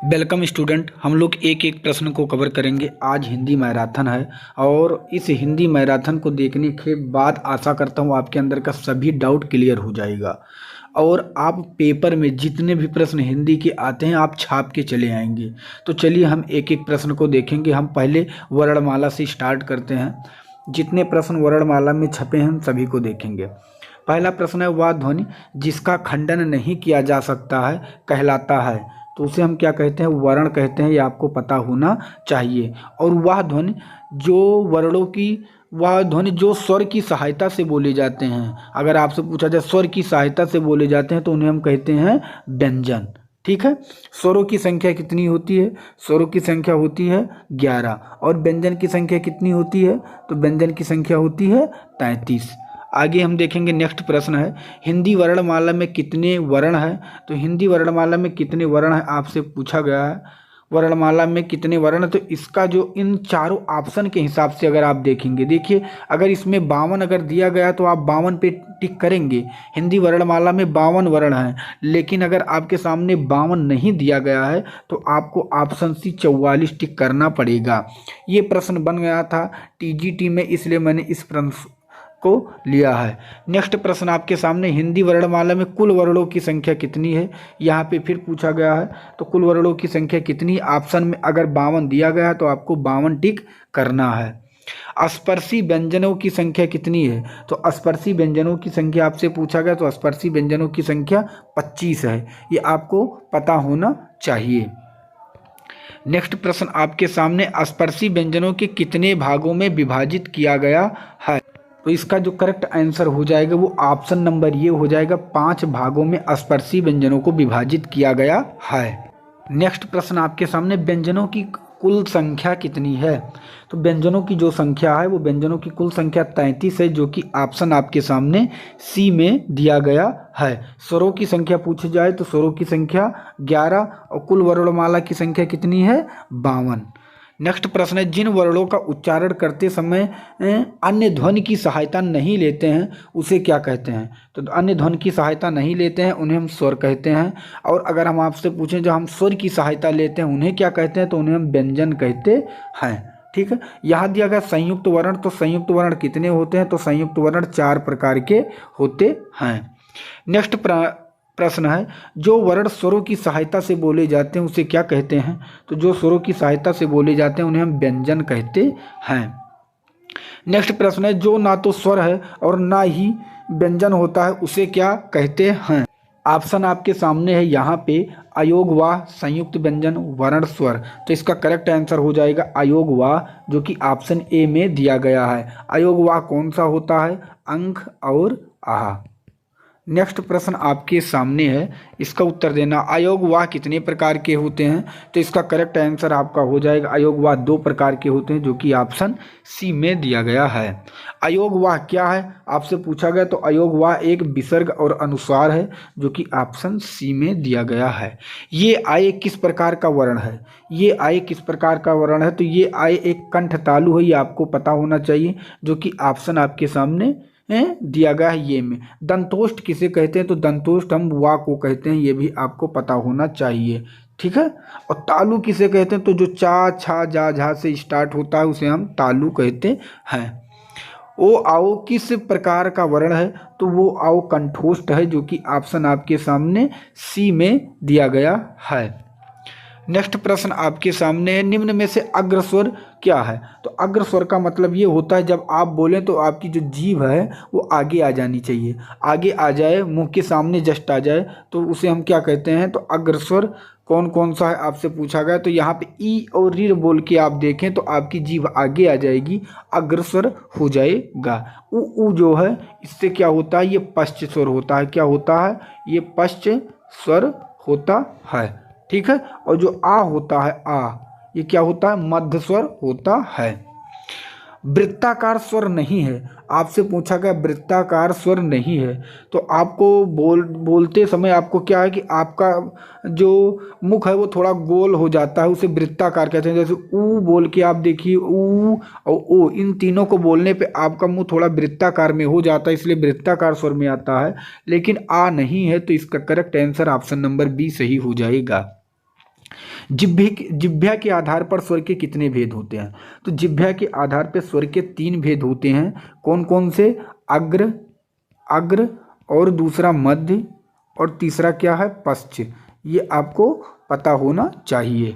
Welcome student. हम लोग एक एक प्रश्न को कवर करेंगे। आज हिंदी मैराथन है और इस हिंदी मैराथन को देखने के बाद आशा करता हूँ आपके अंदर का सभी डाउट क्लियर हो जाएगा और आप पेपर में जितने भी प्रश्न हिंदी के आते हैं आप छाप के चले आएंगे। तो चलिए हम एक एक प्रश्न को देखेंगे। हम पहले वर्णमाला से स्टार्ट करते हैं। जितने प्रश्न वर्णमाला में छपे हैं हम सभी को देखेंगे। पहला प्रश्न है, वह ध्वनि जिसका खंडन नहीं किया जा सकता है कहलाता है। तो उसे हम क्या कहते हैं? वर्ण कहते हैं। ये आपको पता होना चाहिए। और वह ध्वनि जो स्वर की सहायता से बोले जाते हैं, अगर आपसे पूछा जाए स्वर की सहायता से बोले जाते हैं तो उन्हें हम कहते हैं व्यंजन। ठीक है। स्वरों की संख्या कितनी होती है? स्वरों की संख्या होती है 11 और व्यंजन की संख्या कितनी होती है? तो व्यंजन की संख्या होती है 33। आगे हम देखेंगे। नेक्स्ट प्रश्न है, हिंदी वर्णमाला में कितने वर्ण हैं? तो हिंदी वर्णमाला में कितने वर्ण हैं आपसे पूछा गया है। वर्णमाला में कितने वर्ण? तो इसका जो इन चारों ऑप्शन के हिसाब से अगर आप देखेंगे, देखिए अगर इसमें 52 अगर दिया गया तो आप 52 पे टिक करेंगे। हिंदी वर्णमाला में 52 वर्ण हैं। लेकिन अगर आपके सामने 52 नहीं दिया गया है तो आपको ऑप्शन सी 44 टिक करना पड़ेगा। ये प्रश्न बन गया था टीजीटी में, इसलिए मैंने इस प्रश्न को लिया है। नेक्स्ट प्रश्न आपके सामने, हिंदी वर्णमाला में कुल वर्णों की संख्या कितनी है? यहाँ पे फिर पूछा गया है तो कुल वर्णों की संख्या कितनी? ऑप्शन में अगर 52 दिया गया है तो आपको 52 टिक करना है। स्पर्शी व्यंजनों की संख्या कितनी है? तो स्पर्शी व्यंजनों की संख्या आपसे पूछा गया तो स्पर्शी व्यंजनों की संख्या 25 है। ये आपको पता होना चाहिए। नेक्स्ट प्रश्न आपके सामने, स्पर्शी व्यंजनों के कितने भागों में विभाजित किया गया है? तो इसका जो करेक्ट आंसर हो जाएगा वो ऑप्शन नंबर ये हो जाएगा, 5 भागों में स्पर्शी व्यंजनों को विभाजित किया गया है। नेक्स्ट प्रश्न आपके सामने, व्यंजनों की कुल संख्या कितनी है? तो व्यंजनों की जो संख्या है वो व्यंजनों की कुल संख्या 33 है, जो कि ऑप्शन आपके सामने सी में दिया गया है। स्वरों की संख्या पूछी जाए तो स्वरों की संख्या 11 और कुल वर्णमाला की संख्या कितनी है? 52। नेक्स्ट प्रश्न है, जिन वर्णों का उच्चारण करते समय अन्य ध्वनि की सहायता नहीं लेते हैं उसे क्या कहते हैं? तो अन्य ध्वनि की सहायता नहीं लेते हैं उन्हें हम स्वर कहते हैं। और अगर हम आपसे पूछें जो हम स्वर की सहायता लेते हैं उन्हें क्या कहते हैं? तो उन्हें हम व्यंजन कहते हैं। ठीक है। यहाँ दिया गया संयुक्त वर्ण, तो संयुक्त वर्ण कितने होते हैं? तो संयुक्त वर्ण 4 प्रकार के होते हैं। नेक्स्ट प्रश्न है, जो वर्ण स्वरों की सहायता से बोले जाते हैं उसे क्या कहते हैं? तो जो स्वरों की सहायता से बोले जाते हैं उन्हें हम व्यंजन कहते हैं। नेक्स्ट प्रश्न है, जो ना तो स्वर है और ना ही व्यंजन होता है उसे क्या कहते हैं? ऑप्शन आपके सामने है यहाँ पे, अयोगवाह, संयुक्त व्यंजन, वर्ण, स्वर। तो इसका करेक्ट आंसर हो जाएगा अयोगवाह, जो कि ऑप्शन ए में दिया गया है। अयोगवाह कौन सा होता है? अंक और आहा। नेक्स्ट प्रश्न आपके सामने है, इसका उत्तर देना। अयोगवाह कितने प्रकार के होते हैं? तो इसका करेक्ट आंसर आपका हो जाएगा अयोगवाह 2 प्रकार के होते हैं, जो कि ऑप्शन सी में दिया गया है। अयोगवाह क्या है आपसे पूछा गया, तो अयोगवाह एक विसर्ग और अनुस्वार है, जो कि ऑप्शन सी में दिया गया है। ये आय किस प्रकार का वर्ण है? ये आय किस प्रकार का वर्ण है? तो ये आय एक कंठ तालु है, ये आपको पता होना चाहिए, जो कि ऑप्शन आपके सामने दिया गया है ये में। दंतोष्ठ किसे कहते हैं? तो दंतोष्ठ हम वा को कहते हैं, ये भी आपको पता होना चाहिए। ठीक है। और तालु किसे कहते हैं? तो जो चा, छा, जा, झा से स्टार्ट होता है उसे हम तालु कहते हैं। ओ आओ किस प्रकार का वर्ण है? तो वो आओ कंठोष्ठ है, जो कि ऑप्शन आपके सामने सी में दिया गया है। नेक्स्ट प्रश्न आपके सामने है, निम्न में से अग्रस्वर क्या है? तो अग्रस्वर का मतलब ये होता है जब आप बोलें तो आपकी जो जीभ है वो आगे आ जानी चाहिए, आगे आ जाए, मुंह के सामने जस्ट आ जाए, तो उसे हम क्या कहते हैं? तो अग्रस्वर कौन कौन सा है आपसे पूछा गया। तो यहाँ पे ई और री बोल के आप देखें तो आपकी जीभ आगे आ जाएगी, अग्रस्वर हो जाएगा। उ जो है इससे क्या होता है? ये पश्च स्वर होता है। क्या होता है? ये पश्च स्वर होता है। ठीक है। और जो आ होता है, आ, ये क्या होता है? मध्य स्वर होता है। वृत्ताकार स्वर नहीं है, आपसे पूछा गया वृत्ताकार स्वर नहीं है, तो आपको बोलते समय आपको क्या है कि आपका जो मुख है वो थोड़ा गोल हो जाता है, उसे वृत्ताकार कहते हैं। जैसे ऊ बोल के आप देखिए, ऊ और ओ, इन तीनों को बोलने पे आपका मुंह थोड़ा वृत्ताकार में हो जाता है, इसलिए वृत्ताकार स्वर में आता है। लेकिन आ नहीं है, तो इसका correct answer option number B सही हो जाएगा। जिह्वा के आधार पर स्वर के कितने भेद होते हैं? तो जिह्वा के आधार पर स्वर के 3 भेद होते हैं। कौन कौन से? अग्र, अग्र और दूसरा मध्य और तीसरा क्या है? पश्च। ये आपको पता होना चाहिए।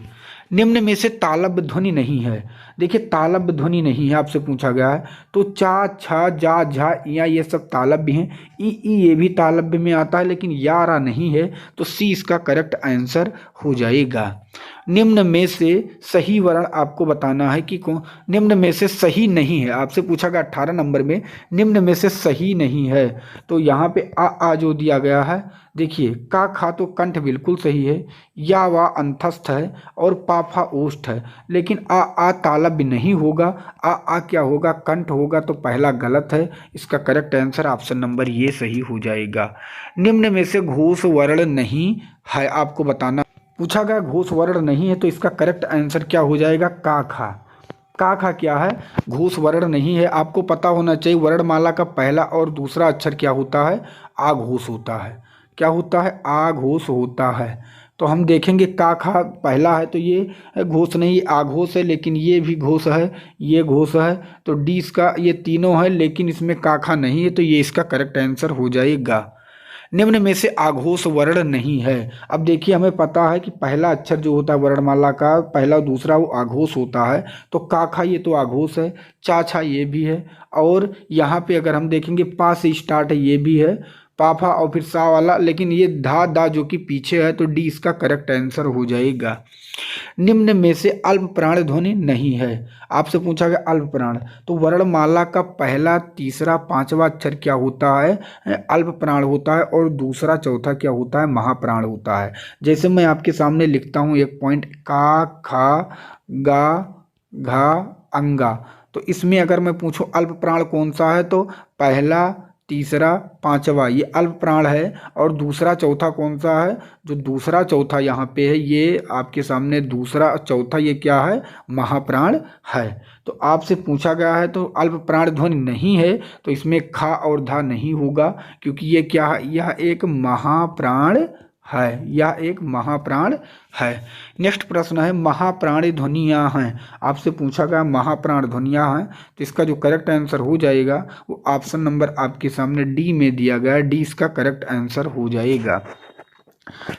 निम्न में से तालव्य ध्वनि नहीं है। देखिए तालव्य ध्वनि नहीं है आपसे पूछा गया है, तो चा, छा, जा, झा, या ये सब तालव्य हैं। ई ये भी तालव्य में आता है, लेकिन या रा नहीं है, तो सी इसका करेक्ट आंसर हो जाएगा। निम्न में से सही वर्ण आपको बताना है कि कौन। निम्न में से सही नहीं है आपसे पूछा गया 18 नंबर में, निम्न में से सही नहीं है। तो यहाँ पे आ जो दिया गया है, देखिए का खा तो कंठ बिल्कुल सही है, या वा अंतस्थ है और पाफा ओष्ठ है, लेकिन आ तालव्य नहीं होगा। आ क्या होगा? कंठ होगा, तो पहला गलत है। इसका करेक्ट आंसर ऑप्शन नंबर ये सही हो जाएगा। निम्न में से घोष वर्ण नहीं है आपको बताना पूछा गया, घोष वर्ण नहीं है, तो इसका करेक्ट आंसर क्या हो जाएगा? का खा। का खा क्या है? घोष वर्ण नहीं है। आपको पता होना चाहिए वर्णमाला का पहला और दूसरा अक्षर क्या होता है? आघोष होता है। क्या होता है? आघोष होता है। तो हम देखेंगे का खा पहला है तो ये घोष नहीं आघोष है, लेकिन ये भी घोष है, ये घोष है, तो डी इसका, ये तीनों है लेकिन इसमें का खा नहीं है, तो ये इसका करेक्ट आंसर हो जाएगा। निम्न में से आघोष वर्ण नहीं है। अब देखिए हमें पता है कि पहला अक्षर जो होता है वर्णमाला का पहला दूसरा वो आघोष होता है, तो का खा ये तो आघोष है, चा छा ये भी है, और यहाँ पे अगर हम देखेंगे पा से स्टार्ट है ये भी है, पाफा और फिर सा वाला, लेकिन ये धा दा जो कि पीछे है, तो डी इसका करेक्ट आंसर हो जाएगा। निम्न में से अल्प प्राण ध्वनि नहीं है। आपसे पूछा गया अल्प प्राण, तो वर्णमाला का पहला तीसरा पांचवा अक्षर क्या होता है? अल्प प्राण होता है, और दूसरा चौथा क्या होता है? महाप्राण होता है। जैसे मैं आपके सामने लिखता हूँ एक पॉइंट, का खा गा घा अंगा, तो इसमें अगर मैं पूछूं अल्प प्राण कौन सा है, तो पहला तीसरा पांचवा ये अल्प प्राण है, और दूसरा चौथा कौन सा है? जो दूसरा चौथा यहाँ पे है ये आपके सामने दूसरा चौथा ये क्या है? महाप्राण है। तो आपसे पूछा गया है तो अल्प प्राण ध्वनि नहीं है, तो इसमें खा और धा नहीं होगा, क्योंकि ये क्या है? यह एक महाप्राण है, यह एक महाप्राण है। नेक्स्ट प्रश्न है महाप्राणी ध्वनियाँ हैं। आपसे पूछा गया महाप्राण ध्वनियाँ हैं, तो इसका जो करेक्ट आंसर हो जाएगा वो ऑप्शन नंबर आपके सामने डी में दिया गया है, डी इसका करेक्ट आंसर हो जाएगा।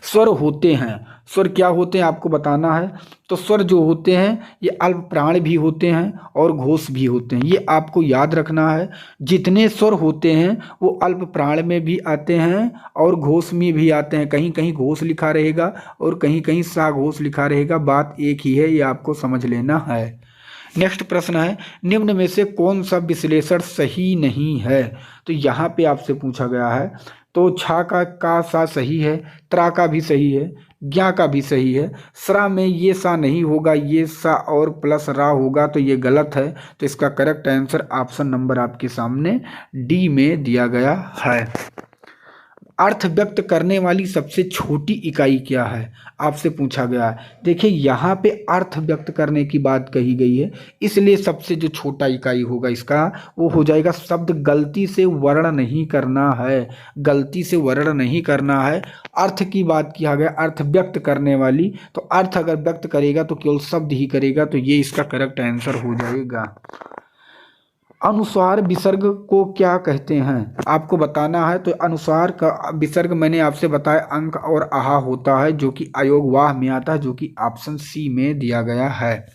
स्वर होते हैं, स्वर क्या होते हैं आपको बताना है। तो स्वर जो होते हैं ये अल्प प्राण भी होते हैं और घोष भी होते हैं, ये आपको याद रखना है। जितने स्वर होते हैं वो अल्प प्राण में भी आते हैं और घोष में भी आते हैं। कहीं कहीं घोष लिखा रहेगा और कहीं कहीं सा घोष लिखा रहेगा, बात एक ही है, ये आपको समझ लेना है। नेक्स्ट प्रश्न है निम्न में से कौन सा विश्लेषण सही नहीं है। तो यहाँ पे आपसे पूछा गया है, तो छा का सा सही है, त्रा का भी सही है, ज्ञा का भी सही है, सरा में ये सा नहीं होगा, ये सा और प्लस रा होगा, तो ये गलत है। तो इसका करेक्ट आंसर ऑप्शन नंबर आपके सामने डी में दिया गया है। अर्थ व्यक्त करने वाली सबसे छोटी इकाई क्या है, आपसे पूछा गया है। देखिए यहाँ पे अर्थ व्यक्त करने की बात कही गई है, इसलिए सबसे जो छोटा इकाई होगा इसका वो हो जाएगा शब्द। गलती से वर्ण नहीं करना है, गलती से वर्ण नहीं करना है। अर्थ की बात किया गया, अर्थ व्यक्त करने वाली, तो अर्थ अगर व्यक्त करेगा तो केवल शब्द ही करेगा, तो ये इसका करेक्ट आंसर हो जाएगा। अनुस्वार विसर्ग को क्या कहते हैं आपको बताना है। तो अनुस्वार का विसर्ग मैंने आपसे बताया अंक और आहा होता है, जो कि अयोग वाह में आता है, जो कि ऑप्शन सी में दिया गया है।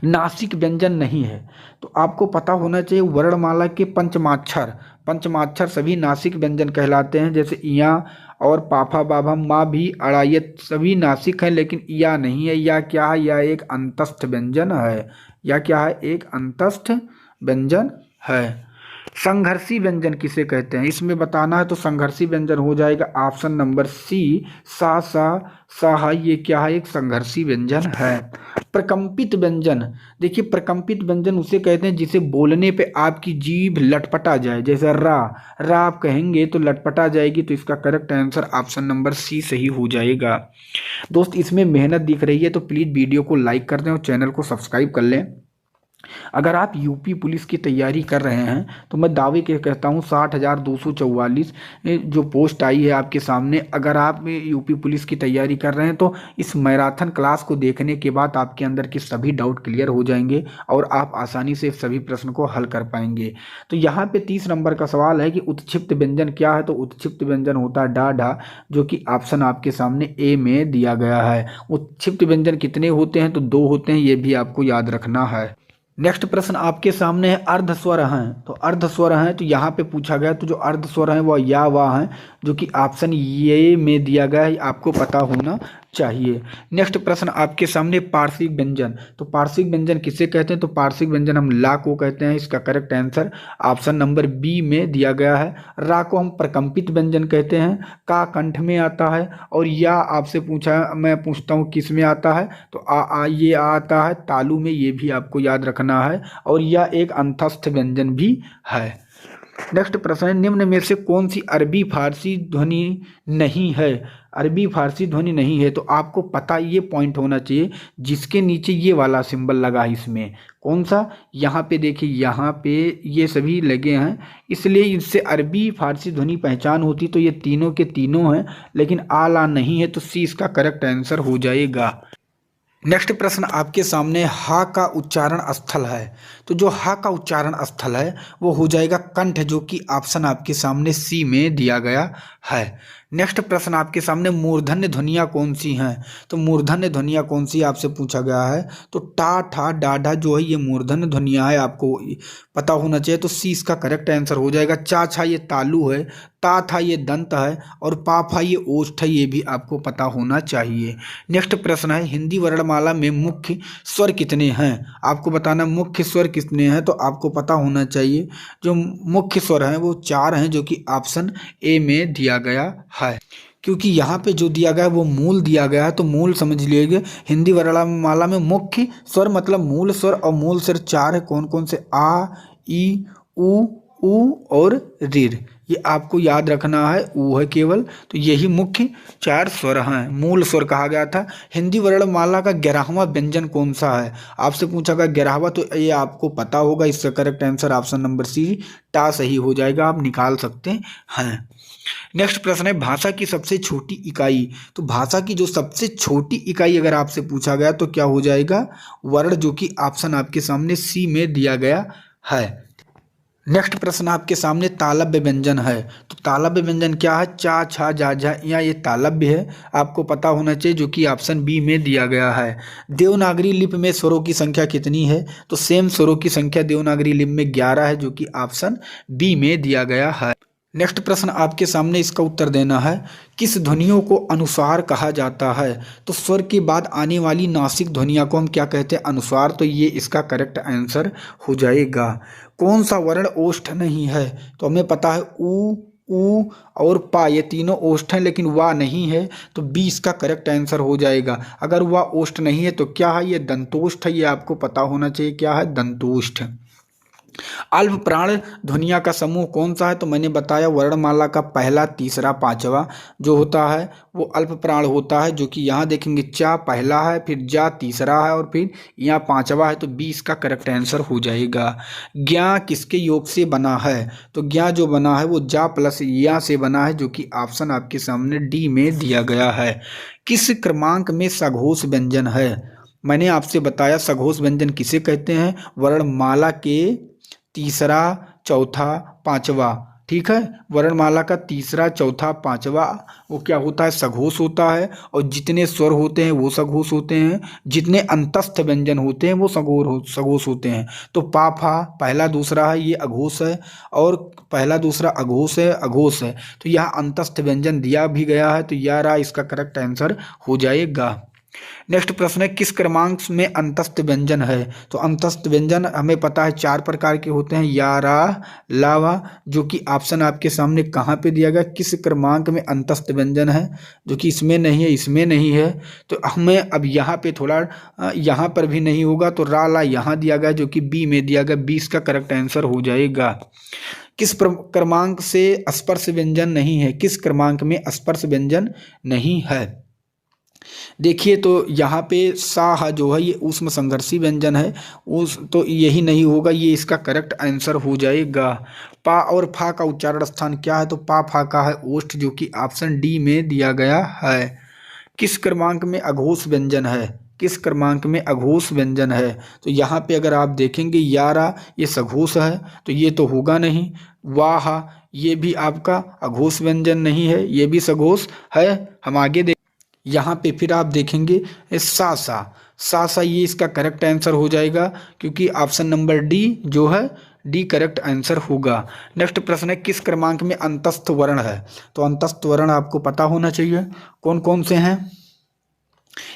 नासिक व्यंजन नहीं है, तो आपको पता होना चाहिए वर्णमाला के पंचमाक्षर, पंचमाक्षर सभी नासिक व्यंजन कहलाते हैं। जैसे इया और पाफा बाभा माँ भी अड़ा, ये सभी नासिक हैं, लेकिन या नहीं है। या क्या है? या एक अंतस्थ व्यंजन है, या क्या है? एक अंतस्थ व्यंजन है। संघर्षी व्यंजन किसे कहते हैं, इसमें बताना है। तो संघर्षी व्यंजन हो जाएगा ऑप्शन नंबर सी, सा सा सा, ये क्या है? एक संघर्षी व्यंजन है। प्रकंपित व्यंजन, देखिए प्रकंपित व्यंजन उसे कहते हैं जिसे बोलने पे आपकी जीभ लटपटा जाए। जैसे रा, रा आप कहेंगे तो लटपटा जाएगी, तो इसका correct answer option number C सही हो जाएगा। दोस्त इसमें मेहनत दिख रही है तो प्लीज़ वीडियो को लाइक कर दें और चैनल को सब्सक्राइब कर लें। अगर आप यूपी पुलिस की तैयारी कर रहे हैं तो मैं दावे के कहता हूँ 60,244 जो पोस्ट आई है आपके सामने, अगर आप यूपी पुलिस की तैयारी कर रहे हैं तो इस मैराथन क्लास को देखने के बाद आपके अंदर के सभी डाउट क्लियर हो जाएंगे और आप आसानी से सभी प्रश्न को हल कर पाएंगे। तो यहाँ पे 30 नंबर का सवाल है कि उत्क्षिप्त व्यंजन क्या है। तो उत्क्षिप्त व्यंजन होता है डा ढा, जो कि ऑप्शन आपके सामने ए में दिया गया है। उत्क्षिप्त व्यंजन कितने होते हैं? तो 2 होते हैं, ये भी आपको याद रखना है। नेक्स्ट प्रश्न आपके सामने है अर्ध स्वर हैं। तो अर्ध स्वर हैं तो यहाँ पे पूछा गया, तो जो अर्ध स्वर हैं वह या वाह हैं, जो कि ऑप्शन ये में दिया गया है, आपको पता होना चाहिए। नेक्स्ट प्रश्न आपके सामने पार्श्विक व्यंजन। तो पार्श्विक व्यंजन किसे कहते हैं? तो पार्श्विक व्यंजन हम ला को कहते हैं। इसका correct answer option number B में दिया गया है। रा को हम प्रकंपित व्यंजन कहते हैं। का कंठ में आता है। और या आपसे पूछा, मैं पूछता हूँ किस में आता है? तो आ ये आता है तालु में, ये भी आपको याद रखना है। और यह एक अंतस्थ व्यंजन भी है। नेक्स्ट प्रश्न है, निम्न में से कौन सी अरबी फारसी ध्वनि नहीं है? अरबी फारसी ध्वनि नहीं है, तो आपको पता ये पॉइंट होना चाहिए जिसके नीचे ये वाला सिंबल लगा है, इसमें कौन सा? यहाँ पे देखिए, यहाँ पे ये सभी लगे हैं, इसलिए इससे अरबी फारसी ध्वनि पहचान होती। तो ये तीनों के तीनों हैं, लेकिन आला नहीं है, तो सी इसका करेक्ट आंसर हो जाएगा। नेक्स्ट प्रश्न आपके सामने हा का उच्चारण स्थल है। तो जो हा का उच्चारण स्थल है वो हो जाएगा कंठ, जो कि ऑप्शन आपके सामने सी में दिया गया है। नेक्स्ट प्रश्न आपके सामने मूर्धन्य ध्वनियाँ कौन सी हैं? तो मूर्धन्य ध्वनियाँ कौन सी आपसे पूछा गया है? तो टा ठा डा ढा जो है ये मूर्धन्य ध्वनियाँ है, आपको पता होना चाहिए। तो सी इसका करेक्ट आंसर हो जाएगा। चा छा ये तालु है, ता था ये दंत है, और पा फा ये ओष्ठ है, ये भी आपको पता होना चाहिए। नेक्स्ट प्रश्न है, हिंदी वर्णमाला में मुख्य स्वर कितने हैं? आपको बताना मुख्य स्वर कितने हैं। तो आपको पता होना चाहिए जो मुख्य स्वर हैं वो 4 हैं, जो कि ऑप्शन ए में दिया गया है। क्योंकि यहाँ पे जो दिया गया है वो मूल दिया गया है, तो मूल समझ लीजिए। हिंदी वर्णमाला में मुख्य स्वर मतलब मूल स्वर, और मूल स्वर 4 है। कौन कौन से? आ, ई, उ और ऋ। ये आपको याद रखना है, ऊ है केवल। तो यही मुख्य 4 स्वर हैं, मूल स्वर कहा गया था। हिंदी वर्णमाला का 11वां व्यंजन कौन सा है? आपसे पूछा गया 11वां, तो ये आपको पता होगा। इसका correct answer option number C टा सही हो जाएगा, आप निकाल सकते हैं। नेक्स्ट प्रश्न है, भाषा की सबसे छोटी इकाई। तो भाषा की जो सबसे छोटी इकाई अगर आपसे पूछा गया तो क्या हो जाएगा? वर्ण, जो कि ऑप्शन आपके सामने सी में दिया गया है। नेक्स्ट प्रश्न आपके सामने तालव्य व्यंजन है। तो तालव्य व्यंजन क्या है? चा छा जा झा, या ये तालव्य है, आपको पता होना चाहिए, जो कि ऑप्शन बी में दिया गया है। देवनागरी लिपि में स्वरों की संख्या कितनी है? तो सेम स्वरों की संख्या देवनागरी लिपि में 11 है, जो कि ऑप्शन बी में दिया गया है। नेक्स्ट प्रश्न आपके सामने, इसका उत्तर देना है। किस ध्वनियों को अनुस्वार कहा जाता है? तो स्वर के बाद आने वाली नासिक ध्वनियों को हम क्या कहते हैं? अनुस्वार। तो ये इसका करेक्ट आंसर हो जाएगा। कौन सा वर्ण ओष्ठ नहीं है? तो हमें पता है ऊ और पा, ये तीनों ओष्ठ हैं, लेकिन वा नहीं है, तो बी इसका करेक्ट आंसर हो जाएगा। अगर वा ओष्ठ नहीं है तो क्या है? ये दंतोष्ठ है, ये आपको पता होना चाहिए, क्या है? दंतोष्ठ। अल्प प्राण ध्वनिया का समूह कौन सा है? तो मैंने बताया वर्णमाला का पहला, तीसरा, पांचवा जो होता है वो अल्प प्राण होता है, जो कि यहाँ देखेंगे चा पहला है, फिर जा तीसरा है, और फिर यहाँ पांचवा है। तो बी इसका करेक्ट आंसर हो जाएगा। ज्ञा किसके योग से बना है? तो ज्ञा जो बना है वो जा प्लस या से बना है, जो कि ऑप्शन आपके सामने डी में दिया गया है। किस क्रमांक में सघोष व्यंजन है? मैंने आपसे बताया सघोष व्यंजन किसे कहते हैं? वर्णमाला के तीसरा, चौथा, पांचवा, ठीक है। वर्णमाला का तीसरा, चौथा, पांचवा वो क्या होता है? सघोष होता है। और जितने स्वर होते हैं वो सघोष होते हैं, जितने अंतस्थ व्यंजन होते हैं वो सघोष होते हैं। तो पा फा पहला दूसरा है, ये अघोष है, और पहला दूसरा अघोष है, अघोष है। तो यह अंतस्थ व्यंजन दिया भी गया है, तो यारा इसका करेक्ट आंसर हो जाएगा। नेक्स्ट प्रश्न है, किस क्रमांक में अंतस्थ व्यंजन है? तो अंतस्थ व्यंजन हमें पता है 4 प्रकार के होते हैं, यारा, लावा, जो कि ऑप्शन आपके सामने कहाँ पे दिया गया? किस क्रमांक में अंतस्थ व्यंजन है, जो कि इसमें नहीं है, इसमें नहीं है। तो हमें अब यहाँ पे थोड़ा यहाँ पर भी नहीं होगा, तो रा ला यहाँ दिया गया, जो कि बी में दिया गया, 20 का करेक्ट आंसर हो जाएगा। किस क्रमांक से स्पर्श व्यंजन नहीं है? किस क्रमांक में स्पर्श व्यंजन नहीं है? देखिए तो यहाँ पे सा जो है ये ऊष्म संघर्षी व्यंजन है, उस तो यही नहीं होगा, ये इसका करेक्ट आंसर हो जाएगा। पा और फा का उच्चारण स्थान क्या है? तो पा फा का है ओष्ठ, जो कि ऑप्शन डी में दिया गया है। किस क्रमांक में अघोष व्यंजन है? किस क्रमांक में अघोष व्यंजन है? तो यहाँ पे अगर आप देखेंगे 11 ये सघोष है, तो ये तो होगा नहीं। वाह ये भी आपका अघोष व्यंजन नहीं है, ये भी सघोष है। हम आगे देख, यहाँ पे फिर आप देखेंगे सा ये इसका करेक्ट आंसर हो जाएगा, क्योंकि ऑप्शन नंबर डी जो है डी करेक्ट आंसर होगा। नेक्स्ट प्रश्न है किस क्रमांक में अंतस्थ वर्ण है? तो अंतस्थ वर्ण आपको पता होना चाहिए कौन कौन से हैं।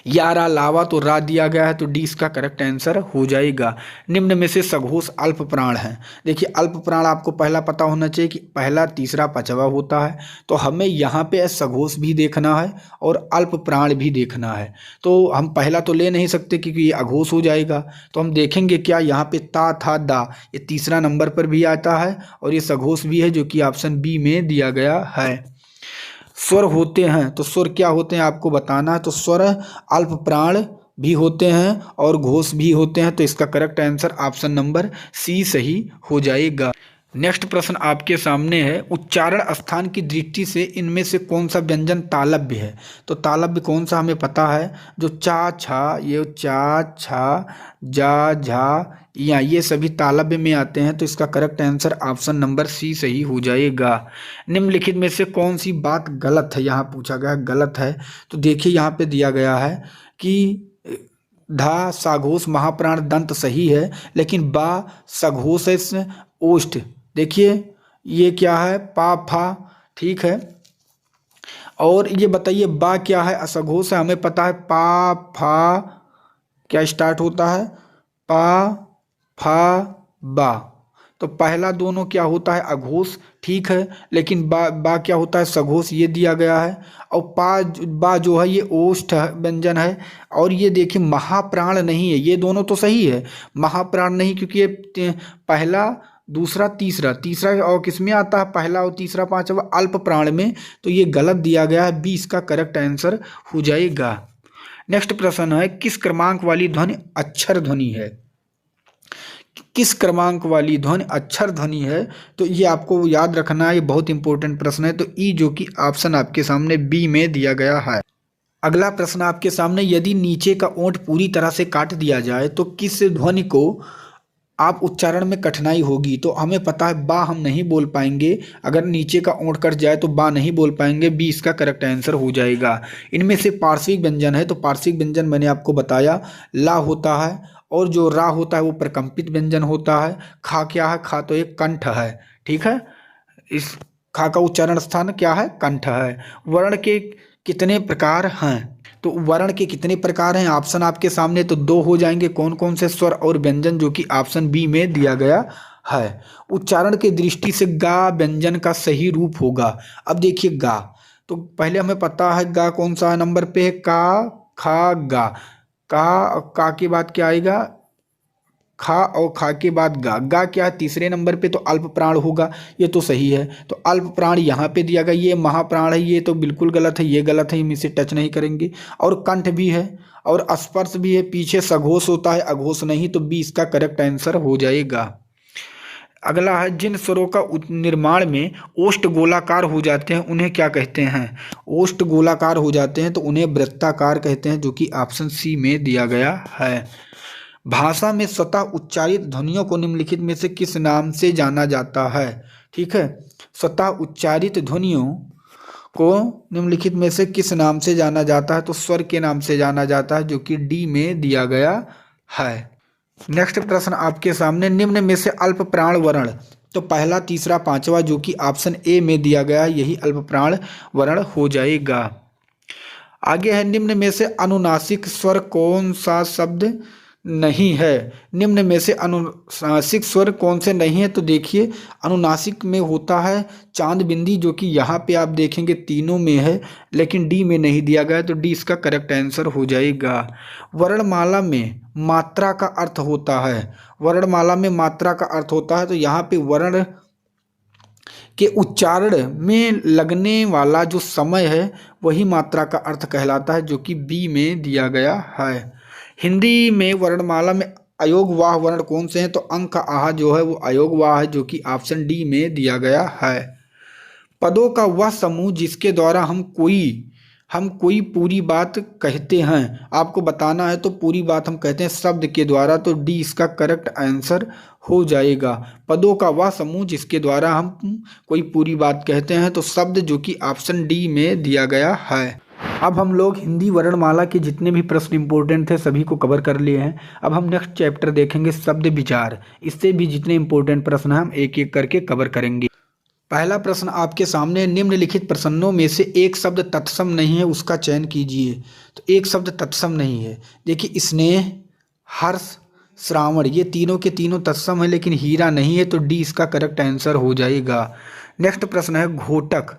11 लावा तो रा दिया गया है, तो डी इसका करेक्ट आंसर हो जाएगा। निम्न में से सघोष अल्प प्राण है। देखिए अल्प प्राण आपको पहला पता होना चाहिए कि पहला तीसरा पांचवा होता है, तो हमें यहाँ पे सघोष भी देखना है और अल्प प्राण भी देखना है। तो हम पहला तो ले नहीं सकते क्योंकि ये अघोष हो जाएगा, तो हम देखेंगे क्या यहाँ पे ता था दा, ये तीसरा नंबर पर भी आता है और ये सघोष भी है, जो कि ऑप्शन बी में दिया गया है। स्वर होते हैं, तो स्वर क्या होते हैं आपको बताना है। तो स्वर अल्प प्राण भी होते हैं और घोष भी होते हैं, तो इसका correct answer option number C सही हो जाएगा। नेक्स्ट प्रश्न आपके सामने है उच्चारण स्थान की दृष्टि से इनमें से कौन सा व्यंजन तालव्य है? तो तालव्य कौन सा हमें पता है, जो चा छा, ये चा छा जा झा या ये सभी तालव्य में आते हैं, तो इसका correct answer option number C सही हो जाएगा। निम्नलिखित में से कौन सी बात गलत है? यहाँ पूछा गया गलत है, तो देखिए यहाँ पे दिया गया है कि धा साघोष महाप्राण दंत सही है, लेकिन बा सघोष ओष्ठ। देखिए ये क्या है? पा फा, ठीक है। और ये बताइए बा क्या है? असघोष है, हमें पता है पा फा क्या स्टार्ट होता है, पा फा बा। तो पहला दोनों क्या होता है? अघोष, ठीक है, लेकिन बा क्या होता है? सघोष, ये दिया गया है। और बा जो है ये ओष्ठ व्यंजन है। और ये देखिए महाप्राण नहीं है, ये दोनों तो सही है, महाप्राण नहीं, क्योंकि ये पहला दूसरा तीसरा, तीसरा और किस में आता है? पहला और तीसरा पांचवा अल्प प्राण में, तो ये गलत दिया गया है, बी इसका करेक्ट आंसर हो जाएगा। नेक्स्ट प्रश्न है किस क्रमांक वाली ध्वनि अक्षर ध्वनि है? किस क्रमांक वाली ध्वनि अक्षर ध्वनि है? तो ये आपको याद रखना है, ये बहुत इंपॉर्टेंट प्रश्न है। तो ई जो कि ऑप्शन आपके सामने बी में दिया गया है। अगला प्रश्न आपके सामने, यदि नीचे का ओंठ पूरी तरह से काट दिया जाए तो किस ध्वनि को आप उच्चारण में कठिनाई होगी? तो हमें पता है बा हम नहीं बोल पाएंगे, अगर नीचे का ओंठ कट जाए तो बा नहीं बोल पाएंगे, बी इसका करेक्ट आंसर हो जाएगा। इनमें से पार्श्विक व्यंजन है, तो पार्श्विक व्यंजन मैंने आपको बताया ला होता है, और जो रा होता है वो प्रकंपित व्यंजन होता है। खा क्या है? खा तो एक कंठ है, ठीक है, इस खा का उच्चारण स्थान क्या है? कंठ है। वर्ण के कितने प्रकार हैं? तो वर्ण के कितने प्रकार हैं? ऑप्शन आपके सामने तो दो हो जाएंगे, कौन कौन से? स्वर और व्यंजन, जो कि ऑप्शन बी में दिया गया है। उच्चारण के दृष्टि से गा व्यंजन का सही रूप होगा। अब देखिए गा, तो पहले हमें पता है गा कौन सा नंबर पे है? का खा गा, का के बाद क्या आएगा? खा, और खा के बाद गा क्या है? तीसरे नंबर पे, तो अल्प प्राण होगा, ये तो सही है। तो अल्प प्राण यहाँ पे दिया गया, ये महाप्राण है, ये तो बिल्कुल गलत है, ये गलत है, हम इसे टच नहीं करेंगे। और कंठ भी है और स्पर्श भी है, पीछे सघोष होता है, अघोष नहीं, तो बी इसका करेक्ट आंसर हो जाएगा। अगला है जिन स्वरों का निर्माण में ओष्ठ गोलाकार हो जाते हैं उन्हें क्या कहते हैं? ओष्ठ गोलाकार हो जाते हैं तो उन्हें वृत्ताकार कहते हैं, जो कि ऑप्शन सी में दिया गया है। भाषा में स्वतः उच्चारित ध्वनियों को निम्नलिखित में से किस नाम से जाना जाता है? ठीक है, स्वतः उच्चारित ध्वनियों को निम्नलिखित में से किस नाम से जाना जाता है? तो स्वर के नाम से जाना जाता है, जो कि डी में दिया गया है। नेक्स्ट प्रश्न आपके सामने, निम्न में से अल्प प्राण वर्ण, तो पहला तीसरा पांचवा जो कि ऑप्शन ए में दिया गया है, यही अल्प प्राण वर्ण हो जाएगा। आगे है निम्न में से अनुनासिक स्वर कौन सा शब्द नहीं है? निम्न में से अनुनासिक स्वर कौन से नहीं है? तो देखिए अनुनासिक में होता है चांद बिंदी, जो कि यहाँ पे आप देखेंगे तीनों में है, लेकिन डी में नहीं दिया गया, तो डी इसका करेक्ट आंसर हो जाएगा। वर्णमाला में मात्रा का अर्थ होता है, वर्णमाला में मात्रा का अर्थ होता है, तो यहाँ पे वर्ण के उच्चारण में लगने वाला जो समय है वही मात्रा का अर्थ कहलाता है, जो कि बी में दिया गया है। हिंदी में वर्णमाला में अयोगवाह वर्ण कौन से हैं? तो अंक का आहा जो है वो अयोगवाह है, जो कि ऑप्शन डी में दिया गया है। पदों का वह समूह जिसके द्वारा हम कोई पूरी बात कहते हैं, आपको बताना है तो पूरी बात हम कहते हैं शब्द के द्वारा, तो डी इसका करेक्ट आंसर हो जाएगा। पदों का वह समूह जिसके द्वारा हम कोई पूरी बात कहते हैं, तो शब्द, जो कि ऑप्शन डी में दिया गया है। अब हम लोग हिंदी वर्णमाला के जितने भी प्रश्न इंपॉर्टेंट थे सभी को कवर कर लिए हैं। अब हम नेक्स्ट चैप्टर देखेंगे शब्द विचार। इससे भी जितने इंपॉर्टेंट प्रश्न हैं हम एक एक करके कवर करेंगे। पहला प्रश्न आपके सामने, निम्नलिखित प्रश्नों में से एक शब्द तत्सम नहीं है, उसका चयन कीजिए। तो एक शब्द तत्सम नहीं है। देखिए, स्नेह, हर्ष, श्रावण, ये तीनों के तीनों तत्सम है, लेकिन हीरा नहीं है, तो डी इसका करेक्ट आंसर हो जाएगा। नेक्स्ट प्रश्न है घोटक,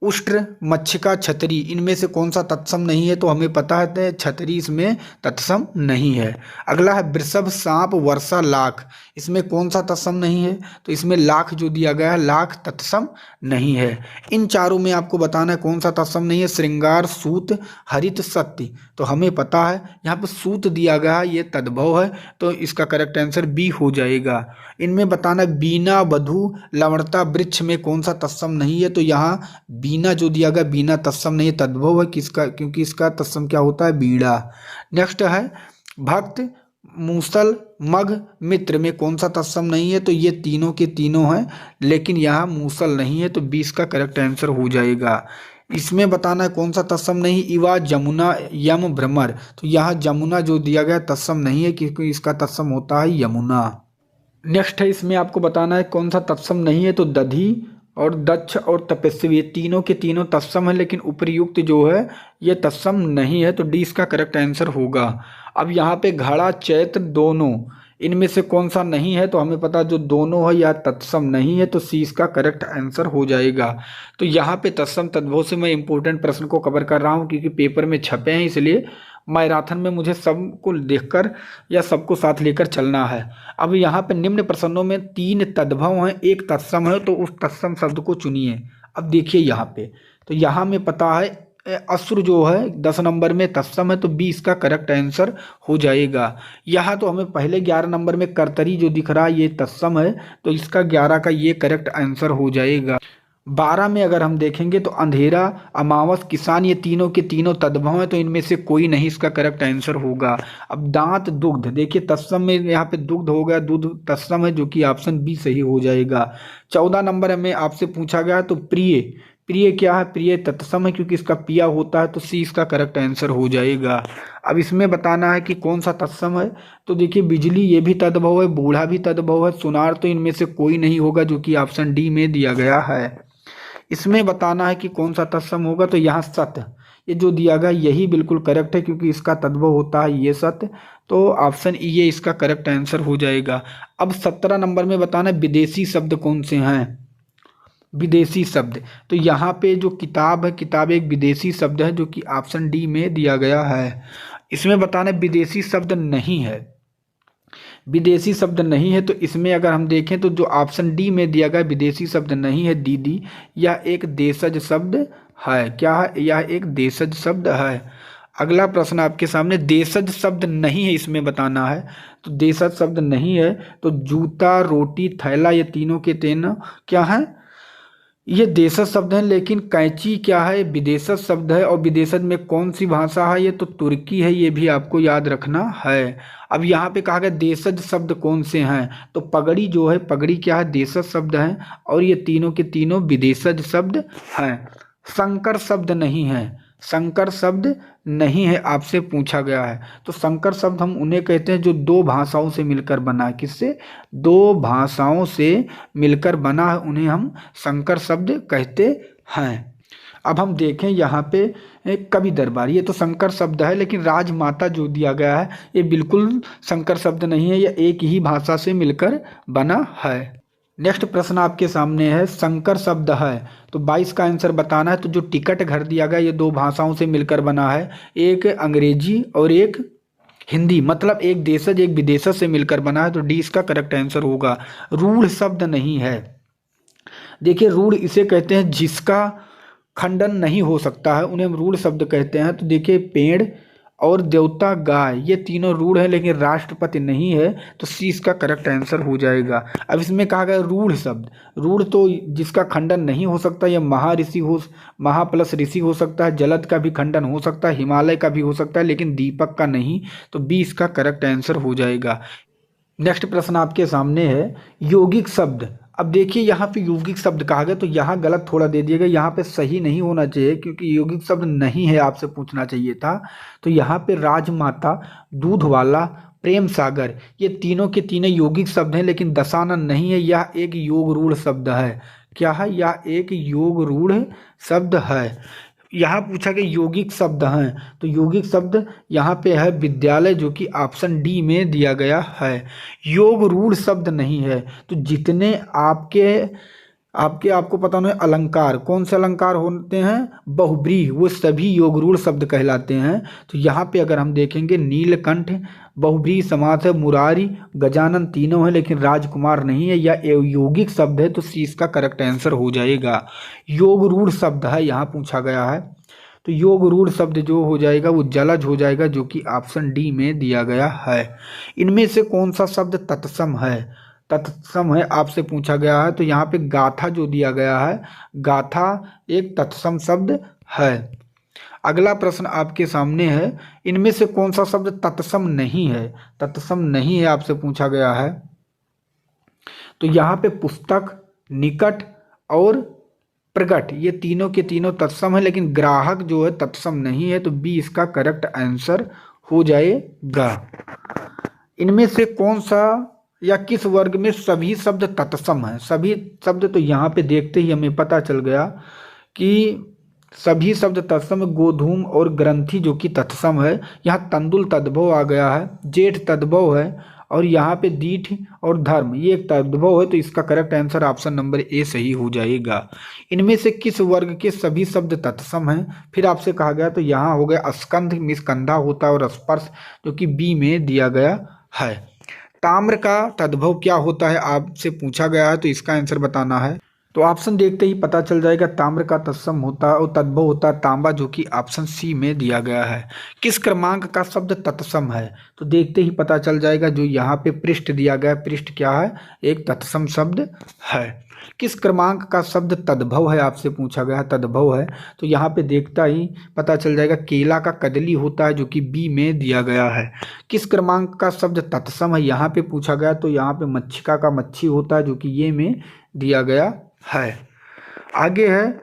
उष्ट्र, मच्छिका, छतरी, इनमें से कौन सा तत्सम नहीं है? तो हमें पता है छतरी इसमें तत्सम नहीं है। अगला है वृषभ, सांप, वर्षा, लाख, इसमें कौन सा तत्सम नहीं है? तो इसमें लाख जो दिया गया है, लाख तत्सम नहीं है। इन चारों में आपको बताना है कौन सा तत्सम नहीं है। श्रृंगार, सूत, हरित, सत्य, तो हमें पता है यहाँ पर सूत दिया गया है, ये तद्भव है, तो इसका करेक्ट आंसर बी हो जाएगा। इनमें बताना बीना, वधु, लवणता, वृक्ष में कौन सा तत्सम नहीं है? तो यहाँ बीना जो दिया गया, बीना तत्सम नहीं, तद्भव है, किसका? क्योंकि इसका तत्सम क्या होता है? बीड़ा। नेक्स्ट है भक्त, मूसल, मघ, मित्र, में कौन सा तत्सम नहीं है? तो ये तीनों के तीनों हैं, लेकिन यहाँ मूसल नहीं है, तो 20 का करेक्ट आंसर हो जाएगा। इसमें बताना है कौन सा तत्सम नहीं। इवा, जमुना, यम, भ्रमर, तो यहाँ जमुना जो दिया गया तत्सम नहीं है, क्योंकि इसका तत्सम होता है यमुना। नेक्स्ट है, इसमें आपको बताना है कौन सा तत्सम नहीं है। तो दधी और दक्ष और तपस्वी, ये तीनों के तीनों तत्सम है, लेकिन उपयुक्त जो है ये तत्सम नहीं है, तो डी इसका करेक्ट आंसर होगा। अब यहाँ पे घड़ा, चैत्र, दोनों, इनमें से कौन सा नहीं है? तो हमें पता जो दोनों है या तत्सम नहीं है, तो सी इसका करेक्ट आंसर हो जाएगा। तो यहाँ पे तत्सम तद्भव से मैं इंपॉर्टेंट प्रश्न को कवर कर रहा हूँ, क्योंकि पेपर में छपे हैं, इसलिए मैराथन में मुझे सबको देखकर या सबको साथ लेकर चलना है। अब यहाँ पे निम्न प्रश्नों में 3 तद्भव हैं, एक तत्सम है, तो उस तत्सम शब्द को चुनिए। अब देखिए यहाँ पे, तो यहाँ में पता है असुर जो है 10 नंबर में तत्सम है, तो 20 का करेक्ट आंसर हो जाएगा। यहाँ तो हमें पहले 11 नंबर में कर्तरी जो दिख रहा है ये तत्सम है, तो इसका 11 का ये करेक्ट आंसर हो जाएगा। 12 में अगर हम देखेंगे तो अंधेरा, अमावस, किसान, ये तीनों के तीनों तद्भव हैं, तो इनमें से कोई नहीं इसका करेक्ट आंसर होगा। अब दांत, दुग्ध, देखिए तत्सम में यहाँ पे दुग्ध हो गया, दूध तत्सम है, जो कि ऑप्शन बी सही हो जाएगा। 14 नंबर में आपसे पूछा गया तो प्रिय, प्रिय क्या है? प्रिय तत्सम है, क्योंकि इसका पिया होता है, तो सी इसका करेक्ट आंसर हो जाएगा। अब इसमें बताना है कि कौन सा तत्सम है। तो देखिए बिजली, ये भी तद्भव है, बूढ़ा भी तद्भव है, सुनार, तो इनमें से कोई नहीं होगा, जो कि ऑप्शन डी में दिया गया है। इसमें बताना है कि कौन सा तत्सम होगा। तो यहाँ सत्य, ये जो दिया गया यही बिल्कुल करेक्ट है, क्योंकि इसका तद्भव होता है ये सत्य, तो ऑप्शन ई ये इसका करेक्ट आंसर हो जाएगा। अब 17 नंबर में बताना है विदेशी शब्द कौन से हैं। विदेशी शब्द, तो यहाँ पे जो किताब है, किताब एक विदेशी शब्द है, जो कि ऑप्शन डी में दिया गया है। इसमें बताना है विदेशी शब्द नहीं है, विदेशी शब्द नहीं है, तो इसमें अगर हम देखें तो जो ऑप्शन डी में दिया गया विदेशी शब्द नहीं है, दीदी, यह एक देशज शब्द है। क्या है? यह एक देशज शब्द है। अगला प्रश्न आपके सामने, देशज शब्द नहीं है, इसमें बताना है। तो देशज शब्द नहीं है, तो जूता, रोटी, थैला, ये तीनों के तीनों क्या है? ये देशज शब्द हैं, लेकिन कैंची क्या है? विदेशज शब्द है। और विदेशज में कौन सी भाषा है? ये तो तुर्की है, ये भी आपको याद रखना है। अब यहाँ पे कहा गया देशज शब्द कौन से हैं, तो पगड़ी जो है, पगड़ी क्या है? देशज शब्द है, और ये तीनों के तीनों विदेशज शब्द हैं। संकर शब्द नहीं है, संकर शब्द नहीं है, आपसे पूछा गया है। तो संकर शब्द हम उन्हें कहते हैं जो 2 भाषाओं से मिलकर बना है। किससे? 2 भाषाओं से मिलकर बना है, उन्हें हम संकर शब्द कहते हैं। अब हम देखें यहाँ पे कवि दरबार, ये तो संकर शब्द है, लेकिन राजमाता जो दिया गया है ये बिल्कुल संकर शब्द नहीं है, यह एक ही भाषा से मिलकर बना है। नेक्स्ट प्रश्न आपके सामने है, संकर शब्द है, तो 22 का आंसर बताना है। तो जो टिकट घर दिया गया ये 2 भाषाओं से मिलकर बना है, एक अंग्रेजी और एक हिंदी, मतलब एक देशज एक विदेशज से मिलकर बना है, तो डी इसका करेक्ट आंसर होगा। रूढ़ शब्द नहीं है, देखिए रूढ़ इसे कहते हैं जिसका खंडन नहीं हो सकता है, उन्हें हम रूढ़ शब्द कहते हैं। तो देखिए पेड़ और देवता गाय ये तीनों रूढ़ है लेकिन राष्ट्रपति नहीं है, तो सी इसका करेक्ट आंसर हो जाएगा। अब इसमें कहा गया रूढ़ शब्द, रूढ़ तो जिसका खंडन नहीं हो सकता, यह महाऋषि हो, महा प्लस ऋषि हो सकता है, जलद का भी खंडन हो सकता है, हिमालय का भी हो सकता है, लेकिन दीपक का नहीं, तो बी इसका करेक्ट आंसर हो जाएगा। नेक्स्ट प्रश्न आपके सामने है यौगिक शब्द। अब देखिए यहाँ पे यौगिक शब्द कहा गया, तो यहाँ गलत थोड़ा दे दिया गया, यहाँ पे सही नहीं होना चाहिए क्योंकि यौगिक शब्द नहीं है, आपसे पूछना चाहिए था। तो यहाँ पे राजमाता, दूध वाला, प्रेम सागर ये तीनों के तीनों यौगिक शब्द हैं, लेकिन दशानन नहीं है, यह एक योग रूढ़ शब्द है। क्या है? यह एक योग रूढ़ शब्द है। यहाँ पूछा कि यौगिक शब्द हैं, तो यौगिक शब्द यहाँ पे है विद्यालय, जो कि ऑप्शन डी में दिया गया है। योग रूढ़ शब्द नहीं है। तो जितने आपको पता नहीं अलंकार, कौन से अलंकार होते हैं? बहुब्रीहि, वो सभी योग रूढ़ शब्द कहलाते हैं। तो यहाँ पे अगर हम देखेंगे नीलकंठ बहुब्रीहि समास है, मुरारी, गजानन तीनों है, लेकिन राजकुमार नहीं है, या यौगिक शब्द है, तो सी इसका करेक्ट आंसर हो जाएगा। योग रूढ़ शब्द है यहाँ पूछा गया है, तो योग रूढ़ शब्द जो हो जाएगा वो जलज हो जाएगा, जो कि ऑप्शन डी में दिया गया है। इनमें से कौन सा शब्द तत्सम है? तत्सम है आपसे पूछा गया है, तो यहाँ पे गाथा जो दिया गया है, गाथा एक तत्सम शब्द है। अगला प्रश्न आपके सामने है, इनमें से कौन सा शब्द तत्सम नहीं है? तत्सम नहीं है आपसे पूछा गया है, तो यहाँ पे पुस्तक, निकट और प्रगट ये तीनों के तीनों तत्सम है, लेकिन ग्राहक जो है तत्सम नहीं है, तो बी इसका करेक्ट आंसर हो जाएगा। इनमें से कौन सा या किस वर्ग में सभी शब्द तत्सम है? सभी शब्द, तो यहाँ पे देखते ही हमें पता चल गया कि सभी शब्द तत्सम, गोधूम और ग्रंथि जो कि तत्सम है। यहाँ तंदुल तद्भव आ गया है, जेठ तद्भव है, और यहाँ पे दीठ और धर्म ये एक तद्भव है, तो इसका correct answer option number A सही हो जाएगा। इनमें से किस वर्ग के सभी शब्द तत्सम हैं? फिर आपसे कहा गया, तो यहाँ हो गया स्कंध में स्कंधा होता है, और स्पर्श जो कि बी में दिया गया है। ताम्र का तद्भव क्या होता है आपसे पूछा गया है, तो इसका आंसर बताना है। तो ऑप्शन देखते ही पता चल जाएगा, ताम्र का तत्सम होता है और तद्भव होता है तांबा, जो कि ऑप्शन सी में दिया गया है। किस क्रमांक का शब्द तत्सम है? तो देखते ही पता चल जाएगा, जो यहाँ पे पृष्ठ दिया गया है, पृष्ठ क्या है? एक तत्सम शब्द है। किस क्रमांक का शब्द तद्भव है आपसे पूछा गया है, तद्भव है, तो यहाँ पे देखता ही पता चल जाएगा, केला का कदली होता है, जो कि बी में दिया गया है। किस क्रमांक का शब्द तत्सम है यहाँ पे पूछा गया, तो यहाँ पे मच्छिका का मच्छी होता है, जो कि ये में दिया गया है। आगे है,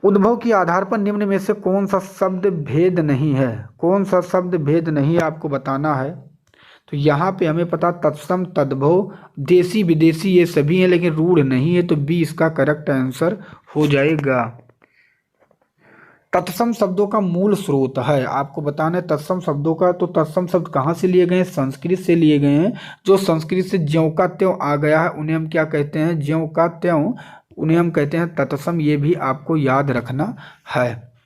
उद्भव के आधार पर निम्न में से कौन सा शब्द भेद नहीं है? कौन सा शब्द भेद नहीं आपको बताना है। तो यहाँ पे हमें पता तत्सम, तद्भव, देसी विदेशी ये सभी हैं, लेकिन रूढ़ नहीं है, तो बी इसका करेक्ट आंसर हो जाएगा। तत्सम शब्दों का मूल स्रोत है, आपको बताना है तत्सम शब्दों का। तो तत्सम शब्द कहाँ से लिए गए हैं? संस्कृत से लिए गए हैं। जो संस्कृत से ज्यों का त्यों आ गया है, उन्हें हम क्या कहते हैं? ज्यों का त्यों, उन्हें हम कहते हैं तत्सम। ये भी आपको याद रखना है।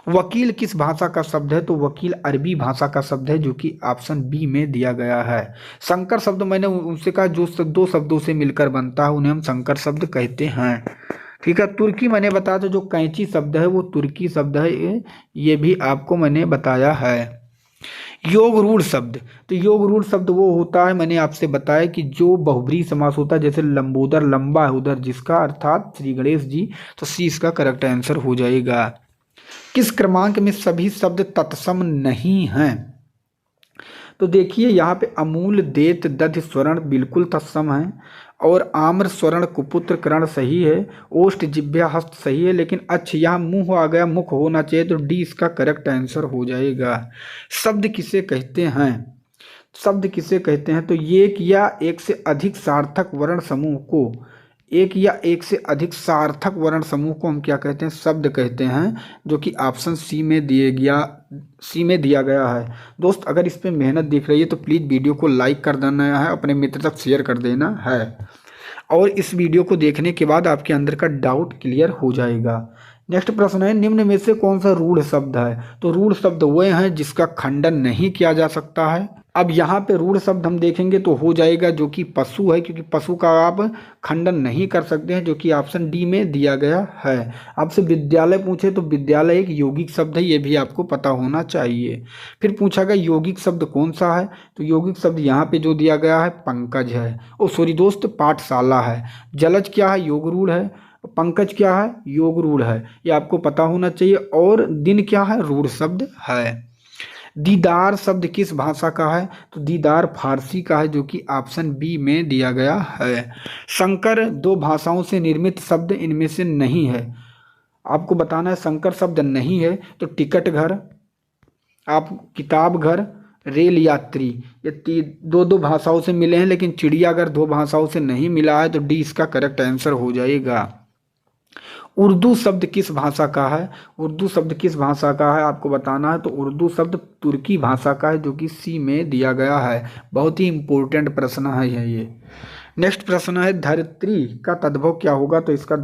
वकील किस भाषा का शब्द है? तो वकील अरबी भाषा का शब्द है, जो कि ऑप्शन बी में दिया गया है। संकर शब्द मैंने उनसे कहा जो दो शब्दों से मिलकर बनता है, उन्हें हम संकर शब्द कहते हैं। ठीक है। तुर्की मैंने बताया था, जो कैंची शब्द है वो तुर्की शब्द है, ये भी आपको मैंने बताया है। योग रूढ़ शब्द, तो योग रूढ़ शब्द वो होता है, मैंने आपसे बताया कि जो बहुब्रीहि समास होता है, जैसे लंबोदर, लंबा है उधर जिसका, अर्थात श्री गणेश जी, तो सी इसका करेक्ट आंसर हो जाएगा। किस क्रमांक में सभी शब्द तत्सम नहीं हैं? तो देखिए यहाँ पे अमूल, देत, दधि, स्वर्ण बिल्कुल तत्सम है, और आम्र, स्वर्ण, कुपुत्र, कर्ण सही है, ओष्ठ, जिह्वा, हस्त सही है, लेकिन अच्छ यहाँ मुंह आ गया, मुख होना चाहिए, तो डी इसका करेक्ट आंसर हो जाएगा। शब्द किसे कहते हैं? शब्द किसे कहते हैं? तो एक या एक से अधिक सार्थक वर्ण समूह को, एक या एक से अधिक सार्थक वर्ण समूह को हम क्या कहते हैं? शब्द कहते हैं, जो कि ऑप्शन सी में दिया गया है। दोस्त अगर इस पे मेहनत दिख रही है तो प्लीज़ वीडियो को लाइक कर देना है, अपने मित्र तक शेयर कर देना है, और इस वीडियो को देखने के बाद आपके अंदर का डाउट क्लियर हो जाएगा। नेक्स्ट प्रश्न है, निम्न में से कौन सा रूढ़ शब्द है? तो रूढ़ शब्द वे हैं जिसका खंडन नहीं किया जा सकता है। अब यहाँ पे रूढ़ शब्द हम देखेंगे तो हो जाएगा जो कि पशु है, क्योंकि पशु का आप खंडन नहीं कर सकते हैं, जो कि ऑप्शन डी में दिया गया है। आपसे विद्यालय पूछे तो विद्यालय एक यौगिक शब्द है, ये भी आपको पता होना चाहिए। फिर पूछा गया यौगिक शब्द कौन सा है, तो यौगिक शब्द यहाँ पे जो दिया गया है पंकज है। ओ सॉरी दोस्त, पाठशाला है। जलज क्या है, योग रूढ़ है। पंकज क्या है, योग रूढ़ है, ये आपको पता होना चाहिए। और दिन क्या है, रूढ़ शब्द है। दीदार शब्द किस भाषा का है, तो दीदार फारसी का है, जो कि ऑप्शन बी में दिया गया है। शंकर दो भाषाओं से निर्मित शब्द इनमें से नहीं है, आपको बताना है। शंकर शब्द नहीं है तो टिकट घर, आप किताब घर, रेल यात्री, ये दो भाषाओं से मिले हैं, लेकिन चिड़ियाघर दो भाषाओं से नहीं मिला है, तो डी इसका करेक्ट आंसर हो जाएगा। उर्दू शब्द किस भाषा का है, उर्दू शब्द किस भाषा का है आपको बताना है, तो उर्दू शब्द तुर्की भाषा का है, जो कि सी में दिया गया है। बहुत ही इंपॉर्टेंट प्रश्न है ये। नेक्स्ट प्रश्न है धरित्री का तद्भव क्या होगा, तो इसका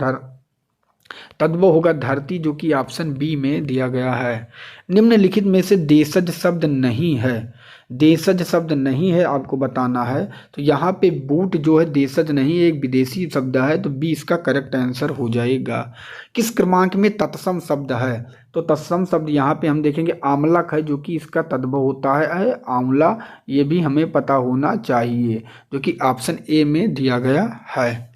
तद्भव होगा धरती, जो कि ऑप्शन बी में दिया गया है। निम्नलिखित में से देशज शब्द नहीं है, देशज शब्द नहीं है आपको बताना है, तो यहाँ पे बूट जो है देशज नहीं है, एक विदेशी शब्द है, तो बी इसका करेक्ट आंसर हो जाएगा। किस क्रमांक में तत्सम शब्द है, तो तत्सम शब्द यहाँ पे हम देखेंगे आमलक है, जो कि इसका तद्भव होता है आंवला, ये भी हमें पता होना चाहिए, जो कि ऑप्शन ए में दिया गया है।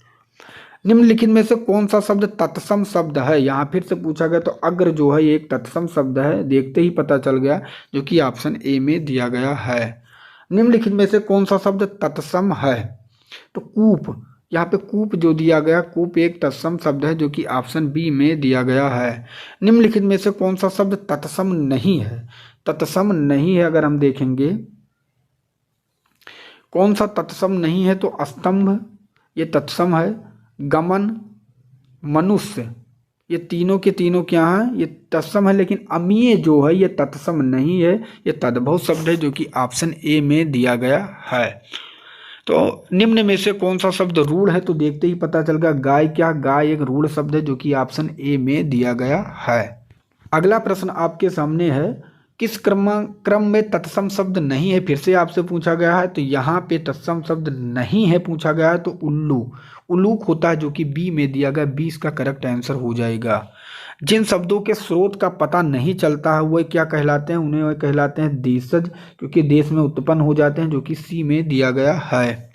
निम्नलिखित में से कौन सा शब्द तत्सम शब्द है, यहाँ फिर से पूछा गया, तो अग्र जो है ये एक तत्सम शब्द है, देखते ही पता चल गया, जो कि ऑप्शन ए में दिया गया है। निम्नलिखित में से कौन सा शब्द तत्सम है, तो कूप, यहाँ पे कूप जो दिया गया, कूप एक तत्सम शब्द है, जो कि ऑप्शन बी में दिया गया है। निम्नलिखित में से कौन सा शब्द तत्सम नहीं है, तत्सम नहीं है अगर हम देखेंगे कौन सा तत्सम नहीं है, तो स्तंभ ये तत्सम है, गमन, मनुष्य, ये तीनों के तीनों क्या हैं, ये तत्सम है, लेकिन अमीय जो है ये तत्सम नहीं है, ये तद्भव शब्द है, जो कि ऑप्शन ए में दिया गया है। तो निम्न में से कौन सा शब्द रूढ़ है, तो देखते ही पता चल गया गाय क्या, गाय एक रूढ़ शब्द है, जो कि ऑप्शन ए में दिया गया है। अगला प्रश्न आपके सामने है, किस क्रम में तत्सम शब्द नहीं है, फिर से आपसे पूछा गया है, तो यहाँ पे तत्सम शब्द नहीं है पूछा गया है, तो उल्लू, उल्लूक होता है, जो कि बी में दिया गया, बी इसका करेक्ट आंसर हो जाएगा। जिन शब्दों के स्रोत का पता नहीं चलता है वो क्या कहलाते हैं, उन्हें वह कहलाते हैं देशज, क्योंकि देश में उत्पन्न हो जाते हैं, जो कि सी में दिया गया है।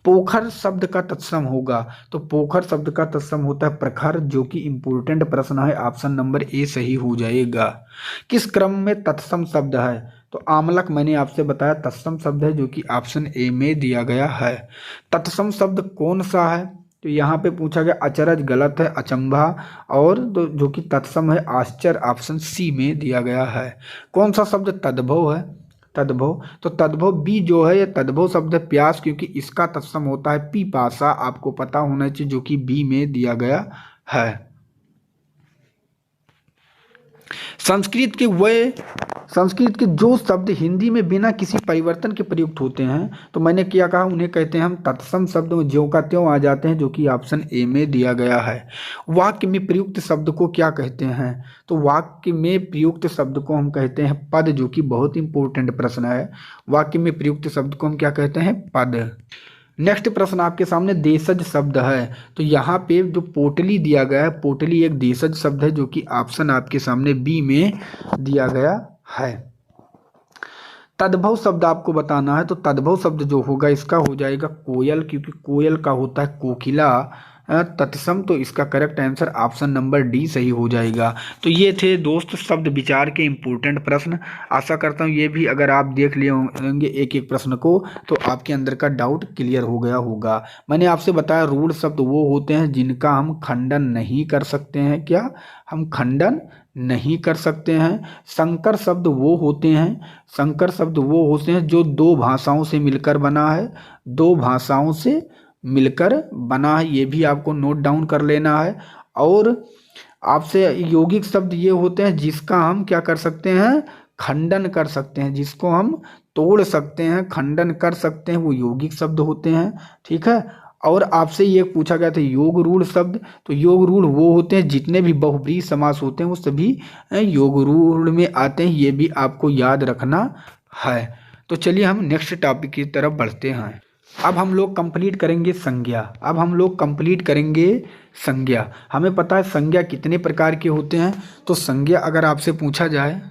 पोखर शब्द का तत्सम होगा, तो पोखर शब्द का तत्सम होता है प्रखर, जो कि इंपोर्टेंट प्रश्न है, ऑप्शन नंबर ए सही हो जाएगा। किस क्रम में तत्सम शब्द है, तो आमलक मैंने आपसे बताया तत्सम शब्द है, जो कि ऑप्शन ए में दिया गया है। तत्सम शब्द कौन सा है, तो यहाँ पे पूछा गया अचरज गलत है, अचंभा, और तो जो कि तत्सम है आश्चर्य, ऑप्शन सी में दिया गया है। कौन सा शब्द तद्भव है, तद्भव, तो तद्भव बी जो है ये तद्भव शब्द है प्यास, क्योंकि इसका तत्सम होता है पिपासा, आपको पता होना चाहिए, जो कि बी में दिया गया है। संस्कृत के जो शब्द हिंदी में बिना किसी परिवर्तन के प्रयुक्त होते हैं, तो मैंने क्या कहा, उन्हें कहते हैं हम तत्सम शब्द में ज्यों का त्यों आ जाते हैं, जो कि ऑप्शन ए में दिया गया है। वाक्य में प्रयुक्त शब्द को क्या कहते हैं, तो वाक्य में प्रयुक्त शब्द को हम कहते हैं पद, जो कि बहुत इंपॉर्टेंट प्रश्न है। वाक्य में प्रयुक्त शब्द को हम क्या कहते हैं, पद। नेक्स्ट प्रश्न आपके सामने देशज शब्द है, तो यहाँ पे जो पोटली दिया गया है, पोटली एक देशज शब्द है, जो कि ऑप्शन आपके सामने बी में दिया गया है। तद्भव शब्द आपको बताना है, तो तद्भव शब्द जो होगा इसका हो जाएगा कोयल, क्योंकि कोयल का होता है कोकिला तत्सम, तो इसका correct answer option number D सही हो जाएगा। तो ये थे दोस्त शब्द विचार के इम्पोर्टेंट प्रश्न। आशा करता हूँ ये भी अगर आप देख लिए होंगे एक एक प्रश्न को, तो आपके अंदर का डाउट क्लियर हो गया होगा। मैंने आपसे बताया रूढ़ शब्द वो होते हैं जिनका हम खंडन नहीं कर सकते हैं, क्या हम खंडन नहीं कर सकते हैं। संकर शब्द वो होते हैं, संकर शब्द वो होते हैं जो दो भाषाओं से मिलकर बना है, दो भाषाओं से मिलकर बना है, ये भी आपको नोट डाउन कर लेना है। और आपसे यौगिक शब्द ये होते हैं जिसका हम क्या कर सकते हैं, खंडन कर सकते हैं, जिसको हम तोड़ सकते हैं, खंडन कर सकते हैं, वो यौगिक शब्द होते हैं। ठीक है। और आपसे ये पूछा गया था योग रूढ़ शब्द, तो योग रूढ़ वो होते हैं जितने भी बहुब्रीहि समास होते हैं वो सभी योग रूढ़ में आते हैं, ये भी आपको याद रखना है। तो चलिए हम नेक्स्ट टॉपिक की तरफ बढ़ते हैं। अब हम लोग कंप्लीट करेंगे संज्ञा। हमें पता है संज्ञा कितने प्रकार के होते हैं। तो संज्ञा अगर आपसे पूछा जाए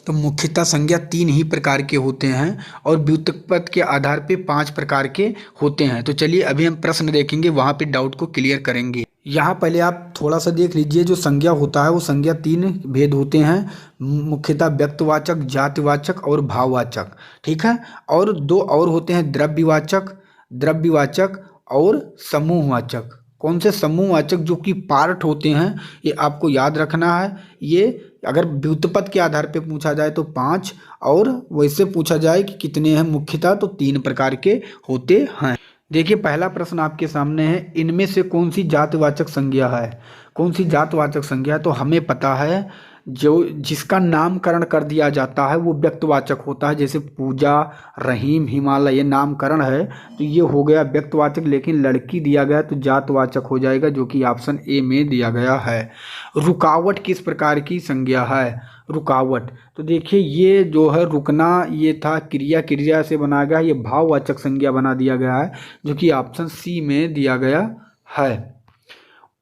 तो मुख्यतः संज्ञा 3 ही प्रकार के होते हैं और व्युत्पत्ति के आधार पे 5 प्रकार के होते हैं। तो चलिए अभी हम प्रश्न देखेंगे, वहाँ पे डाउट को क्लियर करेंगे। यहाँ पहले आप थोड़ा सा देख लीजिए, जो संज्ञा होता है वो संज्ञा 3 भेद होते हैं, मुख्यतः व्यक्तवाचक, जातिवाचक और भाववाचक। ठीक है, और 2 और होते हैं, द्रव्यवाचक और समूहवाचक। कौन से समूहवाचक? जो कि पार्ट होते हैं, ये आपको याद रखना है। ये अगर व्युत्पत्ति के आधार पे पूछा जाए तो 5, और वैसे पूछा जाए कि कितने हैं मुख्यतः, तो 3 प्रकार के होते हैं। देखिए पहला प्रश्न आपके सामने है, इनमें से कौन सी जातवाचक संज्ञा है? कौन सी जातवाचक संज्ञा? तो हमें पता है जो जिसका नामकरण कर दिया जाता है वो व्यक्तवाचक होता है। जैसे पूजा, रहीम, हिमालय, ये नामकरण है तो ये हो गया व्यक्तवाचक, लेकिन लड़की दिया गया तो जातवाचक हो जाएगा, जो कि ऑप्शन ए में दिया गया है। रुकावट किस प्रकार की संज्ञा है? रुकावट, तो देखिए ये जो है रुकना, ये था क्रिया से बना गया, ये भाववाचक संज्ञा बना दिया गया है, जो कि ऑप्शन सी में दिया गया है।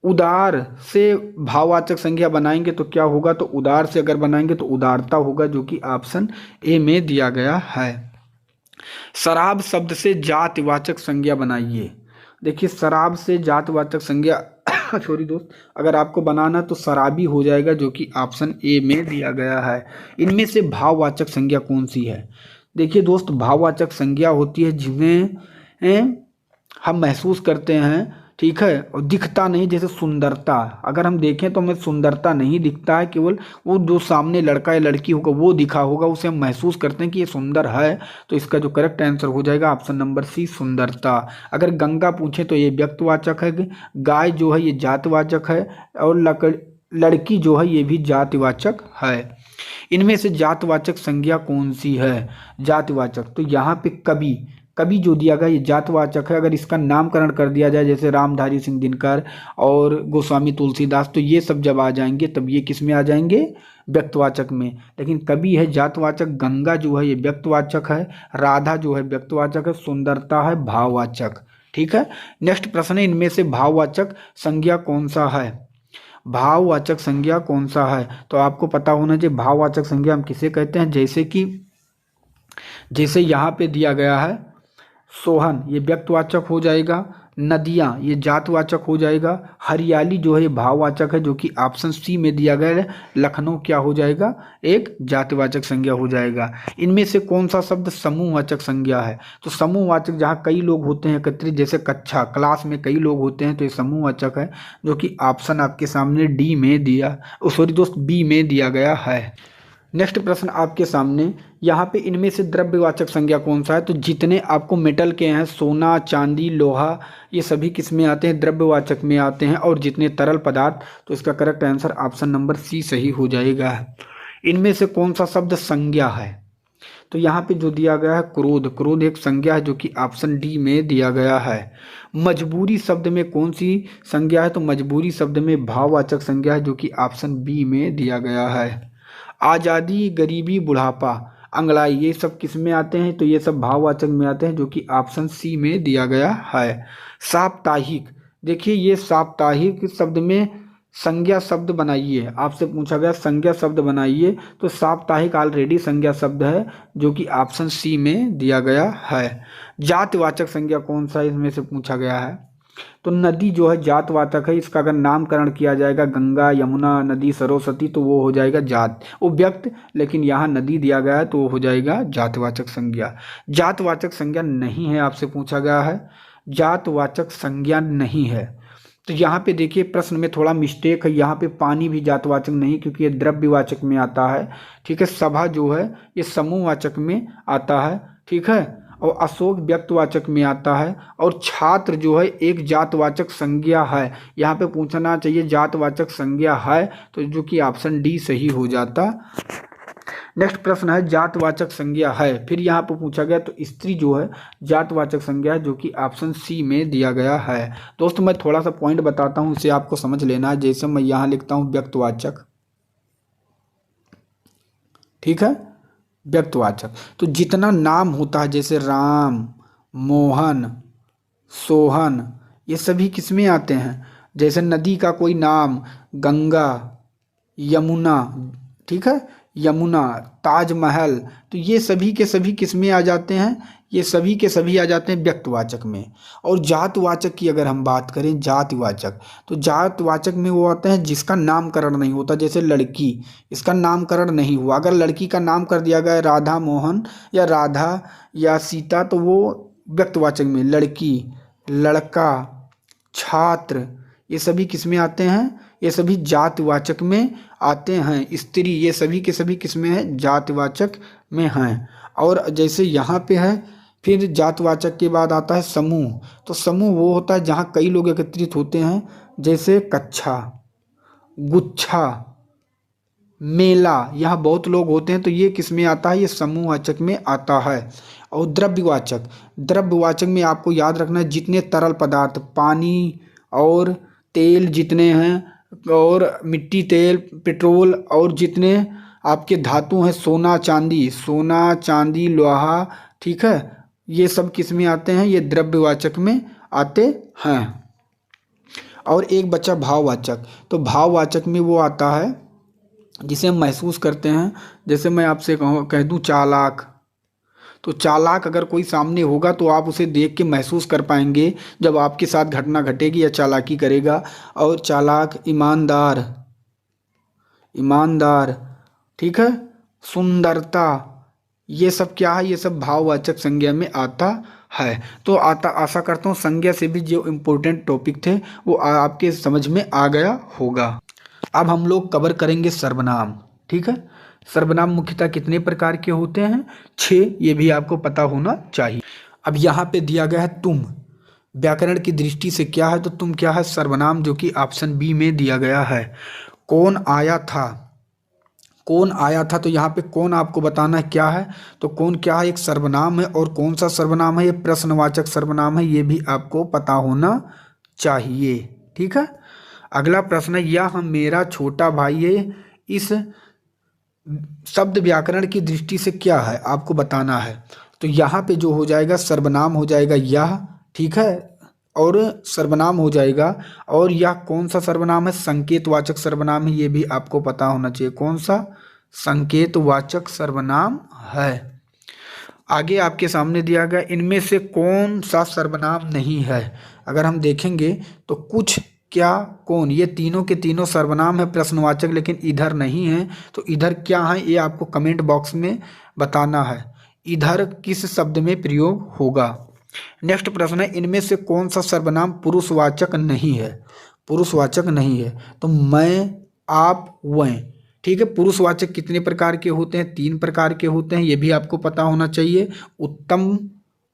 उदार से भाववाचक संज्ञा बनाएंगे तो क्या होगा? तो उदार से अगर बनाएंगे तो उदारता होगा, जो कि ऑप्शन ए में दिया गया है। शराब शब्द से जातिवाचक संज्ञा बनाइए। देखिए शराब से जातिवाचक संज्ञा सॉरी दोस्त, अगर आपको बनाना तो शराबी हो जाएगा, जो कि ऑप्शन ए में दिया गया है। इनमें से भाववाचक संज्ञा कौन सी है? देखिए दोस्त, भाववाचक संज्ञा होती है जिन्हें हम महसूस करते हैं, ठीक है, और दिखता नहीं। जैसे सुंदरता, अगर हम देखें तो हमें सुंदरता नहीं दिखता है, केवल वो जो सामने लड़का या लड़की होगा वो दिखा होगा, उसे हम महसूस करते हैं कि ये सुंदर है। तो इसका जो करेक्ट आंसर हो जाएगा ऑप्शन नंबर सी, सुंदरता। अगर गंगा पूछे तो ये व्यक्तवाचक है, गाय जो है ये जातवाचक है, और लड़की जो है ये भी जातिवाचक है। इनमें से जातवाचक संज्ञा कौन सी है? जातिवाचक, तो यहाँ पे कवि जो दिया गया ये जातवाचक है। अगर इसका नामकरण कर दिया जाए, जैसे रामधारी सिंह दिनकर और गोस्वामी तुलसीदास, तो ये सब जब आ जाएंगे तब ये किस में आ जाएंगे? व्यक्तवाचक में। लेकिन कवि है जातवाचक, गंगा जो है ये व्यक्तवाचक है, राधा जो है व्यक्तवाचक है, सुंदरता है भाववाचक। ठीक है, नेक्स्ट प्रश्न है, इनमें से भाववाचक संज्ञा कौन सा है? भाववाचक संज्ञा कौन सा है? तो आपको पता होना चाहिए भाववाचक संज्ञा हम किसे कहते हैं। जैसे यहाँ पे दिया गया है, सोहन ये व्यक्तवाचक हो जाएगा, नदियाँ ये जातवाचक हो जाएगा, हरियाली जो है ये भाववाचक है, जो कि ऑप्शन सी में दिया गया है। लखनऊ क्या हो जाएगा? एक जातिवाचक संज्ञा हो जाएगा। इनमें से कौन सा शब्द समूहवाचक संज्ञा है? तो समूहवाचक जहाँ कई लोग होते हैं एकत्रित, जैसे कक्षा, क्लास में कई लोग होते हैं, तो ये समूहवाचक है, जो कि ऑप्शन आपके सामने डी में दिया, सॉरी दोस्त, बी में दिया गया है। नेक्स्ट प्रश्न आपके सामने, यहाँ पे इनमें से द्रव्यवाचक संज्ञा कौन सा है? तो जितने आपको मेटल के हैं, सोना, चांदी, लोहा, ये सभी किस में आते हैं? द्रव्यवाचक में आते हैं। और जितने तरल पदार्थ, तो इसका correct answer option number C सही हो जाएगा। इनमें से कौन सा शब्द संज्ञा है? तो यहाँ पे जो दिया गया है क्रोध एक संज्ञा है, जो कि ऑप्शन डी में दिया गया है। मजबूरी शब्द में कौन सी संज्ञा है? तो मजबूरी शब्द में भाववाचक संज्ञा है, जो कि ऑप्शन बी में दिया गया है। आज़ादी, गरीबी, बुढ़ापा, अंगड़ाई, ये सब किस में आते हैं? तो ये सब भाववाचक में आते हैं, जो कि ऑप्शन सी में दिया गया है। साप्ताहिक, देखिए ये साप्ताहिक शब्द में संज्ञा शब्द बनाइए, आपसे पूछा गया संज्ञा शब्द बनाइए, तो साप्ताहिक ऑलरेडी संज्ञा शब्द है, जो कि ऑप्शन सी में दिया गया है। जातिवाचक संज्ञा कौन सा इसमें से पूछा गया है? तो नदी जो है जातवाचक है, इसका अगर नामकरण किया जाएगा गंगा, यमुना, नदी, सरस्वती, तो वो हो जाएगा जात, वो व्यक्त, लेकिन यहाँ नदी दिया गया है तो वो हो जाएगा जातवाचक संज्ञा। जातवाचक संज्ञा नहीं है, आपसे पूछा गया है, जातवाचक संज्ञा नहीं है। तो यहाँ पे देखिए प्रश्न में थोड़ा मिस्टेक है, यहाँ पे पानी भी जातवाचक नहीं, क्योंकि ये द्रव्यवाचक में आता है। ठीक है, सभा जो है ये समूहवाचक में आता है। ठीक है, और अशोक व्यक्तवाचक में आता है, और छात्र जो है एक जातवाचक संज्ञा है। यहाँ पे पूछना चाहिए जातवाचक संज्ञा है, तो जो कि ऑप्शन डी सही हो जाता। नेक्स्ट प्रश्न है जातवाचक संज्ञा है, फिर यहाँ पे पूछा गया तो स्त्री जो है जातवाचक संज्ञा है, जो कि ऑप्शन सी में दिया गया है। दोस्तों मैं थोड़ा सा पॉइंट बताता हूँ, इसे आपको समझ लेना है। जैसे मैं यहाँ लिखता हूँ व्यक्तवाचक, ठीक है, व्यक्तिवाचक। तो जितना नाम होता है जैसे राम, मोहन, सोहन, ये सभी किस में आते हैं? जैसे नदी का कोई नाम, गंगा, यमुना, ठीक है, यमुना, ताजमहल, तो ये सभी के सभी किस में आ जाते हैं? ये सभी के सभी आ जाते हैं व्यक्तिवाचक में। और जातवाचक की अगर हम बात करें, जातिवाचक, तो जातवाचक में वो आता है जिसका नामकरण नहीं होता। जैसे लड़की, इसका नामकरण नहीं हुआ, अगर लड़की का नाम कर दिया गया राधा मोहन या राधा या सीता, तो वो व्यक्तिवाचक में। लड़की, लड़का, छात्र, ये सभी किस में आते हैं? ये सभी जातिवाचक में आते हैं। स्त्री, ये सभी के सभी किस में है? जातिवाचक में हैं। और जैसे यहाँ पे है, फिर जातवाचक के बाद आता है समूह। तो समूह वो होता है जहाँ कई लोग एकत्रित होते हैं, जैसे कक्षा, गुच्छा, मेला, यहाँ बहुत लोग होते हैं, तो ये किस में आता है? ये समूहवाचक में आता है। और द्रव्यवाचक, द्रव्यवाचक में आपको याद रखना है जितने तरल पदार्थ, पानी और तेल जितने हैं, और मिट्टी, तेल, पेट्रोल, और जितने आपके धातु हैं, सोना चांदी, सोना चांदी लोहा, ठीक है, ये सब किस में आते हैं? ये द्रव्यवाचक में आते हैं। और एक बचा भाववाचक। तो भाववाचक में वो आता है जिसे हम महसूस करते हैं। जैसे मैं आपसे कह दूं चालाक, तो चालाक अगर कोई सामने होगा तो आप उसे देख के महसूस कर पाएंगे जब आपके साथ घटना घटेगी या चालाकी करेगा। और चालाक, ईमानदार, ईमानदार, ठीक है, सुंदरता, ये सब क्या है? ये सब भाववाचक संज्ञा में आता है। तो आशा करता हूँ संज्ञा से भी जो इम्पोर्टेंट टॉपिक थे वो आपके समझ में आ गया होगा। अब हम लोग कवर करेंगे सर्वनाम, ठीक है। सर्वनाम मुख्यतः कितने प्रकार के होते हैं? 6, ये भी आपको पता होना चाहिए। अब यहाँ पे दिया गया है तुम, व्याकरण की दृष्टि से क्या है? तो तुम क्या है? सर्वनाम, जो कि ऑप्शन बी में दिया गया है। कौन आया था, कौन आया था, तो यहाँ पे कौन आपको बताना है क्या है? तो कौन क्या है? एक सर्वनाम है। और कौन सा सर्वनाम है? ये प्रश्नवाचक सर्वनाम है, ये भी आपको पता होना चाहिए, ठीक है। अगला प्रश्न है, यह मेरा छोटा भाई है, इस शब्द व्याकरण की दृष्टि से क्या है? आपको बताना है। तो यहाँ पे जो हो जाएगा सर्वनाम हो जाएगा यह, ठीक है, और सर्वनाम हो जाएगा। और यह कौन सा सर्वनाम है? संकेतवाचक सर्वनाम है, ये भी आपको पता होना चाहिए। कौन सा? संकेतवाचक सर्वनाम है। आगे आपके सामने दिया गया, इनमें से कौन सा सर्वनाम नहीं है? अगर हम देखेंगे तो कुछ, क्या, कौन, ये तीनों के तीनों सर्वनाम है प्रश्नवाचक, लेकिन इधर नहीं है। तो इधर क्या है ये आपको कमेंट बॉक्स में बताना है, इधर किस शब्द में प्रयोग होगा। नेक्स्ट प्रश्न है, इनमें से कौन सा सर्वनाम पुरुषवाचक नहीं है? पुरुषवाचक नहीं है तो मैं, आप, वह, ठीक है। पुरुषवाचक कितने प्रकार के होते हैं? 3 प्रकार के होते हैं, ये भी आपको पता होना चाहिए। उत्तम,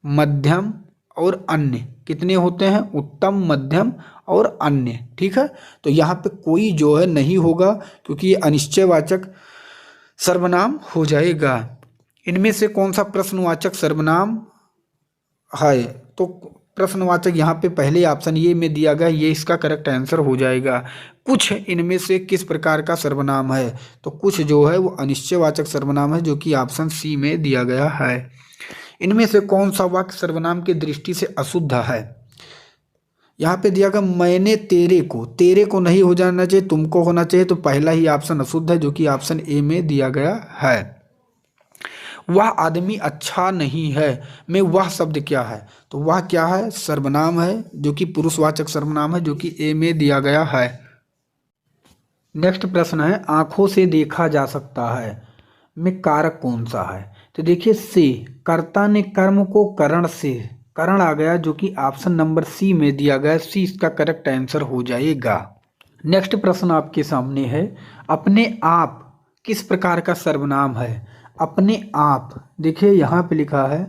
मध्यम और अन्य। कितने होते हैं? उत्तम, मध्यम और अन्य, ठीक है। तो यहाँ पे कोई जो है नहीं होगा, क्योंकि ये अनिश्चयवाचक सर्वनाम हो जाएगा। इनमें से कौन सा प्रश्नवाचक सर्वनाम है? तो प्रश्नवाचक यहाँ पे पहले ऑप्शन ये में दिया गया, ये इसका करेक्ट आंसर हो जाएगा। कुछ इनमें से किस प्रकार का सर्वनाम है? तो कुछ जो है वो अनिश्चयवाचक सर्वनाम है, जो कि ऑप्शन सी में दिया गया है। इनमें से कौन सा वाक्य सर्वनाम की दृष्टि से अशुद्ध है? यहाँ पे दिया गया, मैंने तेरे को, तेरे को नहीं हो जाना चाहिए, तुमको होना चाहिए। तो पहला ही ऑप्शन अशुद्ध है, जो कि ऑप्शन ए में दिया गया है। वह आदमी अच्छा नहीं है में वह शब्द क्या है? तो वह क्या है? सर्वनाम है, जो कि पुरुषवाचक सर्वनाम है, जो कि ए में दिया गया है। नेक्स्ट प्रश्न है, आंखों से देखा जा सकता है में कारक कौन सा है? तो देखिए, से, कर्ता ने कर्म को करण से, करण आ गया, जो कि ऑप्शन नंबर सी में दिया गया। सी इसका करेक्ट आंसर हो जाएगा। नेक्स्ट प्रश्न आपके सामने है, अपने आप किस प्रकार का सर्वनाम है? अपने आप, देखिए यहाँ पे लिखा है,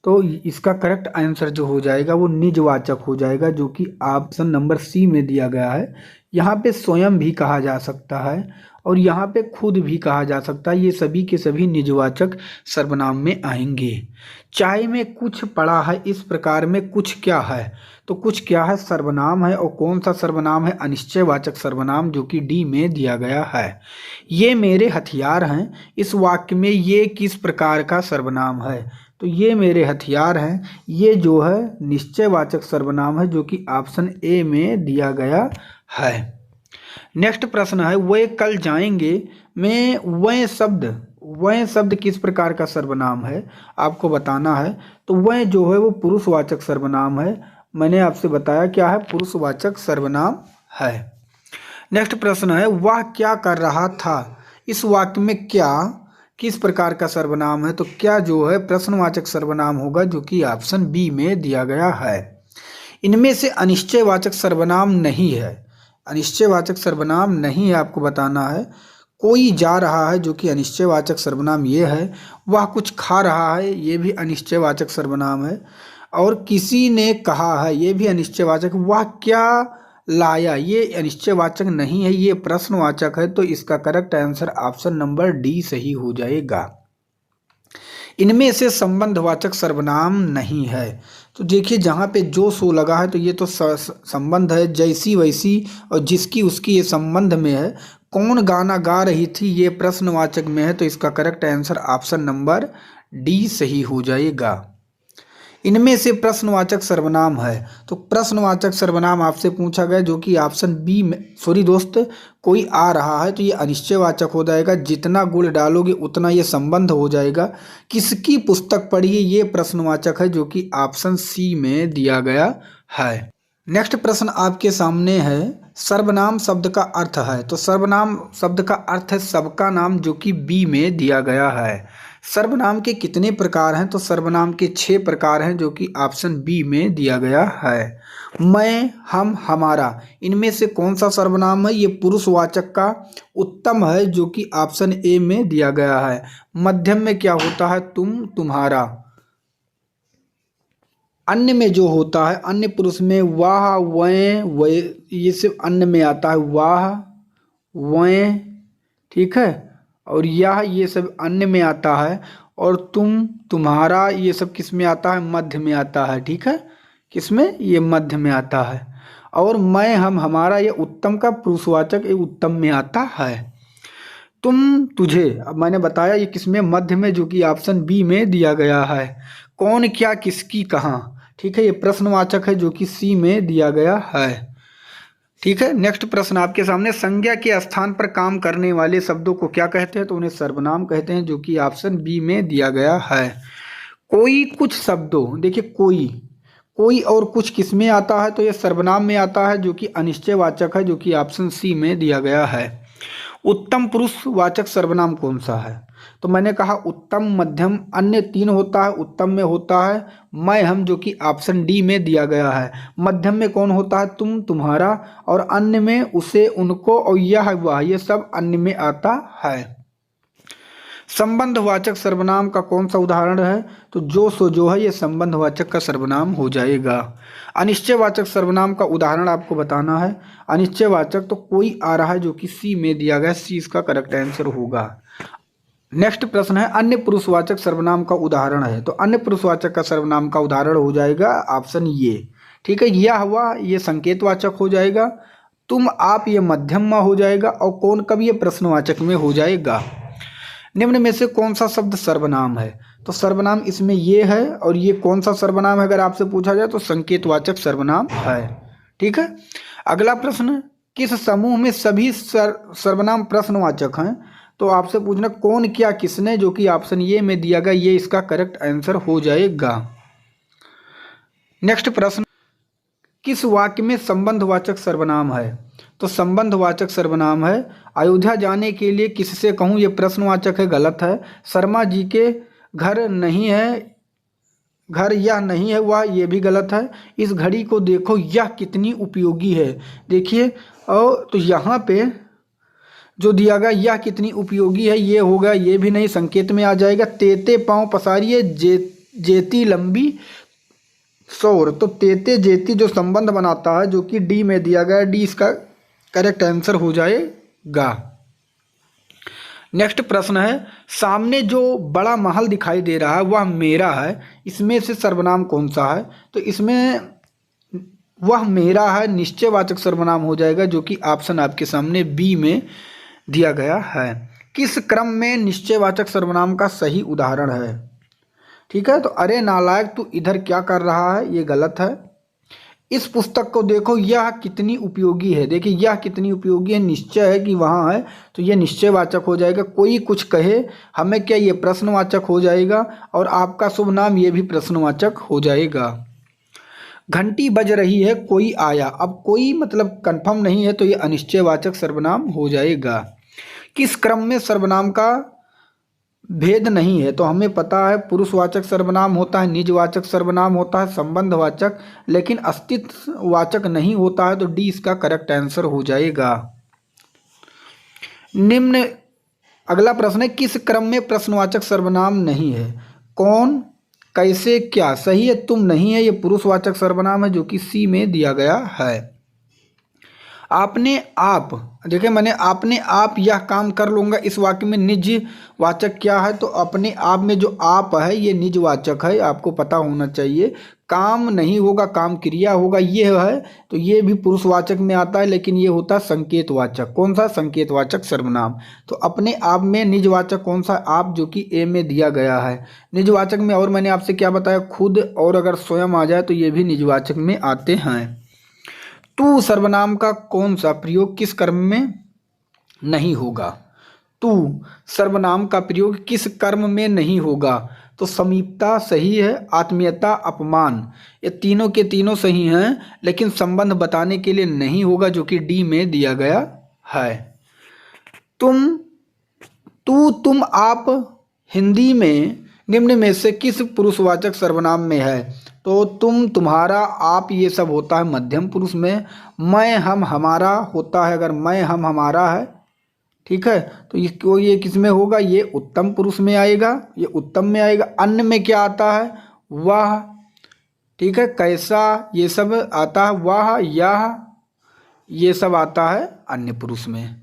तो इसका करेक्ट आंसर जो हो जाएगा वो निजवाचक हो जाएगा, जो कि ऑप्शन नंबर सी में दिया गया है। यहाँ पे स्वयं भी कहा जा सकता है, और यहाँ पे खुद भी कहा जा सकता है। ये सभी के सभी निजवाचक सर्वनाम में आएंगे। चाय में कुछ पड़ा है, इस प्रकार में कुछ क्या है, तो कुछ क्या है सर्वनाम है। और कौन सा सर्वनाम है, अनिश्चयवाचक सर्वनाम, जो कि डी में दिया गया है। ये मेरे हथियार हैं, इस वाक्य में ये किस प्रकार का सर्वनाम है, तो ये मेरे हथियार हैं, ये जो है निश्चयवाचक सर्वनाम है, जो कि ऑप्शन ए में दिया गया है। नेक्स्ट प्रश्न है, वे कल जाएंगे में वह शब्द किस प्रकार का सर्वनाम है, आपको बताना है। तो वह जो है वो पुरुषवाचक सर्वनाम है। मैंने आपसे बताया क्या है, पुरुषवाचक सर्वनाम है। नेक्स्ट प्रश्न है, वह क्या कर रहा था, इस वाक्य में क्या किस प्रकार का सर्वनाम है, तो क्या जो है प्रश्नवाचक सर्वनाम होगा, जो कि ऑप्शन बी में दिया गया है। इनमें से अनिश्चयवाचक सर्वनाम नहीं है, अनिश्चयवाचक सर्वनाम नहीं है, आपको बताना है। कोई जा रहा है, जो कि अनिश्चयवाचक सर्वनाम ये है। वह कुछ खा रहा है, ये भी अनिश्चयवाचक सर्वनाम है। और किसी ने कहा है, ये भी अनिश्चयवाचक। वह क्या लाया, ये अनिश्चयवाचक नहीं है, ये प्रश्नवाचक है। तो इसका correct answer option number D सही हो जाएगा। इनमें से संबंधवाचक सर्वनाम नहीं है, तो देखिए जहाँ पे जो सो लगा है तो ये तो संबंध है, जैसी वैसी और जिसकी उसकी ये संबंध में है। कौन गाना गा रही थी, ये प्रश्नवाचक में है, तो इसका correct answer option number D सही हो जाएगा। इनमें से प्रश्नवाचक सर्वनाम है, तो प्रश्नवाचक सर्वनाम आपसे पूछा गया, जो कि ऑप्शन बी में, सॉरी दोस्त, कोई आ रहा है तो ये अनिश्चयवाचक हो जाएगा। जितना गुड़ डालोगे उतना ये संबंध हो जाएगा। किसकी पुस्तक पढ़िए, ये प्रश्नवाचक है, जो कि ऑप्शन सी में दिया गया है। नेक्स्ट प्रश्न आपके सामने है, सर्वनाम शब्द का अर्थ है, तो सर्वनाम शब्द का अर्थ है सबका नाम, जो कि बी में दिया गया है। सर्वनाम के कितने प्रकार हैं, तो सर्वनाम के 6 प्रकार हैं, जो कि ऑप्शन बी में दिया गया है। मैं, हम, हमारा, इनमें से कौन सा सर्वनाम है, ये पुरुषवाचक का उत्तम है, जो कि ऑप्शन ए में दिया गया है। मध्यम में क्या होता है, तुम, तुम्हारा। अन्य में जो होता है, अन्य पुरुष में वाह, वह, ये सिर्फ अन्य में आता है, वाह, वह, ठीक है। और यह, ये सब अन्य में आता है। और तुम, तुम्हारा, ये सब किस में आता है, मध्य में आता है, ठीक है। किस में, ये मध्य में आता है। और मैं, हम, हमारा, ये उत्तम का पुरुषवाचक, ये उत्तम में आता है। तुम, तुझे, अब मैंने बताया ये किस में, मध्य में, जो कि ऑप्शन बी में दिया गया है। कौन, क्या, किसकी, कहाँ, ठीक है, ये प्रश्नवाचक है, जो कि सी में दिया गया है। ठीक है। नेक्स्ट प्रश्न आपके सामने, संज्ञा के स्थान पर काम करने वाले शब्दों को क्या कहते हैं, तो उन्हें सर्वनाम कहते हैं, जो कि ऑप्शन बी में दिया गया है। कोई, कुछ शब्दों, देखिए कोई और कुछ किस में आता है, तो ये सर्वनाम में आता है, जो कि अनिश्चयवाचक है, जो कि ऑप्शन सी में दिया गया है। उत्तम पुरुषवाचक सर्वनाम कौन सा है, तो मैंने कहा उत्तम, मध्यम, अन्य 3 होता है। उत्तम में होता है मैं, हम, जो कि ऑप्शन डी में दिया गया है। मध्यम में कौन होता है, तुम, तुम्हारा। और अन्य में उसे, उनको और यह, वह, ये सब अन्य में आता है। संबंधवाचक सर्वनाम का कौन सा उदाहरण है, तो जो सो जो है, ये संबंधवाचक का सर्वनाम हो जाएगा। अनिश्चयवाचक सर्वनाम का उदाहरण आपको बताना है। अनिश्चयवाचक तो कोई आ रहा है, जो कि सी में दिया गया, सी इसका करेक्ट आंसर होगा। नेक्स्ट प्रश्न है, अन्य पुरुषवाचक सर्वनाम का उदाहरण है, तो अन्य पुरुषवाचक का सर्वनाम का उदाहरण हो जाएगा ऑप्शन ये, ठीक है। यह हुआ, ये संकेतवाचक हो जाएगा। तुम, आप, ये मध्यम में हो जाएगा। और कौन, कब, ये प्रश्नवाचक में हो जाएगा। निम्न में से कौन सा शब्द सर्वनाम है, तो सर्वनाम इसमें ये है। और ये कौन सा सर्वनाम है, अगर आपसे पूछा जाए तो संकेतवाचक सर्वनाम है, ठीक है। अगला प्रश्न, किस समूह में सभी सर्वनाम प्रश्नवाचक हैं, तो आपसे पूछना कौन, क्या, किसने, जो कि ऑप्शन ये में दिया गया, ये इसका करेक्ट आंसर हो जाएगा। नेक्स्ट प्रश्न, किस वाक्य में संबंधवाचक सर्वनाम है, तो संबंधवाचक सर्वनाम है। अयोध्या जाने के लिए किससे कहूँ, ये प्रश्नवाचक है, गलत है। शर्मा जी के घर नहीं है, घर यह नहीं है वह, ये भी गलत है। इस घड़ी को देखो, यह कितनी उपयोगी है, देखिए। और तो यहाँ पे जो दिया गया, यह कितनी उपयोगी है, ये होगा, ये भी नहीं, संकेत में आ जाएगा। तेते पाँव पसारिए, जेती लंबी शोर, तो तेते जेती जो संबंध बनाता है, जो कि डी में दिया गया, डी इसका करेक्ट आंसर हो जाएगा। नेक्स्ट प्रश्न है, सामने जो बड़ा महल दिखाई दे रहा है वह मेरा है, इसमें से सर्वनाम कौन सा है? तो इसमें वह मेरा है निश्चयवाचक सर्वनाम हो जाएगा, जो कि ऑप्शन आपके सामने बी में दिया गया है। किस क्रम में निश्चयवाचक सर्वनाम का सही उदाहरण है? ठीक है, तो अरे नालायक तू इधर क्या कर रहा है, ये गलत है। इस पुस्तक को देखो, यह कितनी उपयोगी है। देखिए यह कितनी उपयोगी है, निश्चय है कि वहाँ है, तो यह निश्चयवाचक हो जाएगा। कोई कुछ कहे हमें, क्या ये प्रश्नवाचक हो जाएगा, और आपका शुभ नाम ये भी प्रश्नवाचक हो जाएगा। घंटी बज रही है, कोई आया। अब कोई मतलब कंफर्म नहीं है, तो ये अनिश्चयवाचक सर्वनाम हो जाएगा। किस क्रम में सर्वनाम का भेद नहीं है? तो हमें पता है पुरुषवाचक सर्वनाम होता है, निजवाचक सर्वनाम होता है, संबंधवाचक, लेकिन अस्तित्ववाचक नहीं होता है, तो डी इसका करेक्ट आंसर हो जाएगा। निम्न अगला प्रश्न है, किस क्रम में प्रश्नवाचक सर्वनाम नहीं है? कौन, कैसे, क्या? सही है, तुम नहीं है, ये पुरुषवाचक सर्वनाम है, जो कि सी में दिया गया है। आपने आप, देखिए मैंने आपने आप यह काम कर लूँगा, इस वाक्य में निजवाचक क्या है? तो अपने आप में जो आप है ये निजवाचक है, आपको पता होना चाहिए। काम नहीं होगा, काम क्रिया होगा, ये है, तो ये भी पुरुषवाचक में आता है, लेकिन ये होता है संकेतवाचक। कौन सा? संकेतवाचक सर्वनाम। तो अपने आप में निजवाचक कौन सा? आप, जो कि ए में दिया गया है। निजवाचक में और मैंने आपसे क्या बताया, खुद और अगर स्वयं आ जाए तो ये भी निजवाचक में आते हैं। तू सर्वनाम का कौन सा प्रयोग किस कर्म में नहीं होगा? तू सर्वनाम का प्रयोग किस कर्म में नहीं होगा? तो समीपता सही है, आत्मीयता, अपमान, ये तीनों के तीनों सही हैं, लेकिन संबंध बताने के लिए नहीं होगा, जो कि डी में दिया गया है। तुम, तू, तुम, आप हिंदी में निम्न में से किस पुरुषवाचक सर्वनाम में है? तो तुम, तुम्हारा, आप ये सब होता है मध्यम पुरुष में। मैं, हम, हमारा होता है अगर मैं, हम, हमारा है। ठीक है, तो इसको ये किस में होगा? ये उत्तम पुरुष में आएगा, ये उत्तम में आएगा। अन्य में क्या आता है? वह, ठीक है, कैसा, ये सब आता है। वह, यह, ये सब आता है अन्य पुरुष में।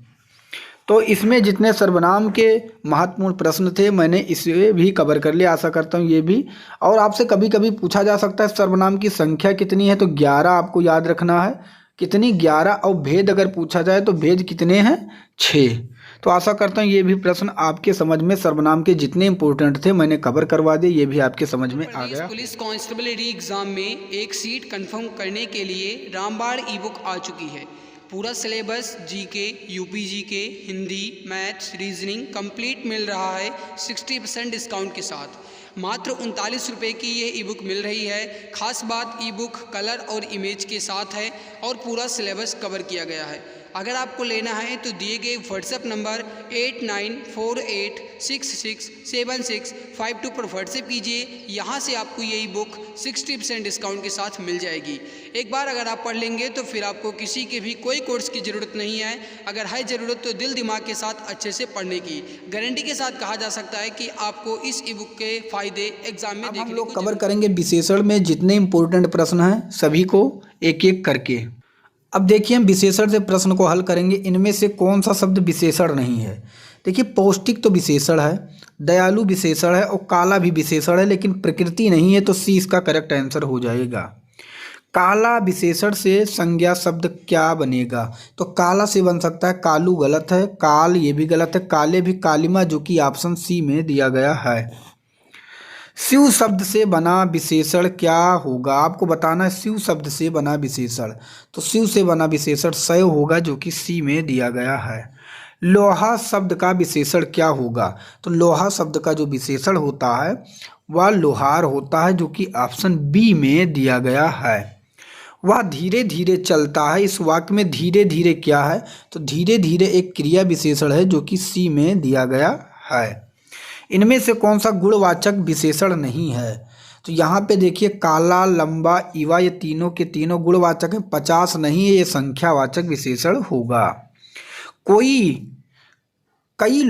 तो इसमें जितने सर्वनाम के महत्वपूर्ण प्रश्न थे मैंने इसे भी कवर कर लिया, आशा करता हूँ ये भी। और आपसे कभी कभी पूछा जा सकता है सर्वनाम की संख्या कितनी है? तो 11 आपको याद रखना है। कितनी? 11। और भेद अगर पूछा जाए तो भेद कितने हैं? 6। तो आशा करता हूँ ये भी प्रश्न आपके समझ में, सर्वनाम के जितने इंपॉर्टेंट थे मैंने कवर करवा दिए, ये भी आपके समझ में आ गया। पुलिस कांस्टेबल री एग्जाम में एक सीट कंफर्म करने के लिए रामबाण ई बुक आ चुकी है। पूरा syllabus GK, UP GK, Hindi, maths, reasoning complete मिल रहा है 60% डिस्काउंट के साथ। मात्र 39 रुपये की ये ई बुक मिल रही है। खास बात, ई बुक कलर और इमेज के साथ है और पूरा सिलेबस कवर किया गया है। अगर आपको लेना है तो दिए गए व्हाट्सएप नंबर 8948667652 पर व्हाट्सएप कीजिए। यहाँ से आपको ये ई बुक 60% डिस्काउंट के साथ मिल जाएगी। एक बार अगर आप पढ़ लेंगे तो फिर आपको किसी के भी कोई कोर्स की ज़रूरत नहीं है। अगर है ज़रूरत तो दिल दिमाग के साथ अच्छे से पढ़ने की। गारंटी के साथ कहा जा सकता है कि आपको इस ई बुक के फ़ायदे एग्जाम में देखने को लोग कवर करेंगे विशेषण में जितने इंपॉर्टेंट प्रश्न हैं सभी को एक एक करके। अब देखिए हम विशेषण से प्रश्न को हल करेंगे। इनमें से कौन सा शब्द विशेषण नहीं है? देखिए पौष्टिक तो विशेषण है, दयालु विशेषण है और काला भी विशेषण है, लेकिन प्रकृति नहीं है, तो सी इसका करेक्ट आंसर हो जाएगा। काला विशेषण से संज्ञा शब्द क्या बनेगा? तो काला से बन सकता है कालू, गलत है। काल ये भी गलत है। काले भी कालिमा, जो कि ऑप्शन सी में दिया गया है। शिव शब्द से बना विशेषण क्या होगा? आपको बताना है शिव शब्द से बना विशेषण। तो शिव से बना विशेषण शैव होगा, जो कि सी में दिया गया है। लोहा शब्द का विशेषण क्या होगा? तो लोहा शब्द का जो विशेषण होता है वह लोहार होता है, जो कि ऑप्शन बी में दिया गया है। वह धीरे धीरे चलता है। इस वाक्य में धीरे धीरे क्या है? तो धीरे धीरे एक क्रिया विशेषण है, जो कि सी में दिया गया है। इनमें से कौन सा गुणवाचक विशेषण नहीं है? तो यहाँ पे देखिए काला, लंबा, युवा, ये तीनों के तीनों गुणवाचक हैं। 50 नहीं है, ये संख्यावाचक विशेषण होगा। कई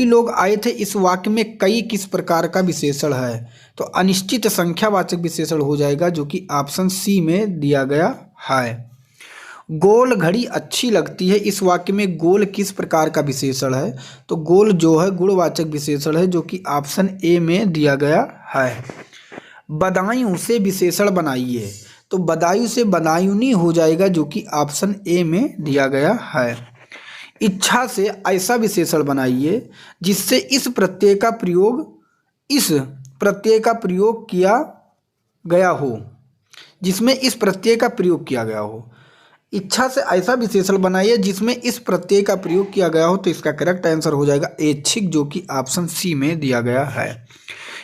लोग आए थे। इस वाक्य में कई किस प्रकार का विशेषण है? तो अनिश्चित संख्यावाचक विशेषण हो जाएगा, जो कि ऑप्शन सी में दिया गया है। गोल घड़ी अच्छी लगती है, इस वाक्य में गोल किस प्रकार का विशेषण है? तो गोल जो है गुणवाचक विशेषण है, जो कि ऑप्शन ए में दिया गया है। बदायूं से विशेषण बनाइए, तो बदायूं से बदायूंनी हो जाएगा, जो कि ऑप्शन ए में दिया गया है। इच्छा से ऐसा विशेषण बनाइए जिससे इस प्रत्यय का प्रयोग किया गया हो, जिसमें इस प्रत्यय का प्रयोग किया गया हो। इच्छा से ऐसा विशेषण बनाइए जिसमें इस प्रत्यय का प्रयोग किया गया हो, तो इसका करेक्ट आंसर हो जाएगा ऐच्छिक, जो कि ऑप्शन सी में दिया गया है।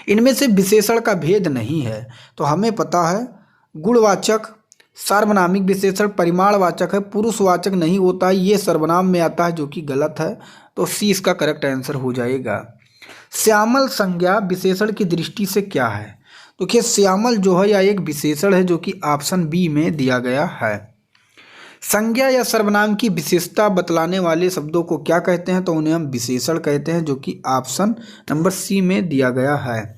इनमें से विशेषण का भेद नहीं है, तो हमें पता है गुणवाचक सार्वनामिक विशेषण परिमाणवाचक है, पुरुषवाचक नहीं होता है, ये सर्वनाम में आता है, जो कि गलत है, तो सी इसका करेक्ट आंसर हो जाएगा। श्यामल संज्ञा विशेषण की दृष्टि से क्या है? तो देखिए श्यामल जो है यह एक विशेषण है, जो कि ऑप्शन बी में दिया गया है। संज्ञा या सर्वनाम की विशेषता बतलाने वाले शब्दों को क्या कहते हैं? तो उन्हें हम विशेषण कहते हैं, जो कि ऑप्शन नंबर सी में दिया गया है।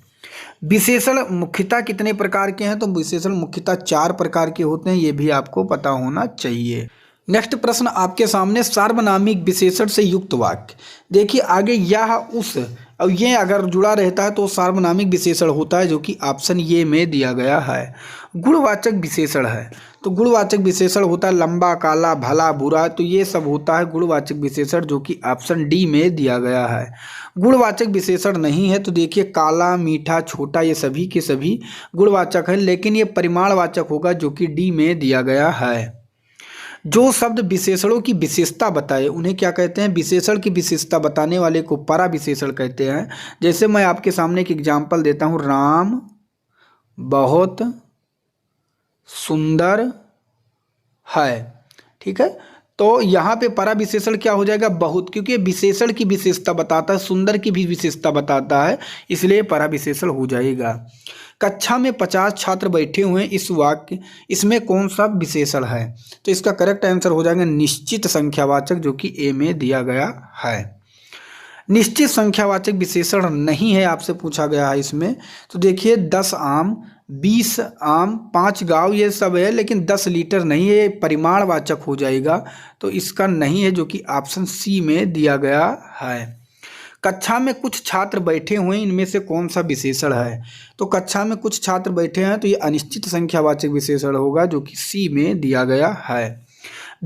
विशेषण मुख्यतः कितने प्रकार के हैं? तो विशेषण मुख्यतः 4 प्रकार के होते हैं, ये भी आपको पता होना चाहिए। नेक्स्ट प्रश्न आपके सामने, सार्वनामिक विशेषण से युक्त वाक्य। देखिए आगे यह उस और ये अगर जुड़ा रहता है तो सार्वनामिक विशेषण होता है, जो कि ऑप्शन ये में दिया गया है। गुणवाचक विशेषण है, तो गुणवाचक विशेषण होता है लंबा, काला, भला, बुरा, तो ये सब होता है गुणवाचक विशेषण, जो कि ऑप्शन डी में दिया गया है। गुणवाचक विशेषण नहीं है, तो देखिए काला, मीठा, छोटा, ये सभी के सभी गुणवाचक है, लेकिन ये परिमाणवाचक होगा, जो कि डी में दिया गया है। जो शब्द विशेषणों की विशेषता बताए उन्हें क्या कहते हैं? विशेषण की विशेषता बताने वाले को परा विशेषण कहते हैं। जैसे मैं आपके सामने एक एग्जाम्पल देता हूँ, राम बहुत सुंदर है, ठीक है, तो यहाँ पे परा विशेषण क्या हो जाएगा? बहुत, क्योंकि विशेषण की विशेषता बताता है, सुंदर की भी विशेषता बताता है, इसलिए परा विशेषण हो जाएगा। कक्षा में 50 छात्र बैठे हुए हैं, इस वाक्य इसमें कौन सा विशेषण है? तो इसका करेक्ट आंसर हो जाएगा निश्चित संख्यावाचक, जो कि ए में दिया गया है। निश्चित संख्यावाचक विशेषण नहीं है, आपसे पूछा गया है इसमें। तो देखिए 10 आम, 20 आम, 5 गाँव, ये सब है, लेकिन 10 लीटर नहीं है, परिमाणवाचक हो जाएगा, तो इसका नहीं है, जो कि ऑप्शन सी में दिया गया है। कक्षा में कुछ छात्र बैठे हुए हैं, इनमें से कौन सा विशेषण है? तो कक्षा में कुछ छात्र बैठे हैं, तो ये अनिश्चित संख्यावाचक विशेषण होगा, जो कि सी में दिया गया है।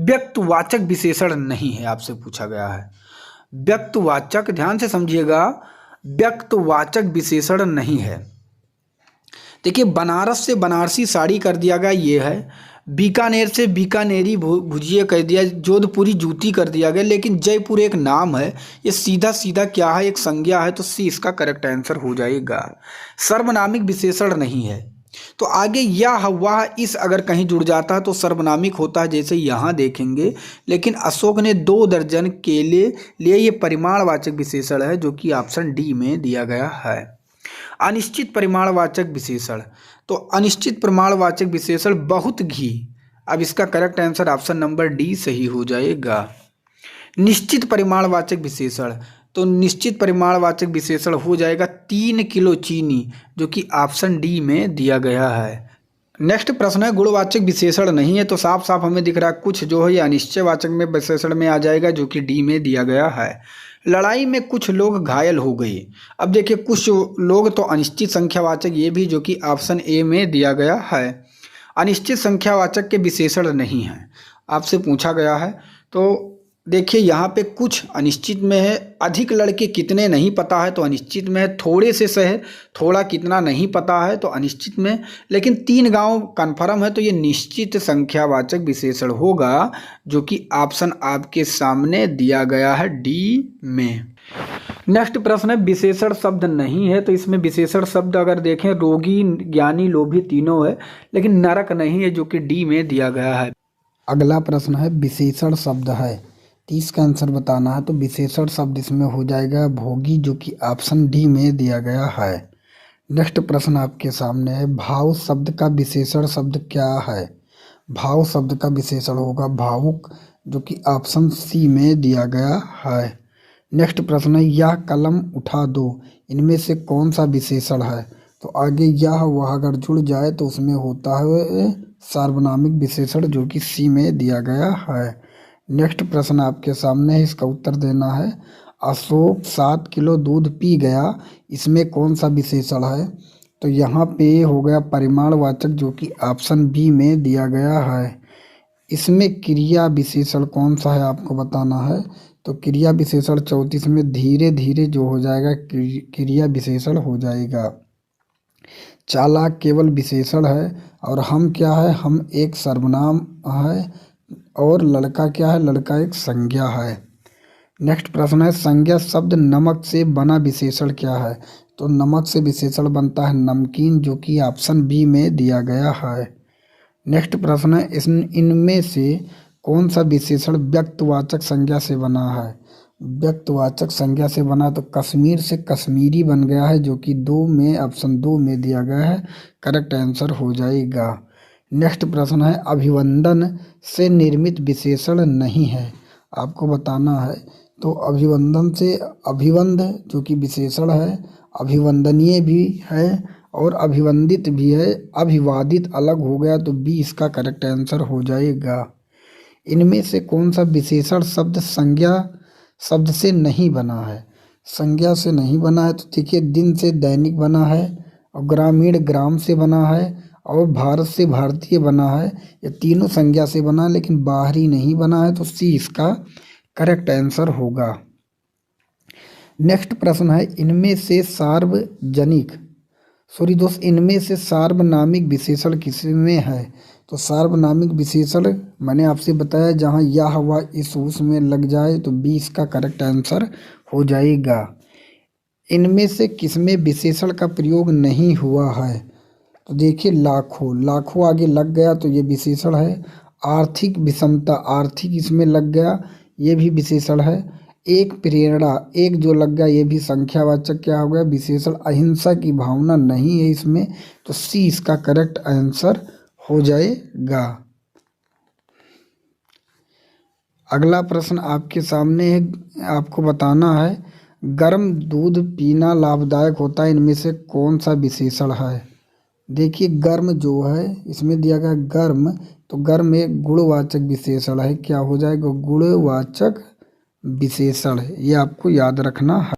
व्यक्तवाचक विशेषण नहीं है, आपसे पूछा गया है। व्यक्तवाचक, ध्यान से समझिएगा, व्यक्तवाचक विशेषण नहीं है। देखिए बनारस से बनारसी साड़ी कर दिया गया, ये है। बीकानेर से बीकानेरी भुजिया कर दिया, जोधपुरी जूती कर दिया गया, लेकिन जयपुर एक नाम है, ये सीधा सीधा क्या है? एक संज्ञा है, तो सी इसका करेक्ट आंसर हो जाएगा। सर्वनामिक विशेषण नहीं है, तो आगे यह वह इस अगर कहीं जुड़ जाता है तो सर्वनामिक होता है, जैसे यहाँ देखेंगे। लेकिन अशोक ने 2 दर्जन केले लिए, ये परिमाणवाचक विशेषण है, जो कि ऑप्शन डी में दिया गया है। अनिश्चित परिमाणवाचक विशेषण, तो अनिश्चित परिमाणवाचक विशेषण बहुत घी, अब इसका correct answer option number D सही हो जाएगा। निश्चित परिमाणवाचक विशेषण, तो निश्चित परिमाणवाचक विशेषण हो जाएगा 3 किलो चीनी, जो कि ऑप्शन डी में दिया गया है। नेक्स्ट प्रश्न है, गुणवाचक विशेषण नहीं है, तो साफ साफ हमें दिख रहा है कुछ जो है ये अनिश्चयवाचक में विशेषण में आ जाएगा, जो कि डी में दिया गया है। लड़ाई में कुछ लोग घायल हो गए, अब देखिए कुछ लोग तो अनिश्चित संख्यावाचक, ये भी, जो कि ऑप्शन ए में दिया गया है। अनिश्चित संख्यावाचक के विशेषण नहीं है, आपसे पूछा गया है। तो देखिए यहाँ पे कुछ अनिश्चित में है, अधिक लड़के कितने नहीं पता है, तो अनिश्चित में है। थोड़े से शहर, थोड़ा कितना नहीं पता है, तो अनिश्चित में। लेकिन 3 गांव कन्फर्म है, तो ये निश्चित संख्यावाचक विशेषण होगा, जो कि ऑप्शन आपके सामने दिया गया है डी में। नेक्स्ट प्रश्न है, विशेषण शब्द नहीं है, तो इसमें विशेषण शब्द अगर देखें रोगी, ज्ञानी, लोभी तीनों है, लेकिन नरक नहीं है, जो कि डी में दिया गया है। अगला प्रश्न है, विशेषण शब्द है, 30 का आंसर बताना है, तो विशेषण शब्द इसमें हो जाएगा भोगी, जो कि ऑप्शन डी में दिया गया है। नेक्स्ट प्रश्न आपके सामने है, भाव शब्द का विशेषण शब्द क्या है? भाव शब्द का विशेषण होगा भावुक, जो कि ऑप्शन सी में दिया गया है। नेक्स्ट प्रश्न है, यह कलम उठा दो, इनमें से कौन सा विशेषण है? तो आगे यह वह अगर जुड़ जाए तो उसमें होता है सार्वनामिक विशेषण जो कि सी में दिया गया है। नेक्स्ट प्रश्न आपके सामने है, इसका उत्तर देना है। अशोक 7 किलो दूध पी गया, इसमें कौन सा विशेषण है? तो यहाँ पे हो गया परिमाणवाचक जो कि ऑप्शन बी में दिया गया है। इसमें क्रिया विशेषण कौन सा है आपको बताना है। तो क्रिया विशेषण 34 में धीरे धीरे जो हो जाएगा क्रिया विशेषण हो जाएगा। चालाक केवल विशेषण है और हम क्या है, हम एक सर्वनाम है और लड़का क्या है, लड़का एक संज्ञा है। नेक्स्ट प्रश्न है, संज्ञा शब्द नमक से बना विशेषण क्या है? तो नमक से विशेषण बनता है नमकीन जो कि ऑप्शन बी में दिया गया है। नेक्स्ट प्रश्न है, इनमें से कौन सा विशेषण व्यक्तिवाचक संज्ञा से बना है? व्यक्तिवाचक संज्ञा से बना तो कश्मीर से कश्मीरी बन गया है जो कि ऑप्शन 2 में दिया गया है, करेक्ट आंसर हो जाएगा। नेक्स्ट प्रश्न है, अभिवंदन से निर्मित विशेषण नहीं है, आपको बताना है। तो अभिवंदन से अभिवंद जो कि विशेषण है, अभिवंदनीय भी है और अभिवंदित भी है। अभिवादित अलग हो गया तो बी इसका करेक्ट आंसर हो जाएगा। इनमें से कौन सा विशेषण शब्द संज्ञा शब्द से नहीं बना है? संज्ञा से नहीं बना है तो देखिए, दिन से दैनिक बना है और ग्रामीण ग्राम से बना है और भारत से भारतीय बना है। ये तीनों संज्ञा से बना है लेकिन बाहरी नहीं बना है, तो सी इसका करेक्ट आंसर होगा। नेक्स्ट प्रश्न है, इनमें से सार्वनामिक विशेषण किसमें है? तो सार्वनामिक विशेषण मैंने आपसे बताया जहाँ या हवा इस उस में लग जाए तो बी इसका करेक्ट आंसर हो जाएगा। इनमें से किसमें विशेषण का प्रयोग नहीं हुआ है? तो देखिए, लाखों आगे लग गया तो ये विशेषण है। आर्थिक विषमता, आर्थिक इसमें लग गया, ये भी विशेषण है। एक प्रेरणा, एक जो लग गया ये भी संख्यावाचक क्या हो गया, विशेषण। अहिंसा की भावना नहीं है इसमें, तो सी इसका करेक्ट आंसर हो जाएगा। अगला प्रश्न आपके सामने है, आपको बताना है गर्म दूध पीना लाभदायक होता है, इनमें से कौन सा विशेषण है? देखिए, गर्म जो है इसमें दिया गया गर्म, तो गर्म एक गुणवाचक विशेषण है, क्या हो जाएगा, गुणवाचक विशेषण। ये आपको याद रखना है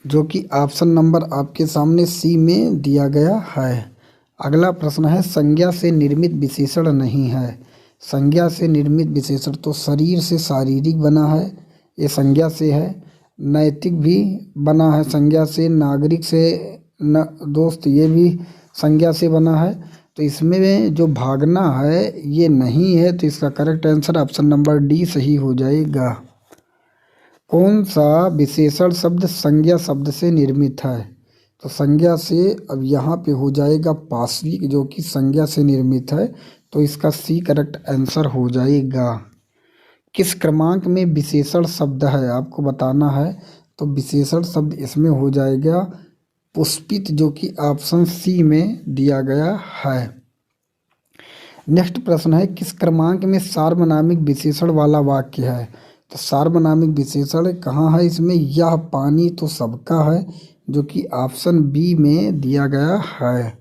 जो कि ऑप्शन नंबर आपके सामने सी में दिया गया है। अगला प्रश्न है, संज्ञा से निर्मित विशेषण नहीं है। संज्ञा से निर्मित विशेषण तो शरीर से शारीरिक बना है, ये संज्ञा से है। नैतिक भी बना है संज्ञा से, नागरिक से दोस्त ये भी संज्ञा से बना है। तो इसमें जो भागना है ये नहीं है, तो इसका correct answer option number D सही हो जाएगा। कौन सा विशेषण शब्द संज्ञा शब्द से निर्मित है? तो संज्ञा से अब यहाँ पे हो जाएगा पाश्विक जो कि संज्ञा से निर्मित है, तो इसका सी करेक्ट आंसर हो जाएगा। किस क्रमांक में विशेषण शब्द है आपको बताना है। तो विशेषण शब्द इसमें हो जाएगा पुष्पित जो कि ऑप्शन सी में दिया गया है। नेक्स्ट प्रश्न है, किस क्रमांक में सार्वनामिक विशेषण वाला वाक्य है? तो सार्वनामिक विशेषण कहाँ है इसमें, यह पानी तो सबका है जो कि ऑप्शन बी में दिया गया है।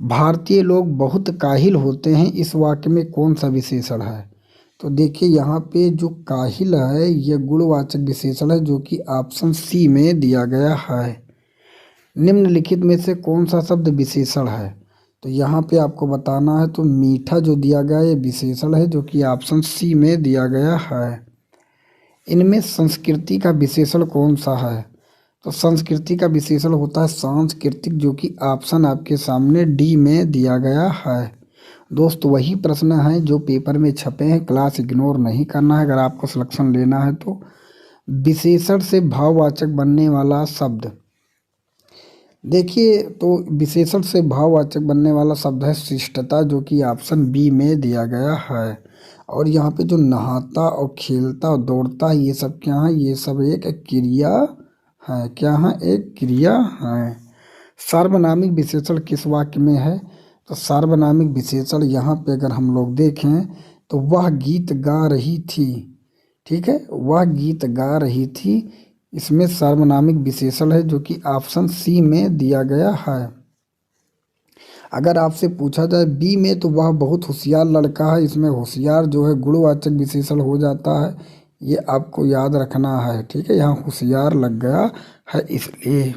भारतीय लोग बहुत काहिल होते हैं, इस वाक्य में कौन सा विशेषण है? तो देखिए, यहाँ पे जो काहिल है यह गुणवाचक विशेषण है जो कि ऑप्शन सी में दिया गया है। निम्नलिखित में से कौन सा शब्द विशेषण है? तो यहाँ पे आपको बताना है, तो मीठा जो दिया गया ये विशेषण है जो कि ऑप्शन सी में दिया गया है। इनमें संस्कृति का विशेषण कौन सा है? तो संस्कृति का विशेषण होता है सांस्कृतिक जो कि ऑप्शन आपके सामने डी में दिया गया है। दोस्त वही प्रश्न हैं जो पेपर में छपे हैं, क्लास इग्नोर नहीं करना है अगर आपको सिलेक्शन लेना है तो। विशेषण से भाववाचक बनने वाला शब्द, देखिए, तो विशेषण से भाववाचक बनने वाला शब्द है शिष्टता जो कि ऑप्शन बी में दिया गया है। और यहाँ पे जो नहाता और खेलता और दौड़ता ये सब क्या है, ये सब एक क्रिया है, क्या है, एक क्रिया है। सार्वनामिक विशेषण किस वाक्य में है? तो सार्वनामिक विशेषण यहाँ पे अगर हम लोग देखें तो वह गीत गा रही थी, ठीक है, वह गीत गा रही थी, इसमें सार्वनामिक विशेषण है जो कि ऑप्शन सी में दिया गया है। अगर आपसे पूछा जाए बी में, तो वह बहुत होशियार लड़का है, इसमें होशियार जो है गुणवाचक विशेषण हो जाता है, ये आपको याद रखना है। ठीक है, यहाँ होशियार लग गया है इसलिए।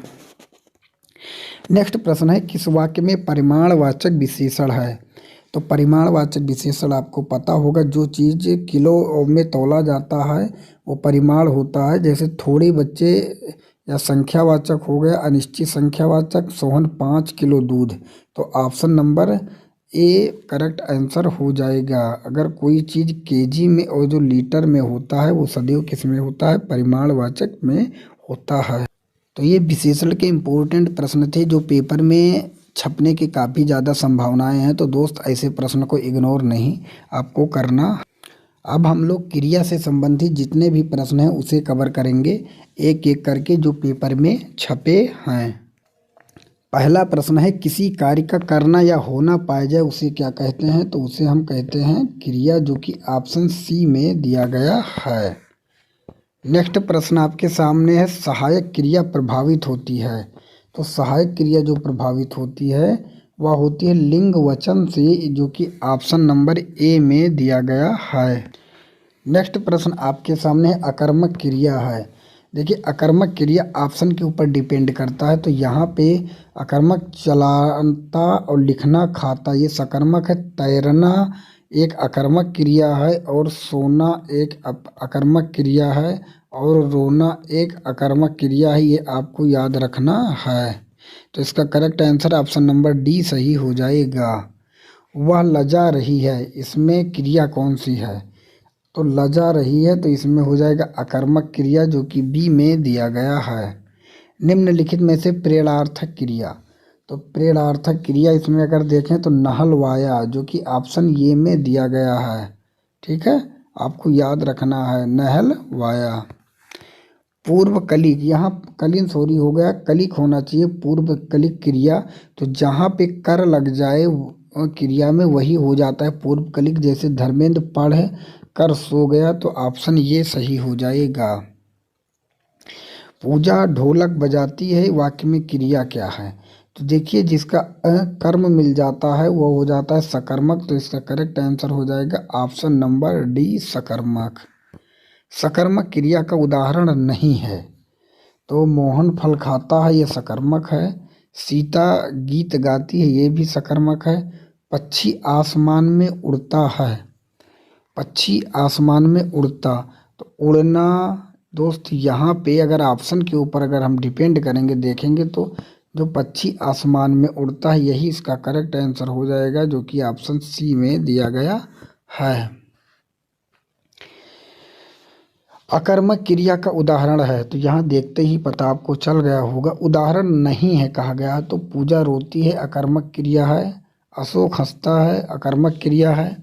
नेक्स्ट प्रश्न है, किस वाक्य में परिमाणवाचक विशेषण है? तो परिमाणवाचक विशेषण आपको पता होगा, जो चीज़ किलो में तौला जाता है वो परिमाण होता है। जैसे थोड़े बच्चे या संख्यावाचक हो गया, अनिश्चित संख्यावाचक, सोहन 5 किलो दूध। तो option number A correct answer हो जाएगा। अगर कोई चीज़ केजी में और जो लीटर में होता है वो सदैव किस में होता है? परिमाणवाचक में होता है। तो ये विशेषण के इम्पोर्टेंट प्रश्न थे जो पेपर में छपने की काफ़ी ज़्यादा संभावनाएं हैं। तो दोस्त ऐसे प्रश्न को इग्नोर नहीं आपको करना। अब हम लोग क्रिया से संबंधित जितने भी प्रश्न हैं उसे कवर करेंगे एक एक करके जो पेपर में छपे हैं। पहला प्रश्न है, किसी कार्य का करना या होना पाया जाए उसे क्या कहते हैं? तो उसे हम कहते हैं क्रिया, जो कि ऑप्शन सी में दिया गया है। नेक्स्ट प्रश्न आपके सामने है, सहायक क्रिया प्रभावित होती है। तो सहायक क्रिया जो प्रभावित होती है वह होती है लिंग वचन से, जो कि ऑप्शन नंबर ए में दिया गया है। नेक्स्ट प्रश्न आपके सामने है, अकर्मक क्रिया है। देखिए, अकर्मक क्रिया ऑप्शन के ऊपर डिपेंड करता है। तो यहाँ पे अकर्मक चलाता और लिखना खाता ये सकर्मक है। तैरना एक अकर्मक क्रिया है और सोना एक अकर्मक क्रिया है और रोना एक अकर्मक क्रिया है, ये आपको याद रखना है। तो इसका correct answer option number D सही हो जाएगा। वह लजा रही है, इसमें क्रिया कौन सी है? तो लजा रही है, तो इसमें हो जाएगा अकर्मक क्रिया, जो कि बी में दिया गया है। निम्नलिखित में से प्रेरणार्थक क्रिया, तो प्रेरणार्थक क्रिया इसमें अगर देखें तो नहलवाया, जो कि ऑप्शन ए में दिया गया है। ठीक है, आपको याद रखना है नहलवाया। पूर्व कलिक, यहाँ कलिन सॉरी हो गया, कलिक होना चाहिए पूर्व कलिक क्रिया। तो जहाँ पे कर लग जाए क्रिया में वही हो जाता है पूर्व कलिक। जैसे धर्मेंद्र पढ़ कर सो गया, तो ऑप्शन ये सही हो जाएगा। पूजा ढोलक बजाती है, वाक्य में क्रिया क्या है? तो देखिए, जिसका कर्म मिल जाता है वो हो जाता है सकर्मक। तो इसका करेक्ट आंसर हो जाएगा ऑप्शन नंबर डी सकर्मक। सकर्मक क्रिया का उदाहरण नहीं है। तो मोहन फल खाता है, ये सकर्मक है। सीता गीत गाती है, ये भी सकर्मक है। पक्षी आसमान में उड़ता है, पक्षी आसमान में उड़ता, तो उड़ना दोस्त यहाँ पे अगर ऑप्शन के ऊपर अगर हम डिपेंड करेंगे देखेंगे तो जो पक्षी आसमान में उड़ता है यही इसका करेक्ट आंसर हो जाएगा, जो कि ऑप्शन सी में दिया गया है। अकर्मक क्रिया का उदाहरण है, तो यहाँ देखते ही पता आपको चल गया होगा। उदाहरण नहीं है कहा गया, तो पूजा रोती है अकर्मक क्रिया है। अशोक हंसता है अकर्मक क्रिया है।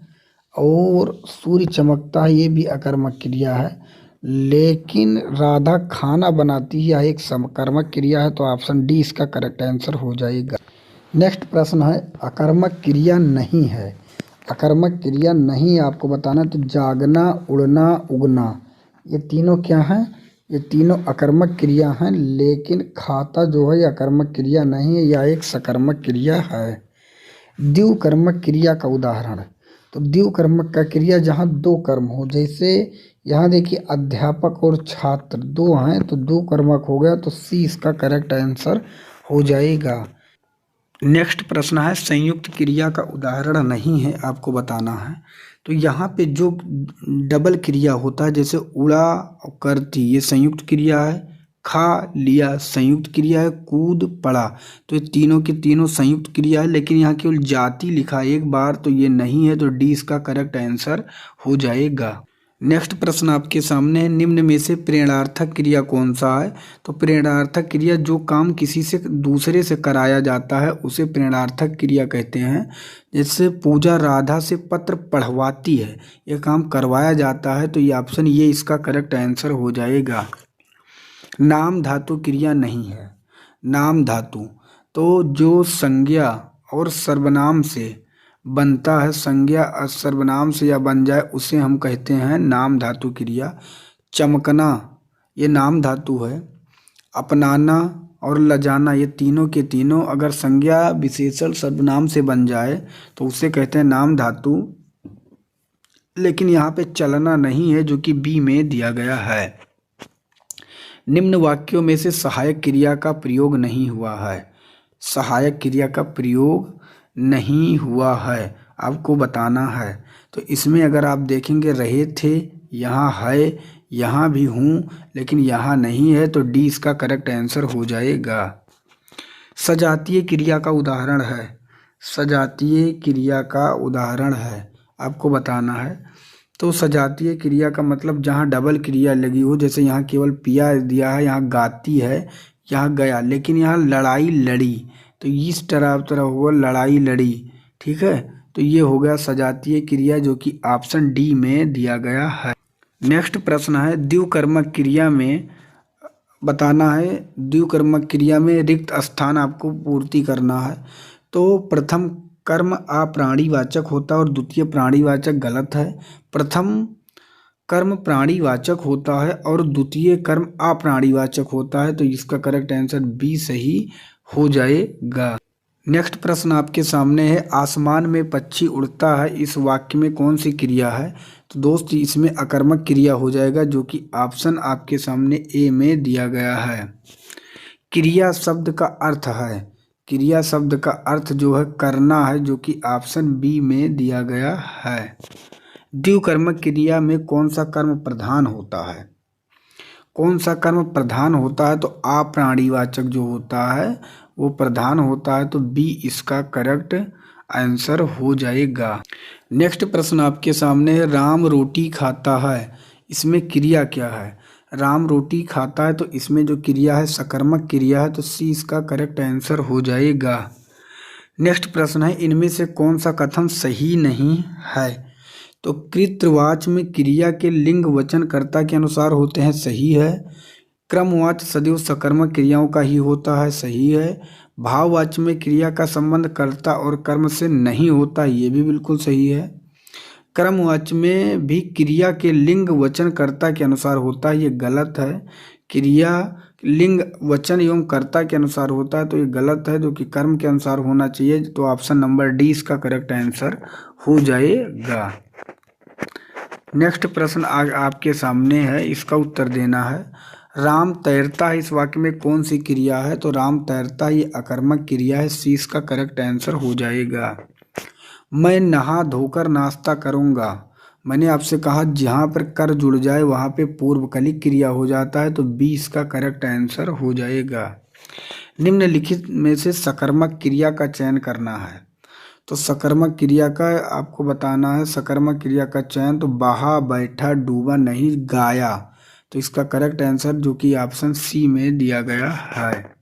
और सूर्य चमकता है, ये भी अकर्मक क्रिया है। लेकिन राधा खाना बनाती है, एक सकर्मक क्रिया है। तो ऑप्शन डी इसका करेक्ट आंसर हो जाएगा। नेक्स्ट प्रश्न है, अकर्मक क्रिया नहीं है। अकर्मक क्रिया नहीं आपको बताना, तो जागना, उड़ना, उगना, ये तीनों क्या हैं? ये तीनों अकर्मक क्रिया हैं। लेकिन खाता जो है ये अकर्मक क्रिया नहीं है, यह एक सकर्मक क्रिया है। द्विकर्मक क्रिया का उदाहरण, तो द्विकर्मक का क्रिया जहाँ दो कर्म हो, जैसे यहाँ देखिए अध्यापक और छात्र दो हैं, तो द्विकर्मक हो गया। तो सी इसका करेक्ट आंसर हो जाएगा। नेक्स्ट प्रश्न है, संयुक्त क्रिया का उदाहरण नहीं है आपको बताना है। तो यहाँ पे जो डबल क्रिया होता है, जैसे उड़ा और करती, ये संयुक्त क्रिया है। खा लिया संयुक्त क्रिया है। कूद पड़ा, तो ये तीनों के तीनों संयुक्त क्रिया है। लेकिन यहाँ केवल जाति लिखा है एक बार, तो ये नहीं है। तो डी इसका करेक्ट आंसर हो जाएगा। नेक्स्ट प्रश्न आपके सामने है, निम्न में से प्रेरणार्थक क्रिया कौन सा है? तो प्रेरणार्थक क्रिया जो काम किसी से दूसरे से कराया जाता है उसे प्रेरणार्थक क्रिया कहते हैं। जैसे पूजा राधा से पत्र पढ़वाती है, यह काम करवाया जाता है। तो ये ऑप्शन ये इसका करेक्ट आंसर हो जाएगा। नाम धातु क्रिया नहीं है। नाम धातु तो जो संज्ञा और सर्वनाम से बनता है, संज्ञा सर्वनाम से या बन जाए उसे हम कहते हैं नाम धातु क्रिया। चमकना ये नाम धातु है। अपनाना और ल जाना, ये तीनों के तीनों अगर संज्ञा विशेषण सर्वनाम से बन जाए तो उसे कहते हैं नाम धातु। लेकिन यहाँ पे चलना नहीं है जो कि बी में दिया गया है। निम्न वाक्यों में से सहायक क्रिया का प्रयोग नहीं हुआ है। सहायक क्रिया का प्रयोग नहीं हुआ है, आपको बताना है। तो इसमें अगर आप देखेंगे रहे थे, यहाँ है, यहाँ भी हूँ, लेकिन यहाँ नहीं है, तो डी इसका करेक्ट आंसर हो जाएगा। सजातीय क्रिया का उदाहरण है। सजातीय क्रिया का उदाहरण है, आपको बताना है। तो सजातीय क्रिया का मतलब जहाँ डबल क्रिया लगी हो, जैसे यहाँ केवल पिया दिया है, यहाँ गाती है, यहाँ गया, लेकिन यहाँ लड़ाई लड़ी, तो इस तरह हुआ लड़ाई लड़ी। ठीक है, तो ये हो गया सजातीय क्रिया जो कि ऑप्शन डी में दिया गया है। नेक्स्ट प्रश्न है द्विकर्मक क्रिया में बताना है। द्विकर्मक क्रिया में रिक्त स्थान आपको पूर्ति करना है। तो प्रथम कर्म अप्राणीवाचक होता है और द्वितीय प्राणीवाचक, गलत है। प्रथम कर्म प्राणीवाचक होता है और द्वितीय कर्म अप्राणीवाचक होता है, तो इसका करेक्ट आंसर बी सही हो जाएगा। नेक्स्ट प्रश्न आपके सामने है आसमान में पक्षी उड़ता है, इस वाक्य में कौन सी क्रिया है? तो दोस्त इसमें अकर्मक क्रिया हो जाएगा जो कि ऑप्शन आपके सामने ए में दिया गया है। क्रिया शब्द का अर्थ है, क्रिया शब्द का अर्थ जो है करना है, जो कि ऑप्शन बी में दिया गया है। द्विकर्मक क्रिया में कौन सा कर्म प्रधान होता है? कौन सा कर्म प्रधान होता है? तो अप्राणीवाचक जो होता है वो प्रधान होता है, तो बी इसका करेक्ट आंसर हो जाएगा। नेक्स्ट प्रश्न आपके सामने है राम रोटी खाता है, इसमें क्रिया क्या है? राम रोटी खाता है, तो इसमें जो क्रिया है सकर्मक क्रिया है, तो सी इसका करेक्ट आंसर हो जाएगा। नेक्स्ट प्रश्न है इनमें से कौन सा कथन सही नहीं है? तो कृतवाच्य में क्रिया के लिंग वचन कर्ता के अनुसार होते हैं, सही है। क्रमवाच्य सदैव सकर्मक क्रियाओं का ही होता है, सही है। भाववाच्य में क्रिया का संबंध कर्ता और कर्म से नहीं होता, ये भी बिल्कुल सही है। क्रमवाच्य में भी क्रिया के लिंग वचन कर्ता के अनुसार होता है, ये गलत है। क्रिया लिंग वचन एवं कर्ता के अनुसार होता है, तो ये गलत है, जो कि कर्म के अनुसार होना चाहिए, तो ऑप्शन नंबर डी इसका करेक्ट आंसर हो जाएगा। नेक्स्ट प्रश्न आपके सामने है, इसका उत्तर देना है। राम तैरता है, इस वाक्य में कौन सी क्रिया है? तो राम तैरता ये अकर्मक क्रिया है, सी इसका करेक्ट आंसर हो जाएगा। मैं नहा धोकर नाश्ता करूंगा, मैंने आपसे कहा जहाँ पर कर जुड़ जाए वहाँ पे पूर्वकलिक क्रिया हो जाता है, तो बी इसका करेक्ट आंसर हो जाएगा। निम्नलिखित में से सकर्मक क्रिया का चयन करना है। तो सकर्मक क्रिया का आपको बताना है, सकर्मक क्रिया का चयन, तो बहा, बैठा, डूबा, नहीं, गाया, तो इसका करेक्ट आंसर जो कि ऑप्शन सी में दिया गया है।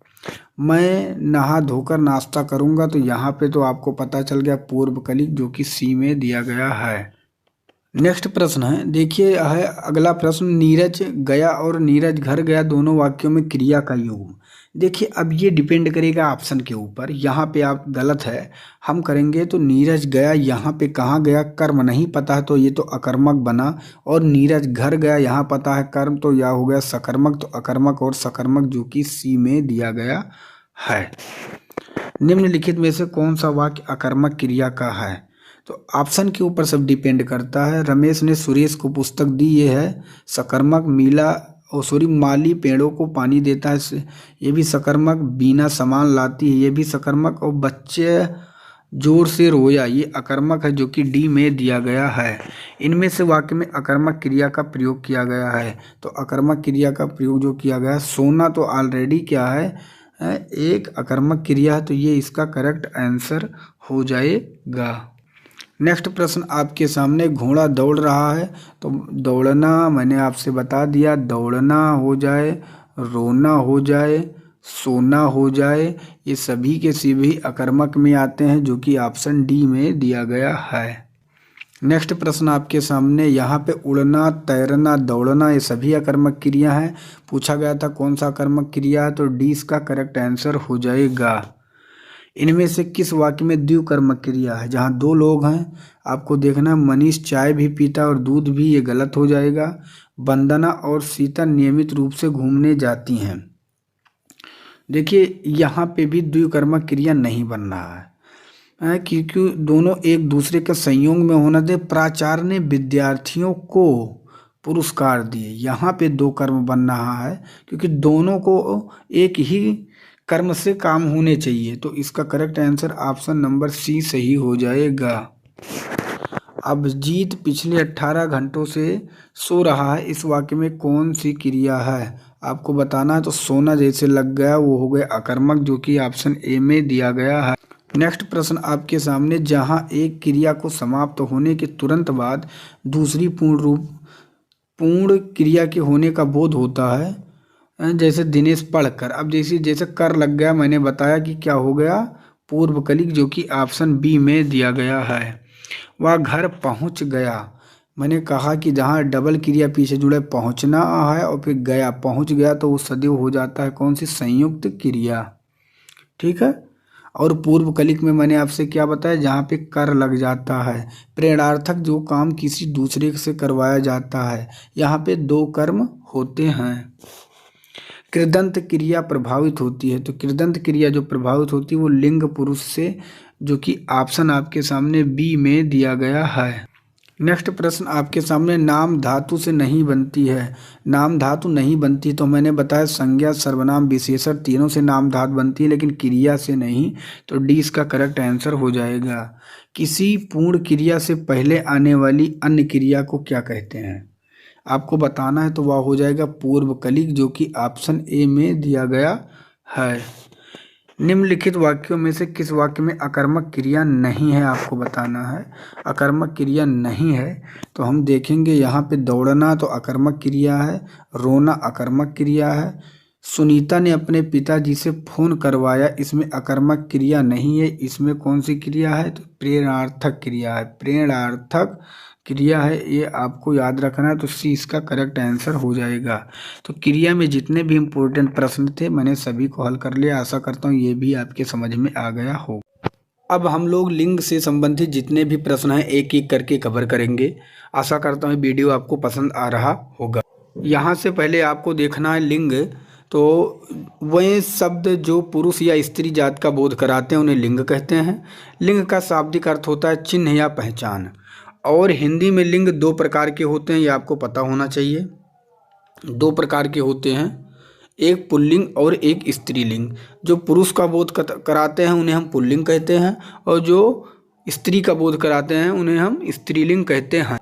मैं नहा धोकर नाश्ता करूंगा, तो यहाँ पे तो आपको पता चल गया पूर्वकलिक जो कि सी में दिया गया है। नेक्स्ट प्रश्न है, देखिए है अगला प्रश्न, नीरज गया और नीरज घर गया दोनों वाक्यों में क्रिया का योग। देखिए अब ये डिपेंड करेगा ऑप्शन के ऊपर, यहाँ पे आप गलत है, हम करेंगे तो नीरज गया, यहाँ पे कहाँ गया कर्म नहीं पता है, तो ये तो अकर्मक बना, और नीरज घर गया यहाँ पता है कर्म, तो यह हो गया सकर्मक, तो अकर्मक और सकर्मक जो कि सी में दिया गया है। निम्नलिखित में से कौन सा वाक्य अकर्मक क्रिया का है? तो ऑप्शन के ऊपर सब डिपेंड करता है। रमेश ने सुरेश को पुस्तक दी, ये है सकर्मक। माली पेड़ों को पानी देता है, ये भी सकर्मक। बीना सामान लाती है, ये भी सकर्मक। और बच्चे जोर से रोया, ये अकर्मक है जो कि डी में दिया गया है। इनमें से वाक्य में अकर्मक क्रिया का प्रयोग किया गया है, तो अकर्मक क्रिया का प्रयोग जो किया गया है, सोना तो ऑलरेडी क्या है एक अकर्मक क्रिया है, तो ये इसका करेक्ट आंसर हो जाएगा। नेक्स्ट प्रश्न आपके सामने, घोड़ा दौड़ रहा है, तो दौड़ना मैंने आपसे बता दिया, दौड़ना हो जाए, रोना हो जाए, सोना हो जाए, ये सभी के सभी अकर्मक में आते हैं, जो कि ऑप्शन डी में दिया गया है। नेक्स्ट प्रश्न आपके सामने, यहाँ पे उड़ना, तैरना, दौड़ना ये सभी अकर्मक क्रिया हैं। पूछा गया था कौन सा अकर्मक क्रिया है, तो डी इसका करेक्ट आंसर हो जाएगा। इनमें से किस वाक्य में द्विकर्मक क्रिया है? जहाँ दो लोग हैं, आपको देखना मनीष चाय भी पीता और दूध भी, ये गलत हो जाएगा। वंदना और सीता नियमित रूप से घूमने जाती हैं, देखिए यहाँ पे भी द्विकर्मक क्रिया नहीं बन रहा है, क्योंकि दोनों एक दूसरे के संयोग में होना दे। प्राचार्य ने विद्यार्थियों को पुरस्कार दिए, यहाँ पे दो कर्म बन रहा है, क्योंकि दोनों को एक ही कर्म से काम होने चाहिए। तो इसका correct answer option number C सही हो जाएगा। अभिजीत पिछले 18 घंटों से सो रहा है, इस वाक्य में कौन सी क्रिया है? आपको बताना है। तो सोना जैसे लग गया वो हो गया अकर्मक, जो कि ऑप्शन ए में दिया गया है। नेक्स्ट प्रश्न आपके सामने, जहां एक क्रिया को समाप्त होने के तुरंत बाद दूसरी पूर्ण क्रिया के होने का बोध होता है, जैसे दिनेश पढ़कर। अब जैसे कर लग गया, मैंने बताया कि क्या हो गया, पूर्वकलिक, जो कि ऑप्शन बी में दिया गया है। वह घर पहुंच गया, मैंने कहा कि जहाँ डबल क्रिया पीछे जुड़े पहुंचना है और फिर गया, पहुंच गया, तो वो सदैव हो जाता है कौन सी, संयुक्त क्रिया। ठीक है। और पूर्वकलिक में मैंने आपसे क्या बताया, जहाँ पे कर लग जाता है, प्रेरणार्थक जो काम किसी दूसरे से करवाया जाता है, यहाँ पे दो कर्म होते हैं। कृदंत क्रिया प्रभावित होती है, तो कृदंत क्रिया जो प्रभावित होती है वो लिंग पुरुष से, जो कि ऑप्शन आपके सामने बी में दिया गया है। नेक्स्ट प्रश्न आपके सामने, नाम धातु से नहीं बनती है। नाम धातु नहीं बनती, तो मैंने बताया संज्ञा सर्वनाम विशेषण तीनों से नाम धातु बनती है, लेकिन क्रिया से नहीं। तो डी इसका करेक्ट आंसर हो जाएगा। किसी पूर्ण क्रिया से पहले आने वाली अन्य क्रिया को क्या कहते हैं? आपको बताना है, तो वह हो जाएगा पूर्वकलिक, जो कि ऑप्शन ए में दिया गया है। निम्नलिखित वाक्यों में से किस वाक्य में अकर्मक क्रिया नहीं है? आपको बताना है। अकर्मक क्रिया नहीं है, तो हम देखेंगे यहाँ पे दौड़ना तो अकर्मक क्रिया है, रोना अकर्मक क्रिया है, सुनीता ने अपने पिताजी से फोन करवाया, इसमें अकर्मक क्रिया नहीं है। इसमें कौन सी क्रिया है? तो प्रेरणार्थक क्रिया है, प्रेरणार्थक क्रिया है, ये आपको याद रखना है। तो सी इसका करेक्ट आंसर हो जाएगा। तो क्रिया में जितने भी इम्पोर्टेंट प्रश्न थे मैंने सभी को हल कर लिया। आशा करता हूँ ये भी आपके समझ में आ गया हो। अब हम लोग लिंग से संबंधित जितने भी प्रश्न हैं एक एक करके कवर करेंगे। आशा करता हूँ वीडियो आपको पसंद आ रहा होगा। यहाँ से पहले आपको देखना है लिंग, तो वह शब्द जो पुरुष या स्त्री जात का बोध कराते हैं उन्हें लिंग कहते हैं। लिंग का शाब्दिक अर्थ होता है चिन्ह या पहचान। और हिंदी में लिंग दो प्रकार के होते हैं, ये आपको पता होना चाहिए। दो प्रकार के होते हैं, एक पुल्लिंग और एक स्त्रीलिंग। जो पुरुष का बोध कराते हैं उन्हें हम पुल्लिंग कहते हैं, और जो स्त्री का बोध कराते हैं उन्हें हम स्त्रीलिंग कहते हैं।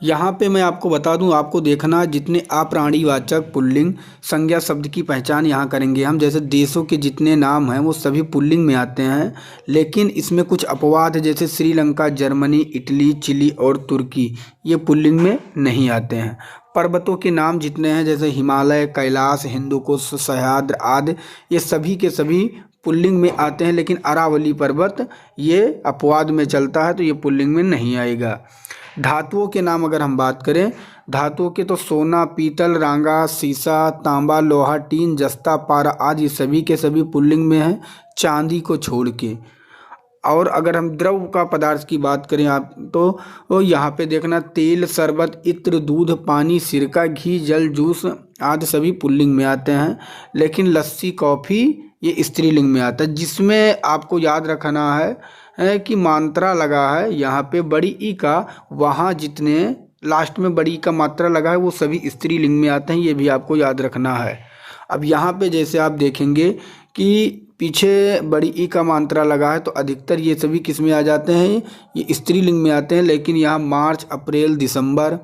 यहाँ पे मैं आपको बता दूं, आपको देखना जितने अप्राणीवाचक पुल्लिंग संज्ञा शब्द की पहचान यहाँ करेंगे हम। जैसे देशों के जितने नाम हैं वो सभी पुल्लिंग में आते हैं, लेकिन इसमें कुछ अपवाद है, जैसे श्रीलंका, जर्मनी, इटली, चिली और तुर्की, ये पुल्लिंग में नहीं आते हैं। पर्वतों के नाम जितने हैं, जैसे हिमालय, कैलाश, हिंदुकुश, सह्याद्री आदि, ये सभी के सभी पुल्लिंग में आते हैं, लेकिन अरावली पर्वत ये अपवाद में चलता है, तो ये पुल्लिंग में नहीं आएगा। धातुओं के नाम अगर हम बात करें, धातुओं के तो सोना, पीतल, रांगा, सीसा, तांबा, लोहा, टीन, जस्ता, पारा आदि सभी के सभी पुल्लिंग में हैं, चांदी को छोड़ के। और अगर हम द्रव का पदार्थ की बात करें आप, तो यहाँ पे देखना तेल, शरबत, इत्र, दूध, पानी, सिरका, घी, जल, जूस आदि सभी पुल्लिंग में आते हैं, लेकिन लस्सी, कॉफ़ी ये स्त्रीलिंग में आता है। जिसमें आपको याद रखना है कि मात्रा लगा है यहाँ पे बड़ी ई का, वहाँ जितने लास्ट में बड़ी का मात्रा लगा है वो सभी स्त्रीलिंग में आते हैं, ये भी आपको याद रखना है। अब यहाँ पे जैसे आप देखेंगे कि पीछे बड़ी ई का मात्रा लगा है, तो अधिकतर ये सभी किस में आ जाते हैं, ये स्त्रीलिंग में आते हैं। लेकिन यहाँ मार्च, अप्रैल, दिसंबर,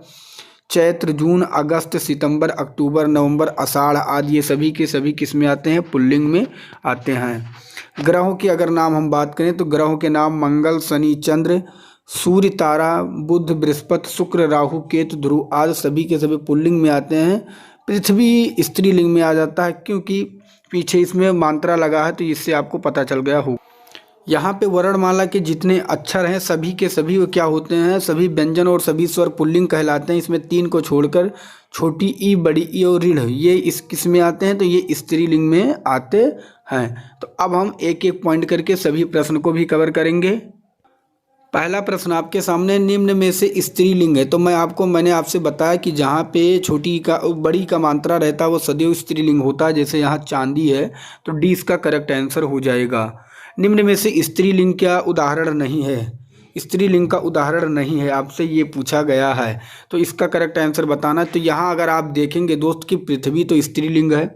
चैत्र, जून, अगस्त, सितंबर, अक्टूबर, नवंबर, आषाढ़ आदि ये सभी के सभी किस में आते हैं, पुल्लिंग में आते हैं। ग्रहों के अगर नाम हम बात करें, तो ग्रहों के नाम मंगल, शनि, चंद्र, सूर्य, तारा, बुध, बृहस्पति, शुक्र, राहु, केतु, ध्रुव आदि सभी के सभी पुल्लिंग में आते हैं। पृथ्वी स्त्रीलिंग में आ जाता है, क्योंकि पीछे इसमें मात्रा लगा है, तो इससे आपको पता चल गया हो। यहाँ पे वर्णमाला के जितने अक्षर हैं सभी के सभी वो क्या होते हैं, सभी व्यंजन और सभी स्वर पुल्लिंग कहलाते हैं। इसमें तीन को छोड़कर छोटी ई, बड़ी ई और ऋढ़ ये इस किस में आते हैं, तो ये स्त्रीलिंग में आते हैं। तो अब हम एक एक पॉइंट करके सभी प्रश्न को भी कवर करेंगे। पहला प्रश्न आपके सामने, निम्न में से स्त्रीलिंग है। तो मैंने आपसे बताया कि जहाँ पे छोटी का बड़ी का मात्रा रहता है वो सदैव स्त्रीलिंग होता है। जैसे यहाँ चांदी है, तो डी इसका करेक्ट आंसर हो जाएगा। निम्न में से स्त्रीलिंग क्या उदाहरण नहीं है? स्त्रीलिंग का उदाहरण नहीं है, आपसे ये पूछा गया है, तो इसका करेक्ट आंसर बताना है। तो यहाँ अगर आप देखेंगे दोस्त कि पृथ्वी तो स्त्रीलिंग है,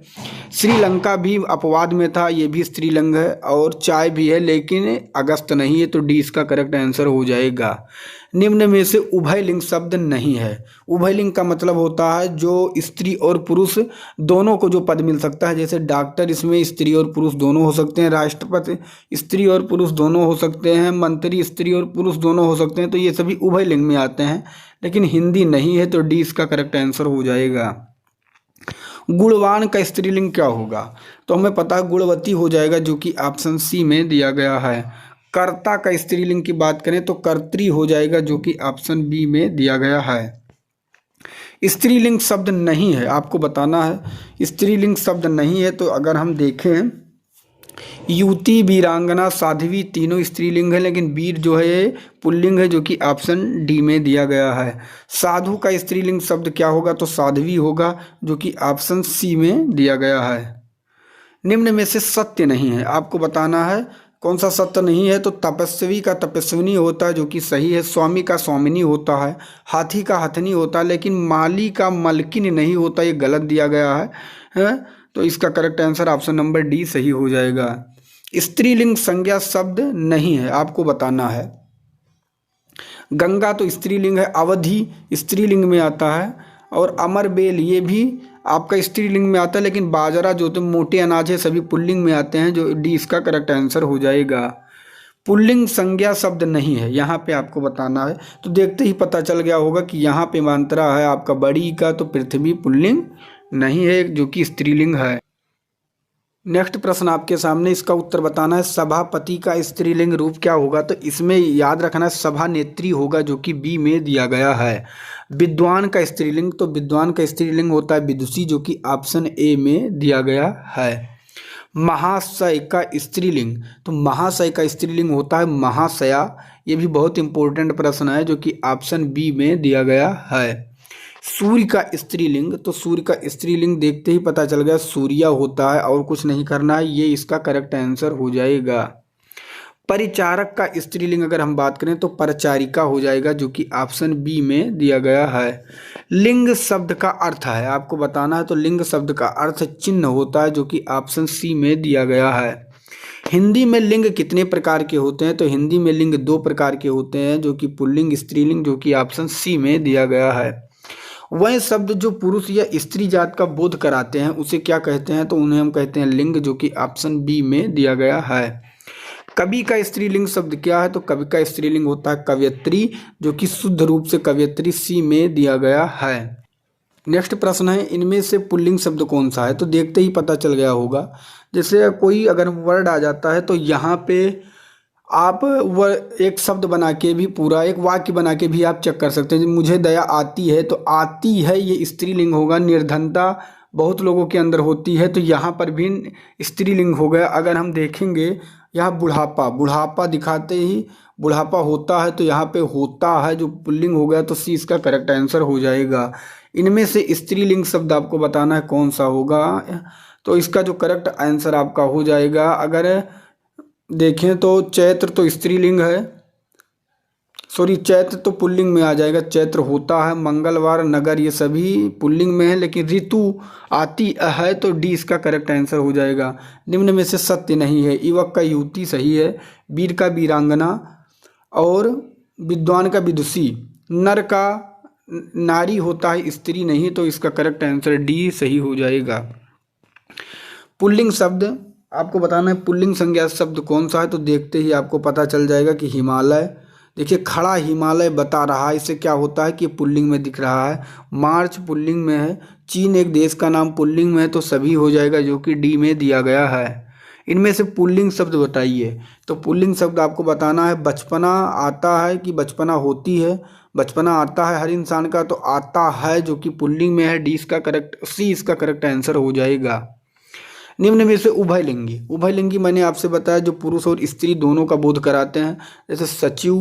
श्रीलंका भी अपवाद में था, ये भी स्त्रीलिंग है, और चाय भी है, लेकिन अगस्त नहीं है, तो डी इसका करेक्ट आंसर हो जाएगा। निम्न में से उभयलिंग शब्द नहीं है। उभयलिंग का मतलब होता है जो स्त्री और पुरुष दोनों को जो पद मिल सकता है। जैसे डॉक्टर, इसमें स्त्री और पुरुष दोनों हो सकते हैं। राष्ट्रपति स्त्री और पुरुष दोनों हो सकते हैं। मंत्री स्त्री और पुरुष दोनों हो सकते हैं। तो ये सभी उभयलिंग में आते हैं, लेकिन हिंदी नहीं है, तो डी इसका करेक्ट आंसर हो जाएगा। गुणवान का स्त्रीलिंग क्या होगा? तो हमें पता है गुणवती हो जाएगा, जो कि ऑप्शन सी में दिया गया है। कर्ता का स्त्रीलिंग की बात करें तो कर्त्री हो जाएगा, जो कि ऑप्शन बी में दिया गया है। स्त्रीलिंग शब्द नहीं है, आपको बताना है स्त्रीलिंग शब्द नहीं है। तो अगर हम देखें, युवती, वीरांगना, साध्वी तीनों स्त्रीलिंग है, लेकिन वीर जो है पुल्लिंग है, जो कि ऑप्शन डी में दिया गया है। साधु का स्त्रीलिंग शब्द क्या होगा? तो साध्वी होगा, जो कि ऑप्शन सी में दिया गया है। निम्न में से सत्य नहीं है, आपको बताना है कौन सा सत्य नहीं है। तो तपस्वी का तपस्विनी होता है, जो कि सही है। स्वामी का स्वामिनी होता है। हाथी का हथनी होता है, लेकिन माली का मलकिन नहीं होता, ये गलत दिया गया है। तो इसका correct answer option number D सही हो जाएगा। स्त्रीलिंग संज्ञा शब्द नहीं है, आपको बताना है। गंगा तो स्त्रीलिंग है। अवधि स्त्रीलिंग में आता है, और अमरबेल ये भी आपका स्त्रीलिंग में आता है, लेकिन बाजरा जो तो मोटे अनाज है सभी पुल्लिंग में आते हैं, जो डी इसका करेक्ट आंसर हो जाएगा। पुल्लिंग संज्ञा शब्द नहीं है, यहाँ पे आपको बताना है। तो देखते ही पता चल गया होगा कि यहाँ पे मात्रा है आपका बड़ी का, तो पृथ्वी पुल्लिंग नहीं है, जो कि स्त्रीलिंग है। नेक्स्ट प्रश्न आपके सामने, इसका उत्तर बताना है। सभापति का स्त्रीलिंग रूप क्या होगा? तो इसमें याद रखना है सभानेत्री होगा, जो कि बी में दिया गया है। विद्वान का स्त्रीलिंग, तो विद्वान का स्त्रीलिंग होता है विदुषी, जो कि ऑप्शन ए में दिया गया है। महाशय का स्त्रीलिंग, तो महाशय का स्त्रीलिंग होता है महाशया, ये भी बहुत इंपॉर्टेंट प्रश्न है, जो कि ऑप्शन बी में दिया गया है। सूर्य का स्त्रीलिंग, तो सूर्य का स्त्रीलिंग देखते ही पता चल गया सूर्या होता है, और कुछ नहीं करना है, ये इसका करेक्ट आंसर हो जाएगा। परिचारक का स्त्रीलिंग अगर हम बात करें तो परिचारिका हो जाएगा, जो कि ऑप्शन बी में दिया गया है। लिंग शब्द का अर्थ है, आपको बताना है। तो लिंग शब्द का अर्थ चिन्ह होता है, जो कि ऑप्शन सी में दिया गया है। हिंदी में लिंग कितने प्रकार के होते हैं? तो हिंदी में लिंग दो प्रकार के होते हैं, जो कि पुल्लिंग, स्त्रीलिंग, जो कि ऑप्शन सी में दिया गया है। वह शब्द जो पुरुष या स्त्री जात का बोध कराते हैं उसे क्या कहते हैं? तो उन्हें हम कहते हैं लिंग, जो कि ऑप्शन बी में दिया गया है। कवि का स्त्रीलिंग शब्द क्या है? तो कवि का स्त्रीलिंग होता है कवयत्री, जो कि शुद्ध रूप से कवयत्री सी में दिया गया है। नेक्स्ट प्रश्न है, इनमें से पुल्लिंग शब्द कौन सा है? तो देखते ही पता चल गया होगा। जैसे कोई अगर वर्ड आ जाता है, तो यहाँ पे आप वह एक शब्द बना के भी, पूरा एक वाक्य बना के भी आप चेक कर सकते हैं। मुझे दया आती है, तो आती है ये स्त्रीलिंग होगा। निर्धनता बहुत लोगों के अंदर होती है, तो यहाँ पर भी स्त्रीलिंग हो गया। अगर हम देखेंगे यहाँ बुढ़ापा, बुढ़ापा दिखाते ही बुढ़ापा होता है, तो यहाँ पे होता है जो पुल्लिंग हो गया, तो सी इसका करेक्ट आंसर हो जाएगा। इनमें से स्त्रीलिंग शब्द आपको बताना है कौन सा होगा। तो इसका जो करेक्ट आंसर आपका हो जाएगा, अगर देखें तो चैत्र तो स्त्रीलिंग है, सॉरी चैत्र तो पुल्लिंग में आ जाएगा, चैत्र होता है। मंगलवार, नगर, ये सभी पुल्लिंग में है, लेकिन ऋतु आती है, तो डी इसका करेक्ट आंसर हो जाएगा। निम्न में से सत्य नहीं है। युवक का युवती सही है। वीर का वीरांगना, और विद्वान का विदुषी। नर का नारी होता है, स्त्री नहीं, तो इसका करेक्ट आंसर डी सही हो जाएगा। पुल्लिंग शब्द आपको बताना है, पुल्लिंग संज्ञा शब्द कौन सा है? तो देखते ही आपको पता चल जाएगा कि हिमालय। देखिए खड़ा हिमालय बता रहा है, इससे क्या होता है कि पुल्लिंग में दिख रहा है। मार्च पुल्लिंग में है। चीन एक देश का नाम पुल्लिंग में है, तो सभी हो जाएगा, जो कि डी में दिया गया है। इनमें से पुल्लिंग शब्द बताइए। तो पुल्लिंग शब्द आपको बताना है, बचपना आता है कि बचपना होती है? बचपना आता है हर इंसान का, तो आता है, जो कि पुल्लिंग में है। डी इसका करेक्ट, सी इसका करेक्ट आंसर हो जाएगा। निम्न में से उभयलिंगी, उभयलिंगी मैंने आपसे बताया जो पुरुष और स्त्री दोनों का बोध कराते हैं। जैसे सचिव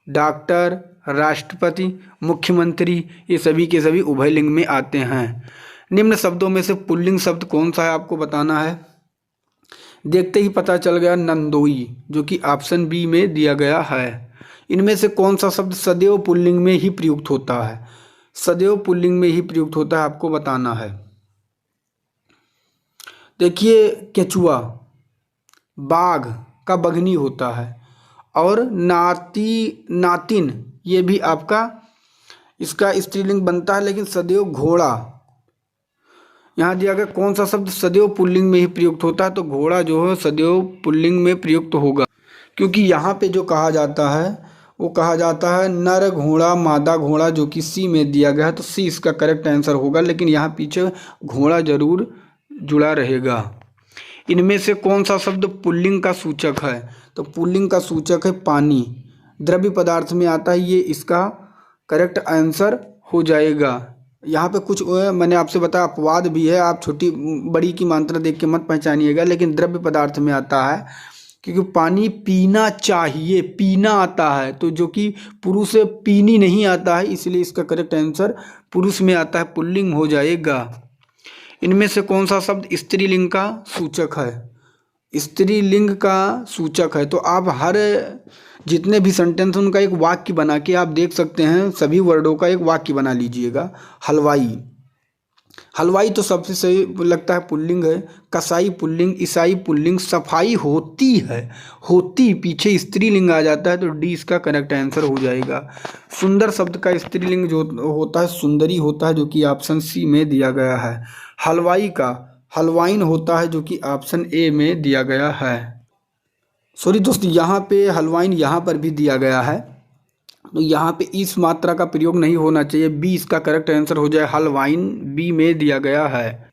डॉक्टर, राष्ट्रपति, मुख्यमंत्री, ये सभी के सभी उभयलिंग में आते हैं। निम्न शब्दों में से पुल्लिंग शब्द कौन सा है आपको बताना है। देखते ही पता चल गया, नंदोई, जो कि ऑप्शन बी में दिया गया है। इनमें से कौन सा शब्द सदैव पुल्लिंग में ही प्रयुक्त होता है। सदैव पुल्लिंग में ही प्रयुक्त होता है, आपको बताना है। देखिए, केचुआ बाघ का बघनी होता है, और नातिन ये भी आपका इसका स्त्रीलिंग बनता है, लेकिन सदैव घोड़ा यहाँ दिया गया। कौन सा शब्द सदैव पुल्लिंग में ही प्रयुक्त होता है, तो घोड़ा जो है सदैव पुल्लिंग में प्रयुक्त होगा, क्योंकि यहाँ पे जो कहा जाता है वो कहा जाता है नर घोड़ा मादा घोड़ा, जो कि सी में दिया गया है, तो सी इसका करेक्ट आंसर होगा, लेकिन यहाँ पीछे घोड़ा जरूर जुड़ा रहेगा। इनमें से कौन सा शब्द पुल्लिंग का सूचक है, तो पुल्लिंग का सूचक है पानी, द्रव्य पदार्थ में आता है, ये इसका करेक्ट आंसर हो जाएगा। यहाँ पे कुछ मैंने आपसे बताया अपवाद भी है, आप छोटी बड़ी की मात्रा देख के मत पहचानिएगा, लेकिन द्रव्य पदार्थ में आता है, क्योंकि पानी पीना चाहिए, पीना आता है, तो जो कि पुरुष से पीनी नहीं आता है, इसलिए इसका करेक्ट आंसर पुरुष में आता है, पुल्लिंग हो जाएगा। इनमें से कौन सा शब्द स्त्रीलिंग का सूचक है, स्त्रीलिंग का सूचक है, तो आप हर जितने भी सेंटेंस उनका एक वाक्य बना के आप देख सकते हैं, सभी वर्डों का एक वाक्य बना लीजिएगा। हलवाई, हलवाई तो सबसे सही लगता है पुल्लिंग है। कसाई पुल्लिंग, ईसाई पुल्लिंग, सफाई होती है, होती पीछे स्त्रीलिंग आ जाता है, तो डी इसका करेक्ट आंसर हो जाएगा। सुंदर शब्द का स्त्रीलिंग जो होता है सुंदरी होता है, जो कि ऑप्शन सी में दिया गया है। हलवाई का हलवाइन होता है, जो कि ऑप्शन ए में दिया गया है। सॉरी दोस्त, यहाँ पे हलवाइन यहाँ पर भी दिया गया है, तो यहाँ पे इस मात्रा का प्रयोग नहीं होना चाहिए, बी इसका करेक्ट आंसर हो जाए, हलवाइन बी में दिया गया है।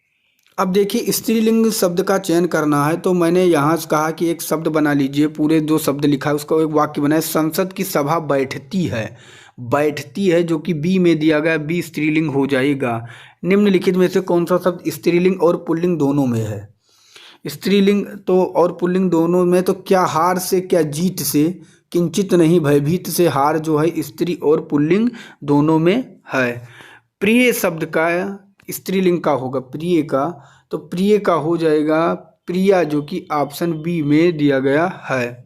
अब देखिए, स्त्रीलिंग शब्द का चयन करना है, तो मैंने यहाँ से कहा कि एक शब्द बना लीजिए, पूरे जो शब्द लिखा है उसका एक वाक्य बनाए। संसद की सभा बैठती है, बैठती है, जो कि बी में दिया गया, बी स्त्रीलिंग हो जाएगा। निम्नलिखित में से कौन सा शब्द स्त्रीलिंग और पुल्लिंग दोनों में है। स्त्रीलिंग तो और पुल्लिंग दोनों में, तो क्या हार से क्या जीत से, किंचित नहीं भयभीत से, हार जो है स्त्री और पुल्लिंग दोनों में है। प्रिय शब्द का स्त्रीलिंग का होगा, प्रिय का, तो प्रिय का हो जाएगा प्रिया, जो कि ऑप्शन बी में दिया गया है।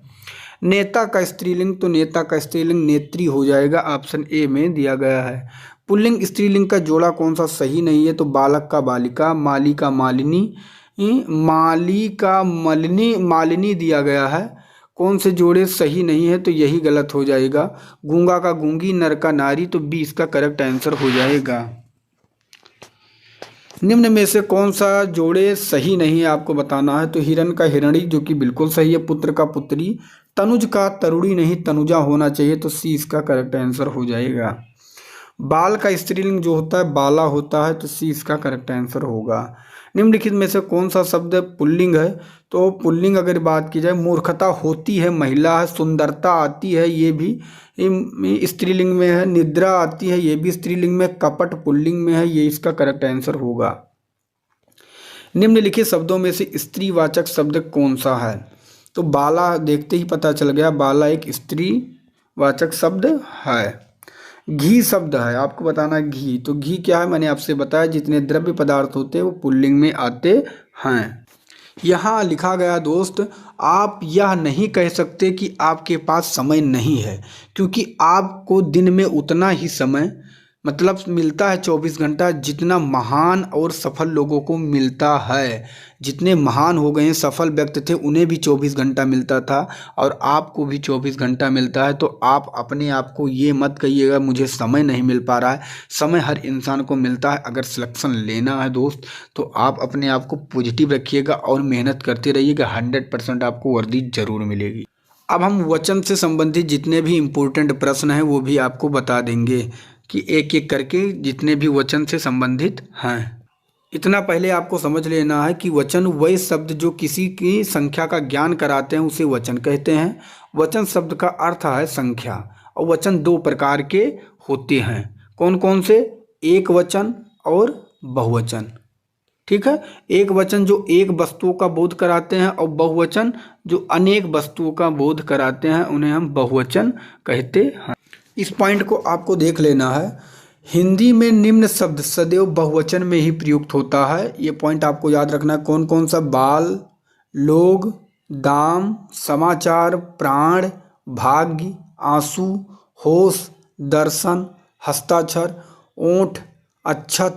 नेता का स्त्रीलिंग, तो नेता का स्त्रीलिंग नेत्री हो जाएगा, ऑप्शन ए में दिया गया है। पुल्लिंग स्त्रीलिंग का जोड़ा कौन सा सही नहीं है, तो बालक का बालिका, माली का मालिनी, माली का मलिनी, मालिनी दिया गया है। कौन से जोड़े सही नहीं है, तो यही गलत हो जाएगा। गूंगा का गूंगी, नर का नारी, तो बी इसका करेक्ट आंसर हो जाएगा। निम्न में से कौन सा जोड़े सही नहीं है आपको बताना है, तो हिरण का हिरणी, जो कि बिल्कुल सही है। पुत्र का पुत्री, तनुज का तरुणी नहीं, तनुजा होना चाहिए, तो सी इसका करेक्ट आंसर हो जाएगा। बाल का स्त्रीलिंग जो होता है बाला होता है, तो सी इसका करेक्ट आंसर होगा। निम्नलिखित में से कौन सा शब्द पुल्लिंग है, तो पुल्लिंग अगर बात की जाए, मूर्खता होती है महिला है, सुंदरता आती है, ये भी स्त्रीलिंग में है। निद्रा आती है, ये भी स्त्रीलिंग में। कपट पुल्लिंग में है, ये इसका करेक्ट आंसर होगा। निम्नलिखित शब्दों में से स्त्रीवाचक शब्द कौन सा है, तो बाला देखते ही पता चल गया, बाला एक स्त्रीवाचक शब्द है। घी शब्द है, आपको बताना है घी, तो घी क्या है, मैंने आपसे बताया जितने द्रव्य पदार्थ होते हैं वो पुल्लिंग में आते हैं। यहाँ लिखा गया दोस्त, आप यह नहीं कह सकते कि आपके पास समय नहीं है, क्योंकि आपको दिन में उतना ही समय मतलब मिलता है 24 घंटा, जितना महान और सफल लोगों को मिलता है। जितने महान हो गए हैं, सफल व्यक्ति थे, उन्हें भी 24 घंटा मिलता था, और आपको भी 24 घंटा मिलता है। तो आप अपने आप को ये मत कहिएगा मुझे समय नहीं मिल पा रहा है, समय हर इंसान को मिलता है। अगर सिलेक्शन लेना है दोस्त, तो आप अपने आप को पॉजिटिव रखिएगा और मेहनत करते रहिएगा, 100% आपको वर्दी जरूर मिलेगी। अब हम वचन से संबंधित जितने भी इम्पोर्टेंट प्रश्न हैं वो भी आपको बता देंगे कि एक एक करके जितने भी वचन से संबंधित हैं। इतना पहले आपको समझ लेना है कि वचन वही शब्द जो किसी की संख्या का ज्ञान कराते हैं उसे वचन कहते हैं। वचन शब्द का अर्थ है संख्या, और वचन दो प्रकार के होते हैं। कौन कौन से? एक वचन और बहुवचन। ठीक है, एक वचन जो एक वस्तुओं का बोध कराते हैं, और बहुवचन जो अनेक वस्तुओं का बोध कराते हैं, उन्हें हम बहुवचन कहते हैं। इस पॉइंट को आपको देख लेना है। हिंदी में निम्न शब्द सदैव बहुवचन में ही प्रयुक्त होता है। ये पॉइंट आपको याद रखना है। कौन कौन सा? बाल, लोग, दाम, समाचार, प्राण, भाग्य, आंसू, होश, दर्शन, हस्ताक्षर, ओंठ, अक्षत,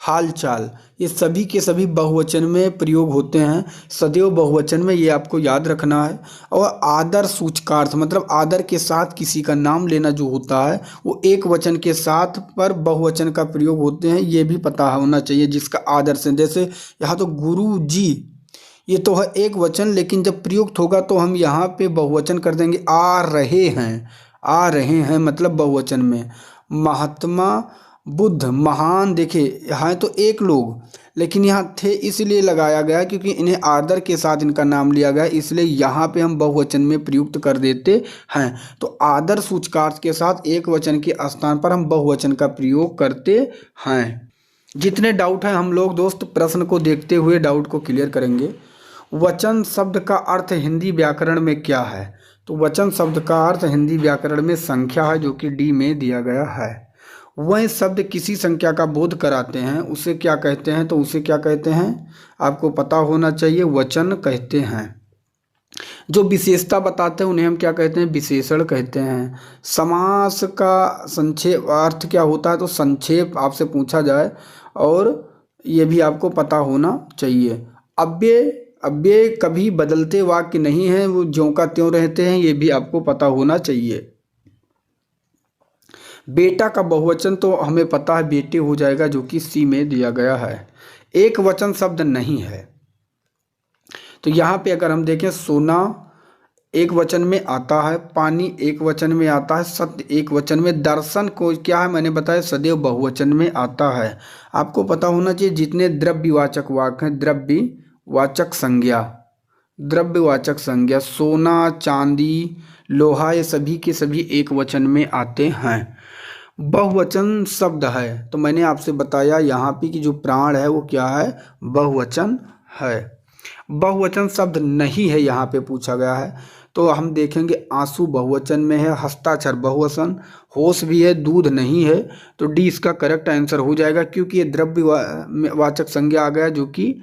हालचाल, ये सभी के सभी बहुवचन में प्रयोग होते हैं, सदैव बहुवचन में, ये आपको याद रखना है। और आदर सूचकार्थ मतलब आदर के साथ किसी का नाम लेना जो होता है वो एक वचन के साथ पर बहुवचन का प्रयोग होते हैं, ये भी पता होना चाहिए जिसका आदर से। जैसे यहाँ तो गुरु जी, ये तो है एक वचन, लेकिन जब प्रयुक्त होगा तो हम यहाँ पे बहुवचन कर देंगे। आ रहे हैं, आ रहे हैं मतलब बहुवचन में। महात्मा बुद्ध, महान, देखिए यहाँ तो एक लोग, लेकिन यहाँ थे इसलिए लगाया गया क्योंकि इन्हें आदर के साथ इनका नाम लिया गया, इसलिए यहाँ पे हम बहुवचन में प्रयुक्त कर देते हैं। तो आदर सूचकार्थ के साथ एक वचन के स्थान पर हम बहुवचन का प्रयोग करते हैं। जितने डाउट हैं हम लोग दोस्त प्रश्न को देखते हुए डाउट को क्लियर करेंगे। वचन शब्द का अर्थ हिंदी व्याकरण में क्या है? तो वचन शब्द का अर्थ हिंदी व्याकरण में संख्या है, जो कि डी में दिया गया है। वह शब्द किसी संख्या का बोध कराते हैं, उसे क्या कहते हैं? तो उसे क्या कहते हैं आपको पता होना चाहिए, वचन कहते हैं। जो विशेषता बताते हैं उन्हें हम क्या कहते हैं? विशेषण कहते हैं। समास का संक्षेप अर्थ क्या होता है? तो संक्षेप आपसे पूछा जाए और ये भी आपको पता होना चाहिए। अव्यय कभी बदलते वाक्य नहीं है, वो ज्यों का त्यों रहते हैं, ये भी आपको पता होना चाहिए। बेटा का बहुवचन तो हमें पता है बेटे हो जाएगा, जो कि सी में दिया गया है। एक वचन शब्द नहीं है, तो यहाँ पे अगर हम देखें सोना एक वचन में आता है, पानी एक वचन में आता है, सत्य एक वचन में, दर्शन को क्या है मैंने बताया सदैव बहुवचन में आता है। आपको पता होना चाहिए जितने द्रव्यवाचक वाक्य हैं, द्रव्यवाचक संज्ञा, द्रव्यवाचक संज्ञा, सोना, चांदी, लोहा, ये सभी के सभी एक वचन में आते हैं। बहुवचन शब्द है तो मैंने आपसे बताया यहाँ पे कि जो प्राण है वो क्या है? बहुवचन है। बहुवचन शब्द नहीं है यहाँ पे पूछा गया है, तो हम देखेंगे आंसू बहुवचन में है, हस्ताक्षर बहुवचन, होश भी है, दूध नहीं है, तो डी इसका करेक्ट आंसर हो जाएगा क्योंकि ये द्रव्यवाचक संज्ञा आ गया जो कि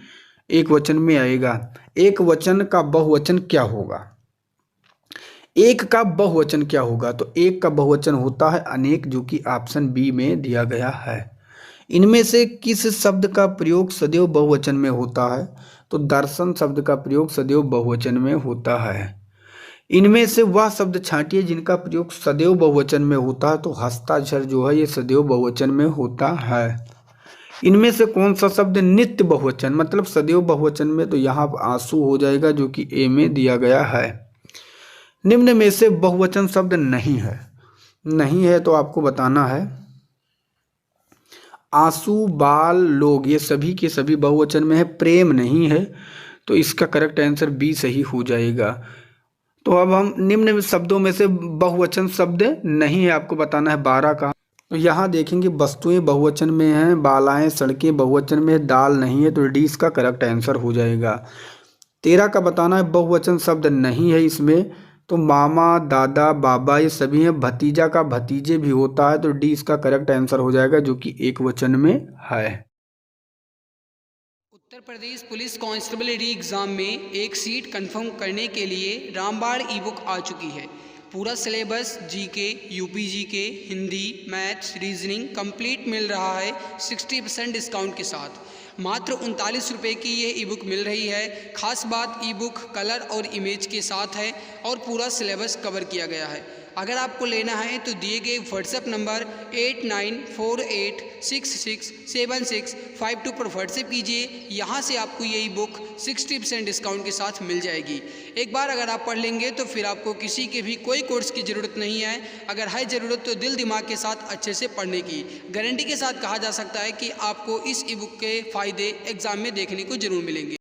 एक वचन में आएगा। एक वचन का बहुवचन क्या होगा? एक का बहुवचन क्या होगा? तो एक का बहुवचन होता है अनेक, जो कि ऑप्शन बी में दिया गया है। इनमें से किस शब्द का प्रयोग सदैव बहुवचन में होता है? तो दर्शन शब्द का प्रयोग सदैव बहुवचन में होता है। इनमें से वह शब्द छांटिए जिनका प्रयोग सदैव बहुवचन में होता है, तो हस्ताक्षर जो है ये सदैव बहुवचन में होता है। इनमें से कौन सा शब्द नित्य बहुवचन मतलब सदैव बहुवचन में? तो यहाँ आंसू हो जाएगा, जो कि ए में दिया गया है। निम्न में से बहुवचन शब्द नहीं है, नहीं है तो आपको बताना है। आंसू, बाल, लोग, ये सभी के सभी बहुवचन में है। प्रेम नहीं है, तो इसका करेक्ट आंसर बी सही हो जाएगा। तो अब हम निम्न शब्दों में से बहुवचन शब्द नहीं है आपको बताना है 12 का। तो यहाँ देखेंगे वस्तुएं बहुवचन में हैं, बालाएं, सड़कें बहुवचन में है, दाल नहीं है, तो डी इसका करेक्ट आंसर हो जाएगा। 13 का बताना है बहुवचन शब्द नहीं है इसमें, तो मामा, दादा, बाबा ये सभी हैं। भतीजा का भतीजे भी होता है, तो डी इसका करेक्ट आंसर हो जाएगा, जो कि एक वचन में है। उत्तर प्रदेश पुलिस कांस्टेबल री एग्ज़ाम में एक सीट कंफर्म करने के लिए रामबाण ई बुक आ चुकी है। पूरा syllabus GK, UP GK, Hindi, maths, reasoning complete मिल रहा है 60% डिस्काउंट के साथ। मात्र 39 रुपये की ये ई बुक मिल रही है। खास बात ई बुक कलर और इमेज के साथ है और पूरा सिलेबस कवर किया गया है। अगर आपको लेना है तो दिए गए व्हाट्सएप नंबर 8948667652 पर व्हाट्सएप कीजिए। यहाँ से आपको ये ई बुक 60% डिस्काउंट के साथ मिल जाएगी। एक बार अगर आप पढ़ लेंगे तो फिर आपको किसी के भी कोई कोर्स की ज़रूरत नहीं है। अगर है ज़रूरत तो दिल दिमाग के साथ अच्छे से पढ़ने की। गारंटी के साथ कहा जा सकता है कि आपको इस ई बुक के फ़ायदे एग्ज़ाम में देखने को ज़रूर मिलेंगे।